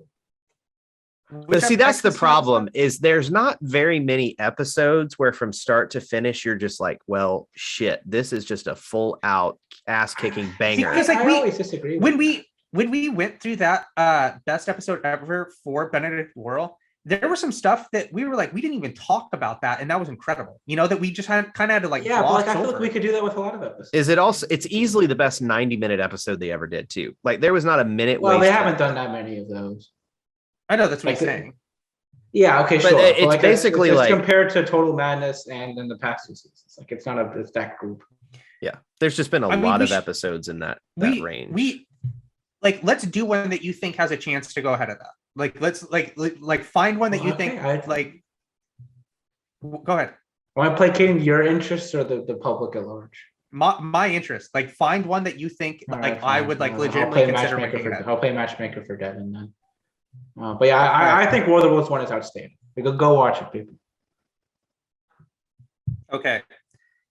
But see, that's the Exes problem. stuff? Is there's not very many episodes where from start to finish you're just like, well, shit, this is just a full out ass kicking banger. Because, like, I we- always disagree. When we went through that best episode ever for Benedict Worrell, there was some stuff that we were like, we didn't even talk about that, and that was incredible. You know, that we just kind of had to like. Yeah, but like I feel over. like we could do that with a lot of episodes. Is it also? It's easily the best 90-minute episode they ever did too. Like there was not a minute. Well, they wasted. haven't done that many of those. I know that's what Like, he's saying. Yeah, okay, But sure. it's like, basically it's like- compared to Total Madness and in the past 2 seasons. Like it's not it's that group. Yeah, there's just been a I mean, lot we of sh- episodes in that range. We like let's do one that you think has a chance to go ahead of that. Like let's like find one that you think like. Go ahead. Am I placating your interests or the public at large? My interest, like find one that you think All like right, I fine. would like I'll legitimately play consider matchmaker ranking for that. I'll play matchmaker for Devin then. But yeah, I think War of the Worlds 1 is outstanding. Go watch it, people. Okay,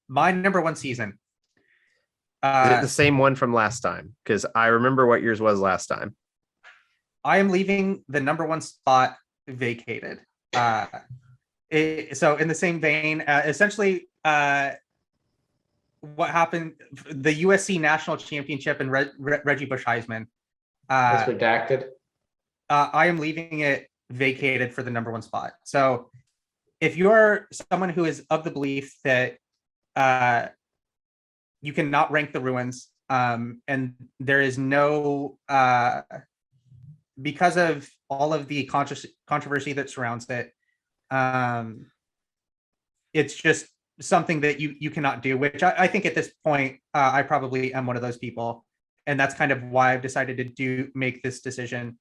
my number 1 season. Is it the same one from last time? Because I remember what yours was last time. I am leaving the number 1 spot vacated. So in the same vein, essentially, what happened? The USC National Championship and Reggie Bush Heisman. It's redacted. I am leaving it vacated for the number 1 spot. So if you're someone who is of the belief that you cannot rank the ruins, and there is no because of all of the controversy that surrounds it, it's just something that you cannot do, which I think at this point I probably am one of those people, and that's kind of why I've decided to make this decision.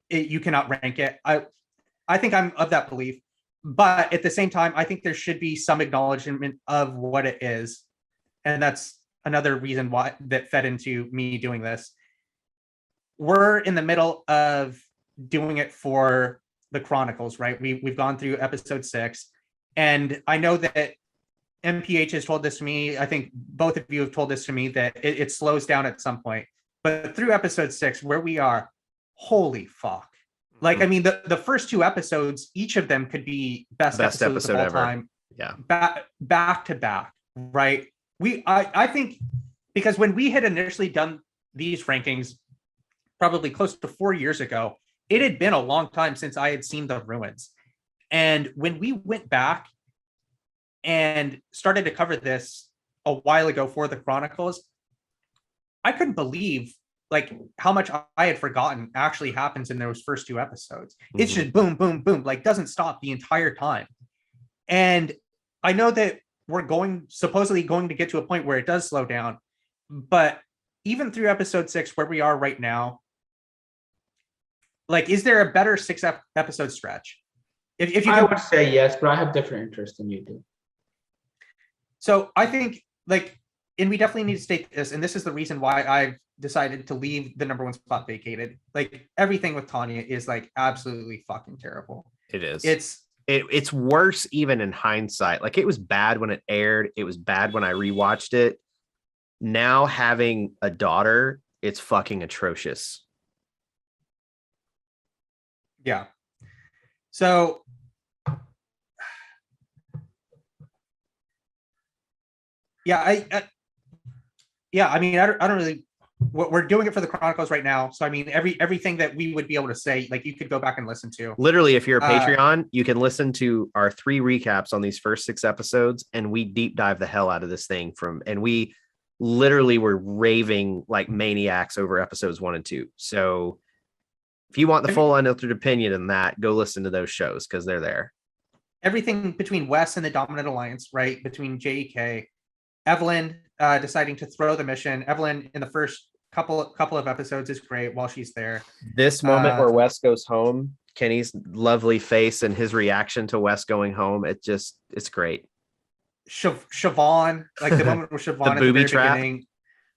You cannot rank it. I think I'm of that belief, but at the same time, I think there should be some acknowledgement of what it is, and that's another reason why that fed into me doing this. We're in the middle of doing it for the Chronicles, right? We've gone through episode 6, and I know that MPH has told this to me. I think both of you have told this to me that it slows down at some point, but through episode 6, where we are, holy fuck. Like, I mean, the first 2 episodes, each of them could be best episodes of all ever. time. Yeah. Back to back, right? I think because when we had initially done these rankings, probably close to 4 years ago, it had been a long time since I had seen the ruins. And when we went back and started to cover this a while ago for the Chronicles, I couldn't believe like how much I had forgotten actually happens in those first 2 episodes. Mm-hmm. It's just boom, boom, boom, like doesn't stop the entire time. And I know that we're supposedly going to get to a point where it does slow down, but even through episode 6, where we are right now, like, is there a better 6 episode stretch? If you I would say yes, but I have different interests than you do. So I think like, and we definitely need to state this, and this is the reason why I've decided to leave the number 1 spot vacated. Like everything with Tanya is like absolutely fucking terrible. It is. It's worse even in hindsight. Like it was bad when it aired. It was bad when I rewatched it. Now having a daughter, it's fucking atrocious. Yeah. So I mean, I don't really. We're doing it for the Chronicles right now, so I mean, everything that we would be able to say, like you could go back and listen to. Literally, if you're a Patreon, you can listen to our 3 recaps on these first 6 episodes, and we deep dive the hell out of this thing and we literally were raving like maniacs over episodes 1 and 2. So if you want the full unfiltered opinion in that, go listen to those shows because they're there. Everything between Wes and the Dominant Alliance, right? Between JEK, Evelyn deciding to throw the mission. Evelyn in the first couple of episodes is great while she's there. This moment where Wes goes home, Kenny's lovely face and his reaction to Wes going home, it's great. Siobhan, like the moment where Siobhan the booby trap. Beginning,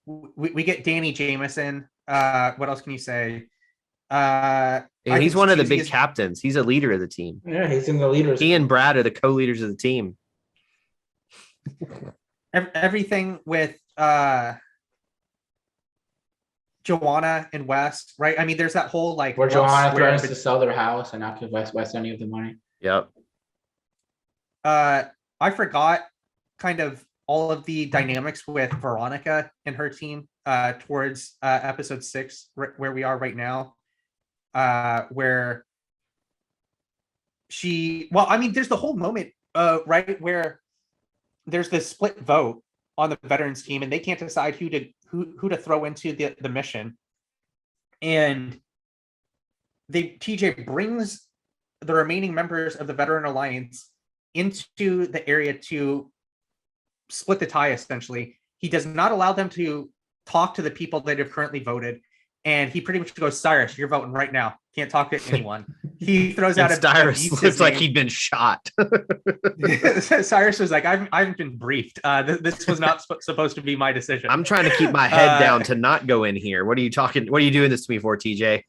we get Danny Jameson. What else can you say? He's one of the big captains. He's a leader of the team. Yeah, he's in the leaders. He and Brad are the co-leaders of the team. Everything with Joanna and West, right? I mean, there's that whole like where Joanna threatens to sell their house and not give West any of the money. Yep. I forgot kind of all of the dynamics with Veronica and her team towards episode 6, where we are right now, where there's the whole moment, right, where there's this split vote on the veterans team and they can't decide who to throw into the mission. And TJ brings the remaining members of the Veteran Alliance into the area to split the tie, essentially. He does not allow them to talk to the people that have currently voted. And he pretty much goes, Cyrus, you're voting right now. Can't talk to anyone. He throws out Cyrus looks like he'd been shot. Cyrus was like, I've been briefed. This was not supposed to be my decision. I'm trying to keep my head down to not go in here. What are you doing this to me for, TJ?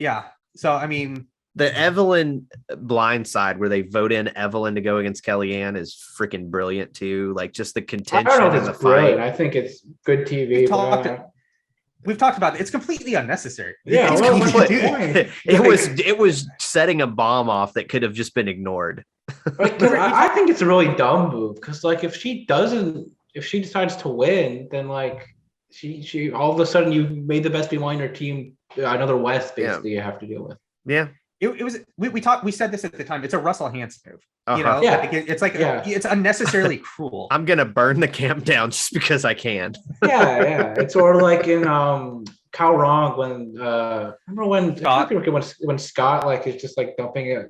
Yeah. So, I mean, the Evelyn blindside where they vote in Evelyn to go against Kellyanne is freaking brilliant too. Like just the contention. I don't know if it's brilliant. I think it's good TV. We've talked about it. It's completely unnecessary. Yeah, it was setting a bomb off that could have just been ignored. I think it's a really dumb move because, like, if she decides to win, then like she all of a sudden you made the best be on your team. Another West basically you have to deal with. Yeah. It was we said this at the time. It's a Russell Hantz move. You know, it's unnecessarily cruel. I'm gonna burn the camp down just because I can. Yeah. It's sort of like in Kyle Wrong when remember when Scott like is just like dumping it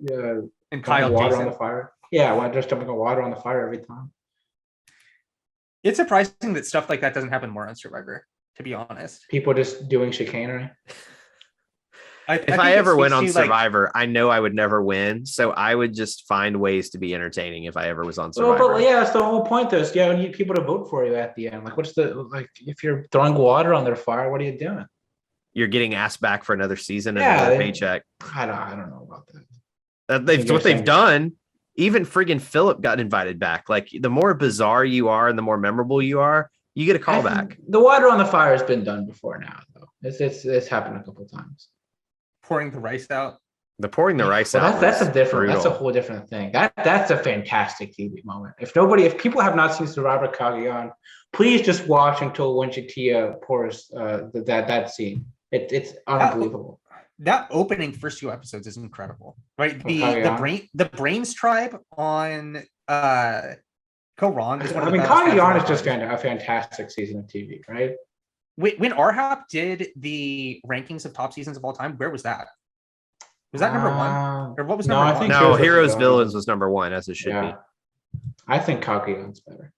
and Kyle water Jason on the fire. Yeah, when just dumping water on the fire every time. It's surprising that stuff like that doesn't happen more on Survivor, to be honest. People just doing chicanery. If I ever went on Survivor, I know I would never win. So I would just find ways to be entertaining if I ever was on Survivor. Well, but yeah, that's the whole point. You need people to vote for you at the end. Like, if you're throwing water on their fire, what are you doing? You're getting asked back for another season and another paycheck. I don't know about that. That's what they've done. Even friggin' Philip got invited back. Like, the more bizarre you are and the more memorable you are, you get a call back. The water on the fire has been done before now, though. It's happened a couple of times. Pouring the rice out. That's a whole different thing. That's a fantastic TV moment. If people have not seen Survivor Cagayan, please just watch until when Shatia pours that scene. It's unbelievable. That opening first 2 episodes is incredible, right? The Brains tribe on Koran. Cagayan is just a fantastic season of TV, right? When RHAP did the rankings of top seasons of all time, where was that? Was that number 1? Or what was number 1? No, Heroes Villains was number 1, as it should be. I think Cagayan's better.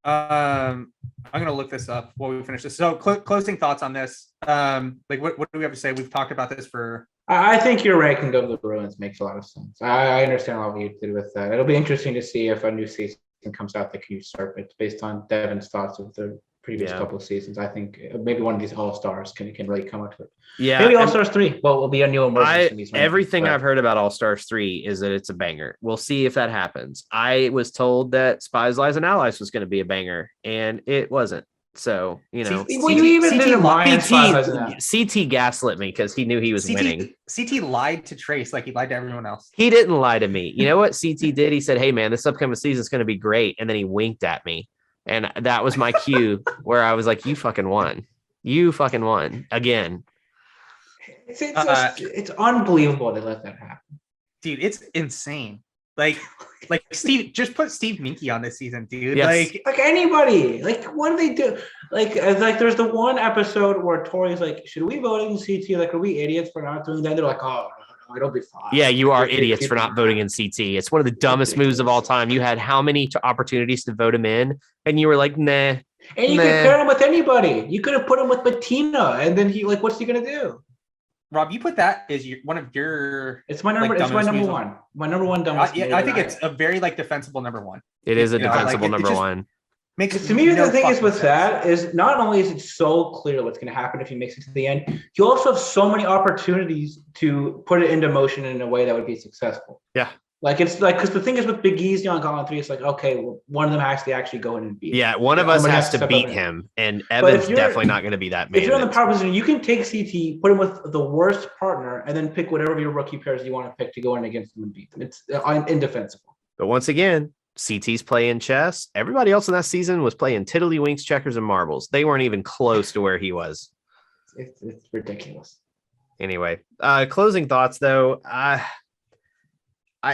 I'm going to look this up while we finish this. So closing thoughts on this. Like what do we have to say? We've talked about this for... I think your ranking of the Bruins makes a lot of sense. I understand what you did with that. It'll be interesting to see if a new season comes out that can usurp it based on Devin's thoughts of the previous couple of seasons. I think maybe one of these All-Stars can really come up with it. Yeah. Maybe All-Stars 3 will be a new emergence in these rankings. Everything I've heard about All-Stars 3 is that it's a banger. We'll see if that happens. I was told that Spies, Lies, and Allies was going to be a banger, and it wasn't. So, you know, Well, you even did a -5 as that. CT gaslit me because he knew he was winning. CT lied to Trace like he lied to everyone else. He didn't lie to me. You know what CT did? He said, "Hey, man, this upcoming season is going to be great." And then he winked at me. And that was my cue where I was like, you fucking won. You fucking won again. It's unbelievable they let that happen. Dude, it's insane. Like Steve, just put Steve Minke on this season, dude. Yes. Like anybody. Like, what do they do? Like there's the one episode where Tori's like, should we vote in CT? Like, are we idiots for not doing that? They're like, oh, no, it'll be fine. Yeah, you are idiots for not voting in CT. It's one of the dumbest moves of all time. You had how many opportunities to vote him in, and you were like, nah. And you could pair him with anybody. You could have put him with Bettina, and then what's he gonna do? Rob, you put that as one of your. It's my number. It's my number one. My number one dumbest. I think it's a very defensible number one. It is a defensible number one. To me, the thing is with that is not only is it so clear what's going to happen if he makes it to the end, you also have so many opportunities to put it into motion in a way that would be successful. Yeah. Like, it's like, because the thing is with Big Easy on Gauntlet 3, it's like, okay, well, one of them has to actually go in and beat him. Yeah, one of us has to beat him, and Evan's definitely not going to be that man. If you're in the power position, you can take CT, put him with the worst partner, and then pick whatever your rookie pairs you want to pick to go in against them and beat them. It's indefensible. But once again, CT's playing chess. Everybody else in that season was playing tiddlywinks, checkers, and marbles. They weren't even close to where he was. It's ridiculous. Anyway, closing thoughts, though.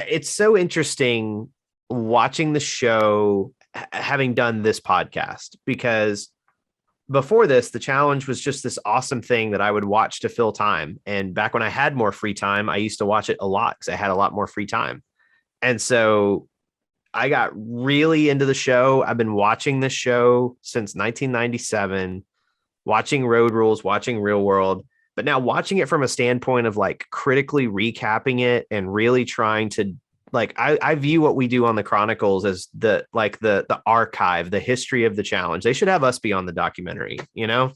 It's so interesting watching the show, having done this podcast, because before this, the challenge was just this awesome thing that I would watch to fill time. And back when I had more free time, I used to watch it a lot because I had a lot more free time. And so I got really into the show. I've been watching this show since 1997, watching Road Rules, watching Real World. But now watching it from a standpoint of like critically recapping it and really trying to like, I view what we do on the Chronicles as the archive, the history of the challenge. They should have us be on the documentary, you know,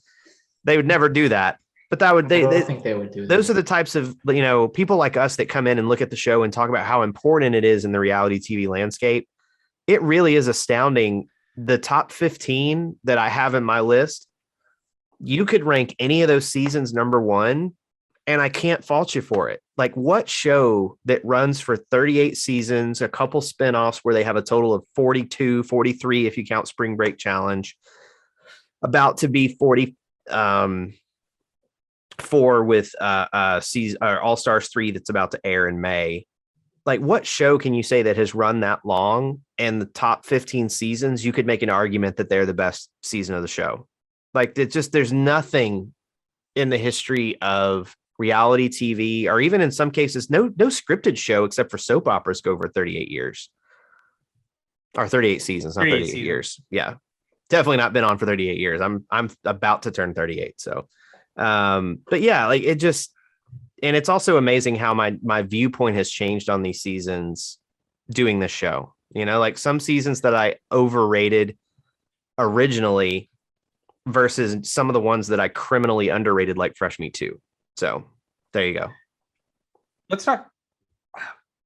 they would never do that, but that would, I think they would do that. Those are the types of, you know, people like us that come in and look at the show and talk about how important it is in the reality TV landscape. It really is astounding. The top 15 that I have in my list, you could rank any of those seasons number one, and I can't fault you for it. Like, what show that runs for 38 seasons, a couple spinoffs where they have a total of 42, 43, if you count Spring Break Challenge, about to be 44 with season All Stars 3 that's about to air in May. Like, what show can you say that has run that long and the top 15 seasons, you could make an argument that they're the best season of the show? Like, it's just, there's nothing in the history of reality TV, or even in some cases, no scripted show except for soap operas go over 38 years or 38 seasons, not 38 years. Yeah. Definitely not been on for 38 years. I'm about to turn 38. So, but yeah, like it just, and it's also amazing how my viewpoint has changed on these seasons doing this show, you know, like some seasons that I overrated originally versus some of the ones that I criminally underrated, like Fresh Meat 2. So there you go. Let's talk.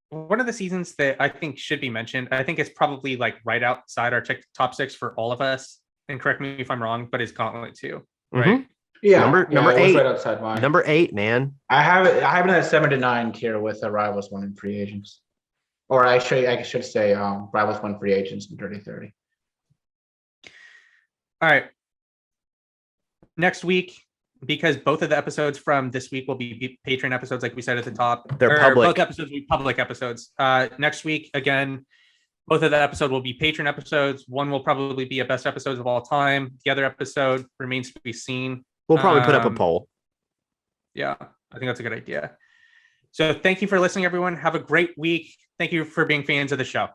One of the seasons that I think should be mentioned, I think it's probably like right outside our top 6 for all of us. And correct me if I'm wrong, but it's Gauntlet 2, right? Mm-hmm. Yeah, number 8, right outside mine. Number 8, man. I have it at 7 to 9 tier with Rivals 1 and Free Agents, or I should say Rivals 1, Free Agents, and Dirty 30. All right. Next week, because both of the episodes from this week will be Patreon episodes, like we said at the top. They're public. Both episodes will be public episodes. Next week, again, both of the episodes will be Patreon episodes. One will probably be a best episodes of all time. The other episode remains to be seen. We'll probably put up a poll. Yeah, I think that's a good idea. So thank you for listening, everyone. Have a great week. Thank you for being fans of the show.